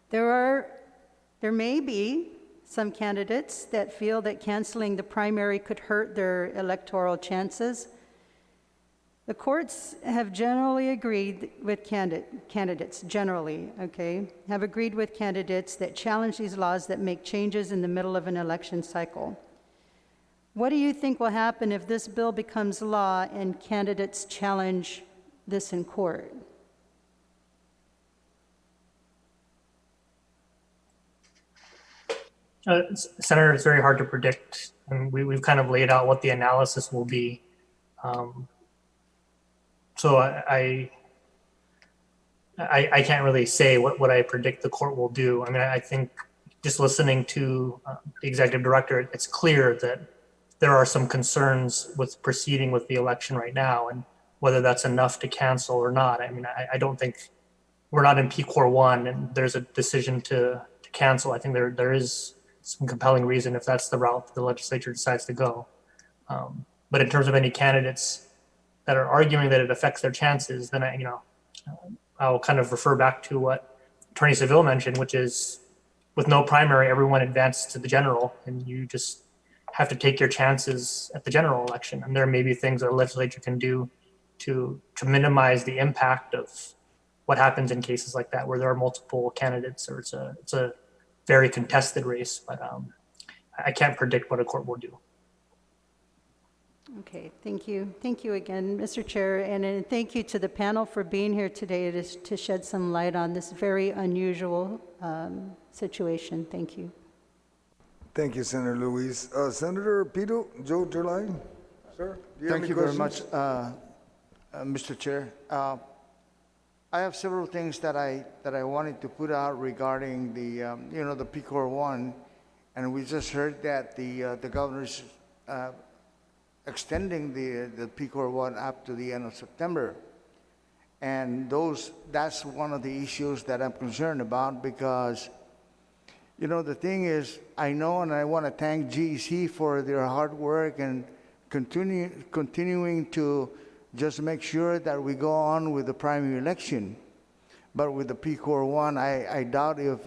There may be some candidates that feel that canceling the primary could hurt their electoral chances. The courts have generally agreed with candidates, have agreed with candidates that challenge these laws that make changes in the middle of an election cycle. What do you think will happen if this bill becomes law and candidates challenge this in court? Senator, it's very hard to predict, and we've kind of laid out what the analysis will be. So I can't really say what I predict the court will do. I mean, I think just listening to the executive director, it's clear that there are some concerns with proceeding with the election right now, and whether that's enough to cancel or not. I mean, I don't think we're not in Pt.1 and there's a decision to cancel. I think there is some compelling reason if that's the route that the legislature decides to go. But in terms of any candidates that are arguing that it affects their chances, then I'll kind of refer back to what Attorney Seville mentioned, which is with no primary, everyone advances to the general, and you just have to take your chances at the general election. And there may be things that the legislature can do to minimize the impact of what happens in cases like that, where there are multiple candidates or it's a very contested race. But I can't predict what a court will do. Okay, thank you. Thank you again, Mr. Chair, and thank you to the panel for being here today to shed some light on this very unusual situation. Thank you. Thank you, Senator Luis. Senator Pito, Joe July, sir, do you have Thank any you very questions? much, Mr. Chair. I have several things that I wanted to put out regarding the the Pt.1, and we just heard that the governor's extending the Pt.1 up to the end of September, and that's one of the issues that I'm concerned about, because the thing is, I know, and I want to thank GEC for their hard work and continuing to just make sure that we go on with the primary election. But with the Pt.1, I doubt if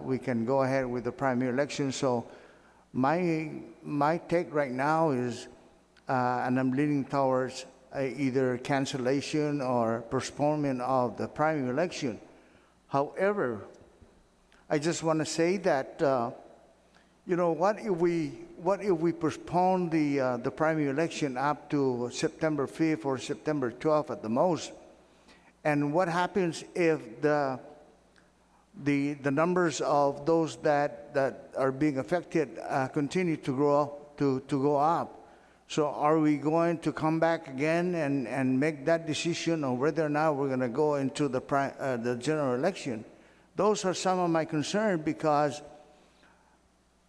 we can go ahead with the primary election. So my take right now is, and I'm leaning towards either cancellation or postponement of the primary election. However, I just want to say that, what if we postpone the primary election up to September 5th or September 12th at the most? And what happens if the numbers of those that are being affected continue to go up? So are we going to come back again and make that decision on whether or not we're going to go into the general election? Those are some of my concerns, because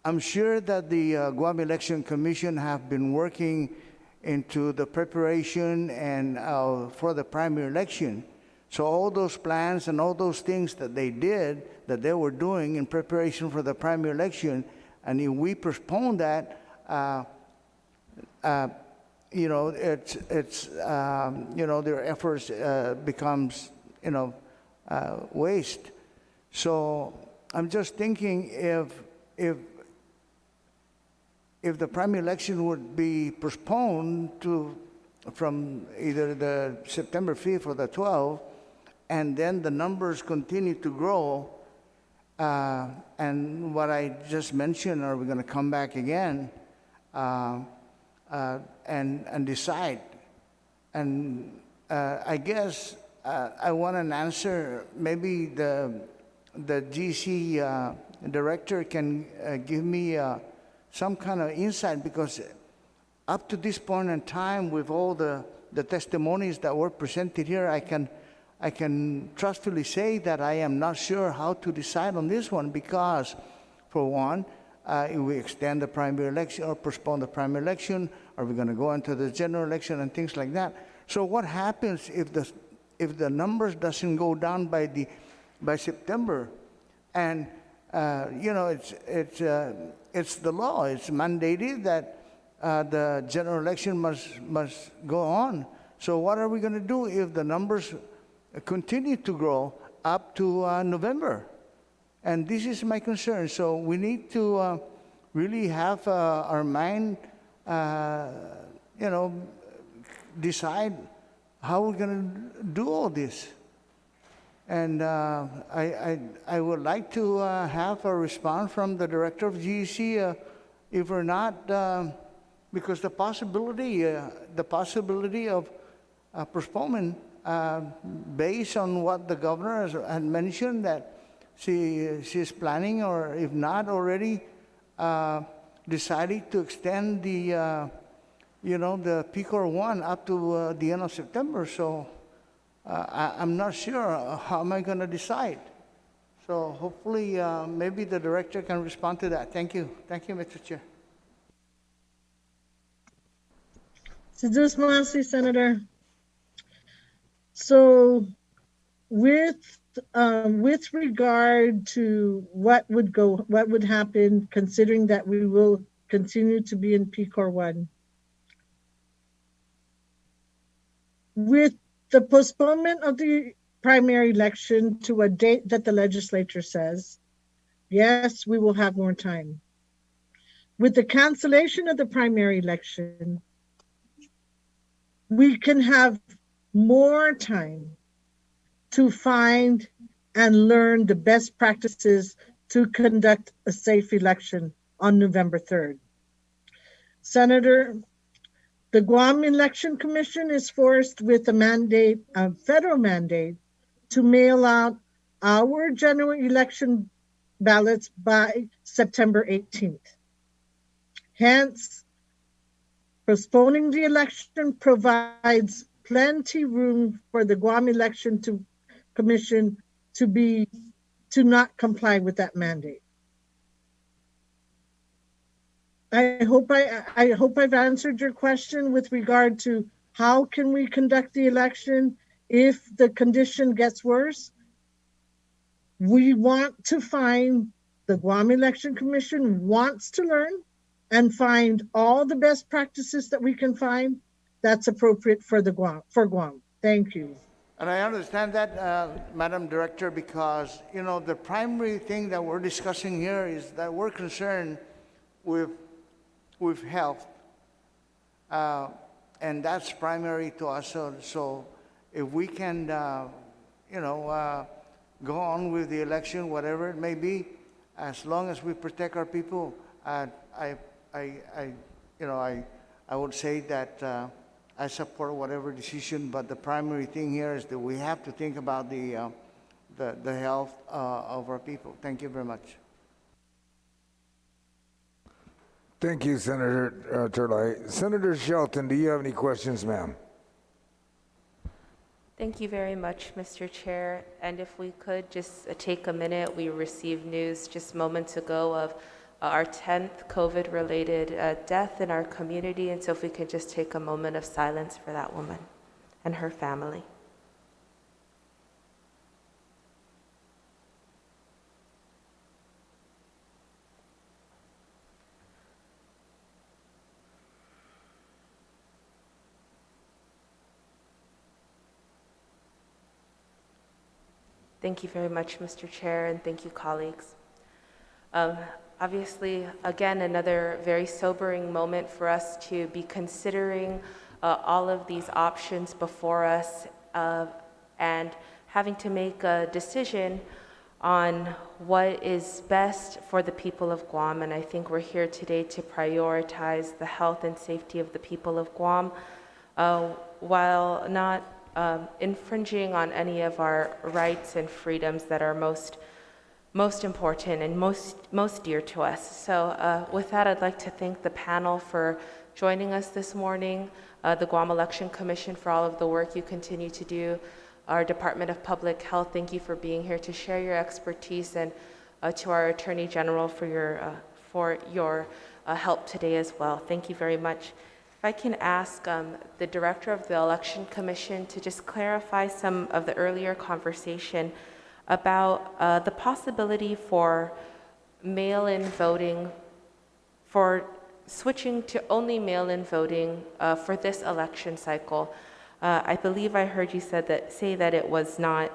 I'm sure that the Guam Election Commission have been working into the preparation and for the primary election. So all those plans and all those things that they were doing in preparation for the primary election, and if we postpone that, their efforts becomes waste. So I'm just thinking if the primary election would be postponed from either the September 5th or the 12th, and then the numbers continue to grow, and what I just mentioned, are we going to come back again and decide? And I guess I want an answer. Maybe the GC director can give me some kind of insight, because up to this point in time, with all the testimonies that were presented here, I can trustfully say that I am not sure how to decide on this one, because, for one, if we extend the primary election or postpone the primary election, are we going to go into the general election and things like that? So what happens if the numbers doesn't go down by September? And it's the law. It's mandated that the general election must go on. So what are we going to do if the numbers continue to grow up to November? And this is my concern. So we need to really have our mind, decide how we're going to do all this. And I would like to have a response from the director of GEC, if or not, because the possibility of postponement, based on what the governor had mentioned, that she's planning, or if not already, decided to extend the Pt.1 up to the end of September. So I'm not sure how am I going to decide. So hopefully, maybe the director can respond to that. Thank you. Thank you, Mr. Chair. Seduce Massey, Senator. So with regard to what would happen, considering that we will continue to be in Pt.1, with the postponement of the primary election to a date that the legislature says, yes, we will have more time. With the cancellation of the primary election, we can have more time to find and learn the best practices to conduct a safe election on November 3rd. Senator, the Guam Election Commission is forced with a federal mandate, to mail out our general election ballots by September 18th. Hence, postponing the election provides plenty room for the Guam Election Commission to not comply with that mandate. I hope I've answered your question with regard to how can we conduct the election if the condition gets worse. We want to find, the Guam Election Commission wants to learn and find all the best practices that we can find that's appropriate for Guam. Thank you. And I understand that, Madam Director, because, the primary thing that we're discussing here is that we're concerned with health. And that's primary to us. So if we can, go on with the election, whatever it may be, as long as we protect our people, I would say that I support whatever decision. But the primary thing here is that we have to think about the health of our people. Thank you very much. Thank you, Senator Turley. Senator Shelton, do you have any questions, ma'am? Thank you very much, Mr. Chair. And if we could just take a minute, we received news just moments ago of our 10th COVID-related death in our community. And so if we could just take a moment of silence for that woman and her family. Thank you very much, Mr. Chair, and thank you, colleagues. Obviously, again, another very sobering moment for us to be considering all of these options before us and having to make a decision on what is best for the people of Guam. And I think we're here today to prioritize the health and safety of the people of Guam while not infringing on any of our rights and freedoms that are most most important and most dear to us. So with that, I'd like to thank the panel for joining us this morning, the Guam Election Commission for all of the work you continue to do, our Department of Public Health, thank you for being here to share your expertise, and to our Attorney General for your help today as well. Thank you very much. If I can ask the Director of the Election Commission to just clarify some of the earlier conversation about the possibility for mail-in voting, for switching to only mail-in voting for this election cycle. I believe I heard you say that it was not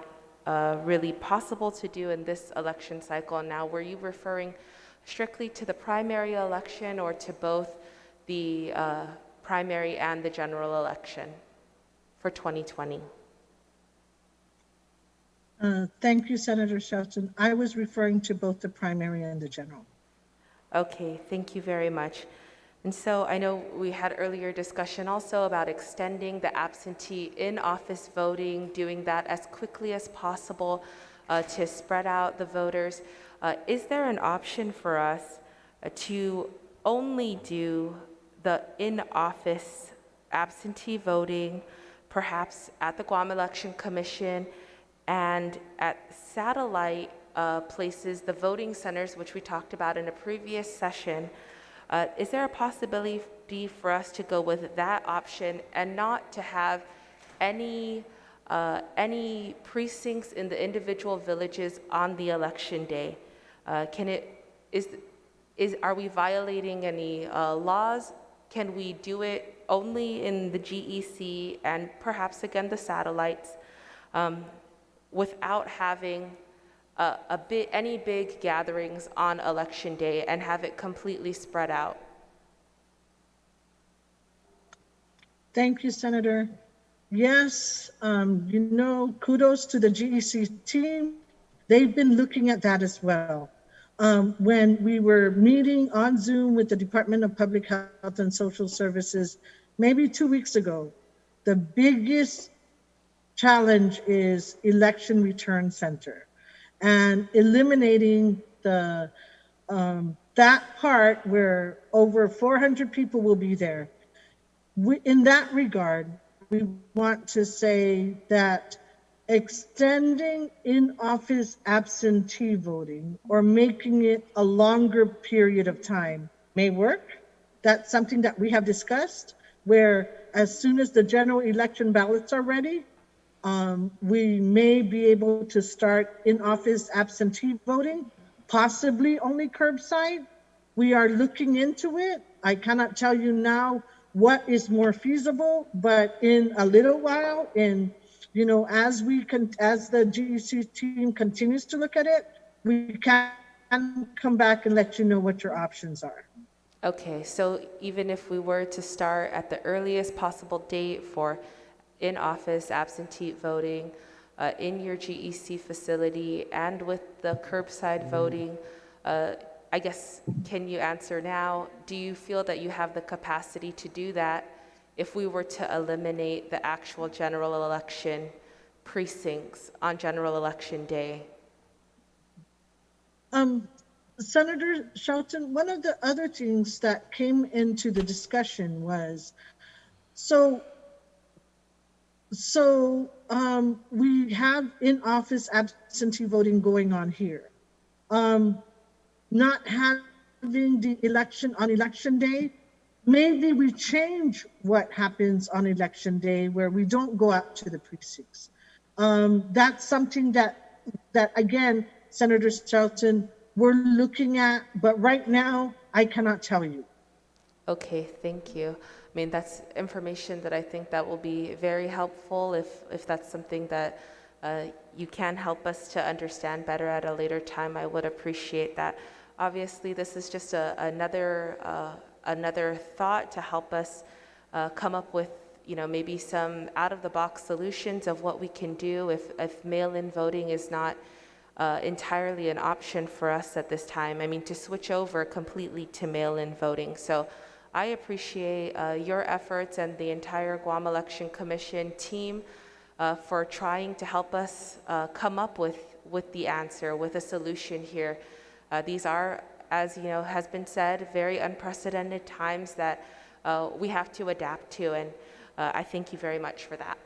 really possible to do in this election cycle. Now, were you referring strictly to the primary election or to both the primary and the general election for 2020? Thank you, Senator Shelton. I was referring to both the primary and the general. Okay, thank you very much. And so I know we had earlier discussion also about extending the absentee in-office voting, doing that as quickly as possible to spread out the voters. Is there an option for us to only do the in-office absentee voting, perhaps at the Guam Election Commission and at satellite places, the voting centers, which we talked about in a previous session? Is there a possibility for us to go with that option and not to have any precincts in the individual villages on the election day? Are we violating any laws? Can we do it only in the GEC and perhaps again the satellites without having any big gatherings on election day and have it completely spread out? Thank you, Senator. Yes, kudos to the GEC team. They've been looking at that as well. When we were meeting on Zoom with the Department of Public Health and Social Services, maybe 2 weeks ago, the biggest challenge is election return center and eliminating that part where over 400 people will be there. In that regard, we want to say that extending in-office absentee voting or making it a longer period of time may work. That's something that we have discussed, where as soon as the general election ballots are ready, we may be able to start in-office absentee voting, possibly only curbside. We are looking into it. I cannot tell you now what is more feasible, but in a little while, as the GEC team continues to look at it, we can come back and let you know what your options are. Okay, so even if we were to start at the earliest possible date for in-office absentee voting in your GEC facility and with the curbside voting, I guess, can you answer now, do you feel that you have the capacity to do that if we were to eliminate the actual general election precincts on general election day? Senator Shelton, one of the other things that came into the discussion was, we have in-office absentee voting going on here. Not having the election on election day, maybe we change what happens on election day where we don't go out to the precincts. That's something that again, Senator Shelton, we're looking at, but right now, I cannot tell you. Okay, thank you. I mean, that's information that I think that will be very helpful if that's something that you can help us to understand better at a later time. I would appreciate that. Obviously, this is just another thought to help us come up with, maybe some out-of-the-box solutions of what we can do if mail-in voting is not entirely an option for us at this time. I mean, to switch over completely to mail-in voting. So I appreciate your efforts and the entire Guam Election Commission team for trying to help us come up with with the answer, with a solution here. These are, as you know, has been said, very unprecedented times that we have to adapt to, and I thank you very much for that.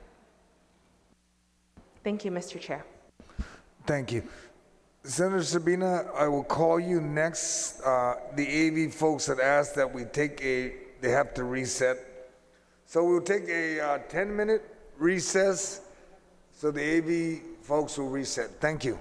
Thank you, Mr. Chair. Thank you. Senator Sabina, I will call you next. The AV folks had asked that we take they have to reset. So we'll take a 10-minute recess so the AV folks will reset. Thank you.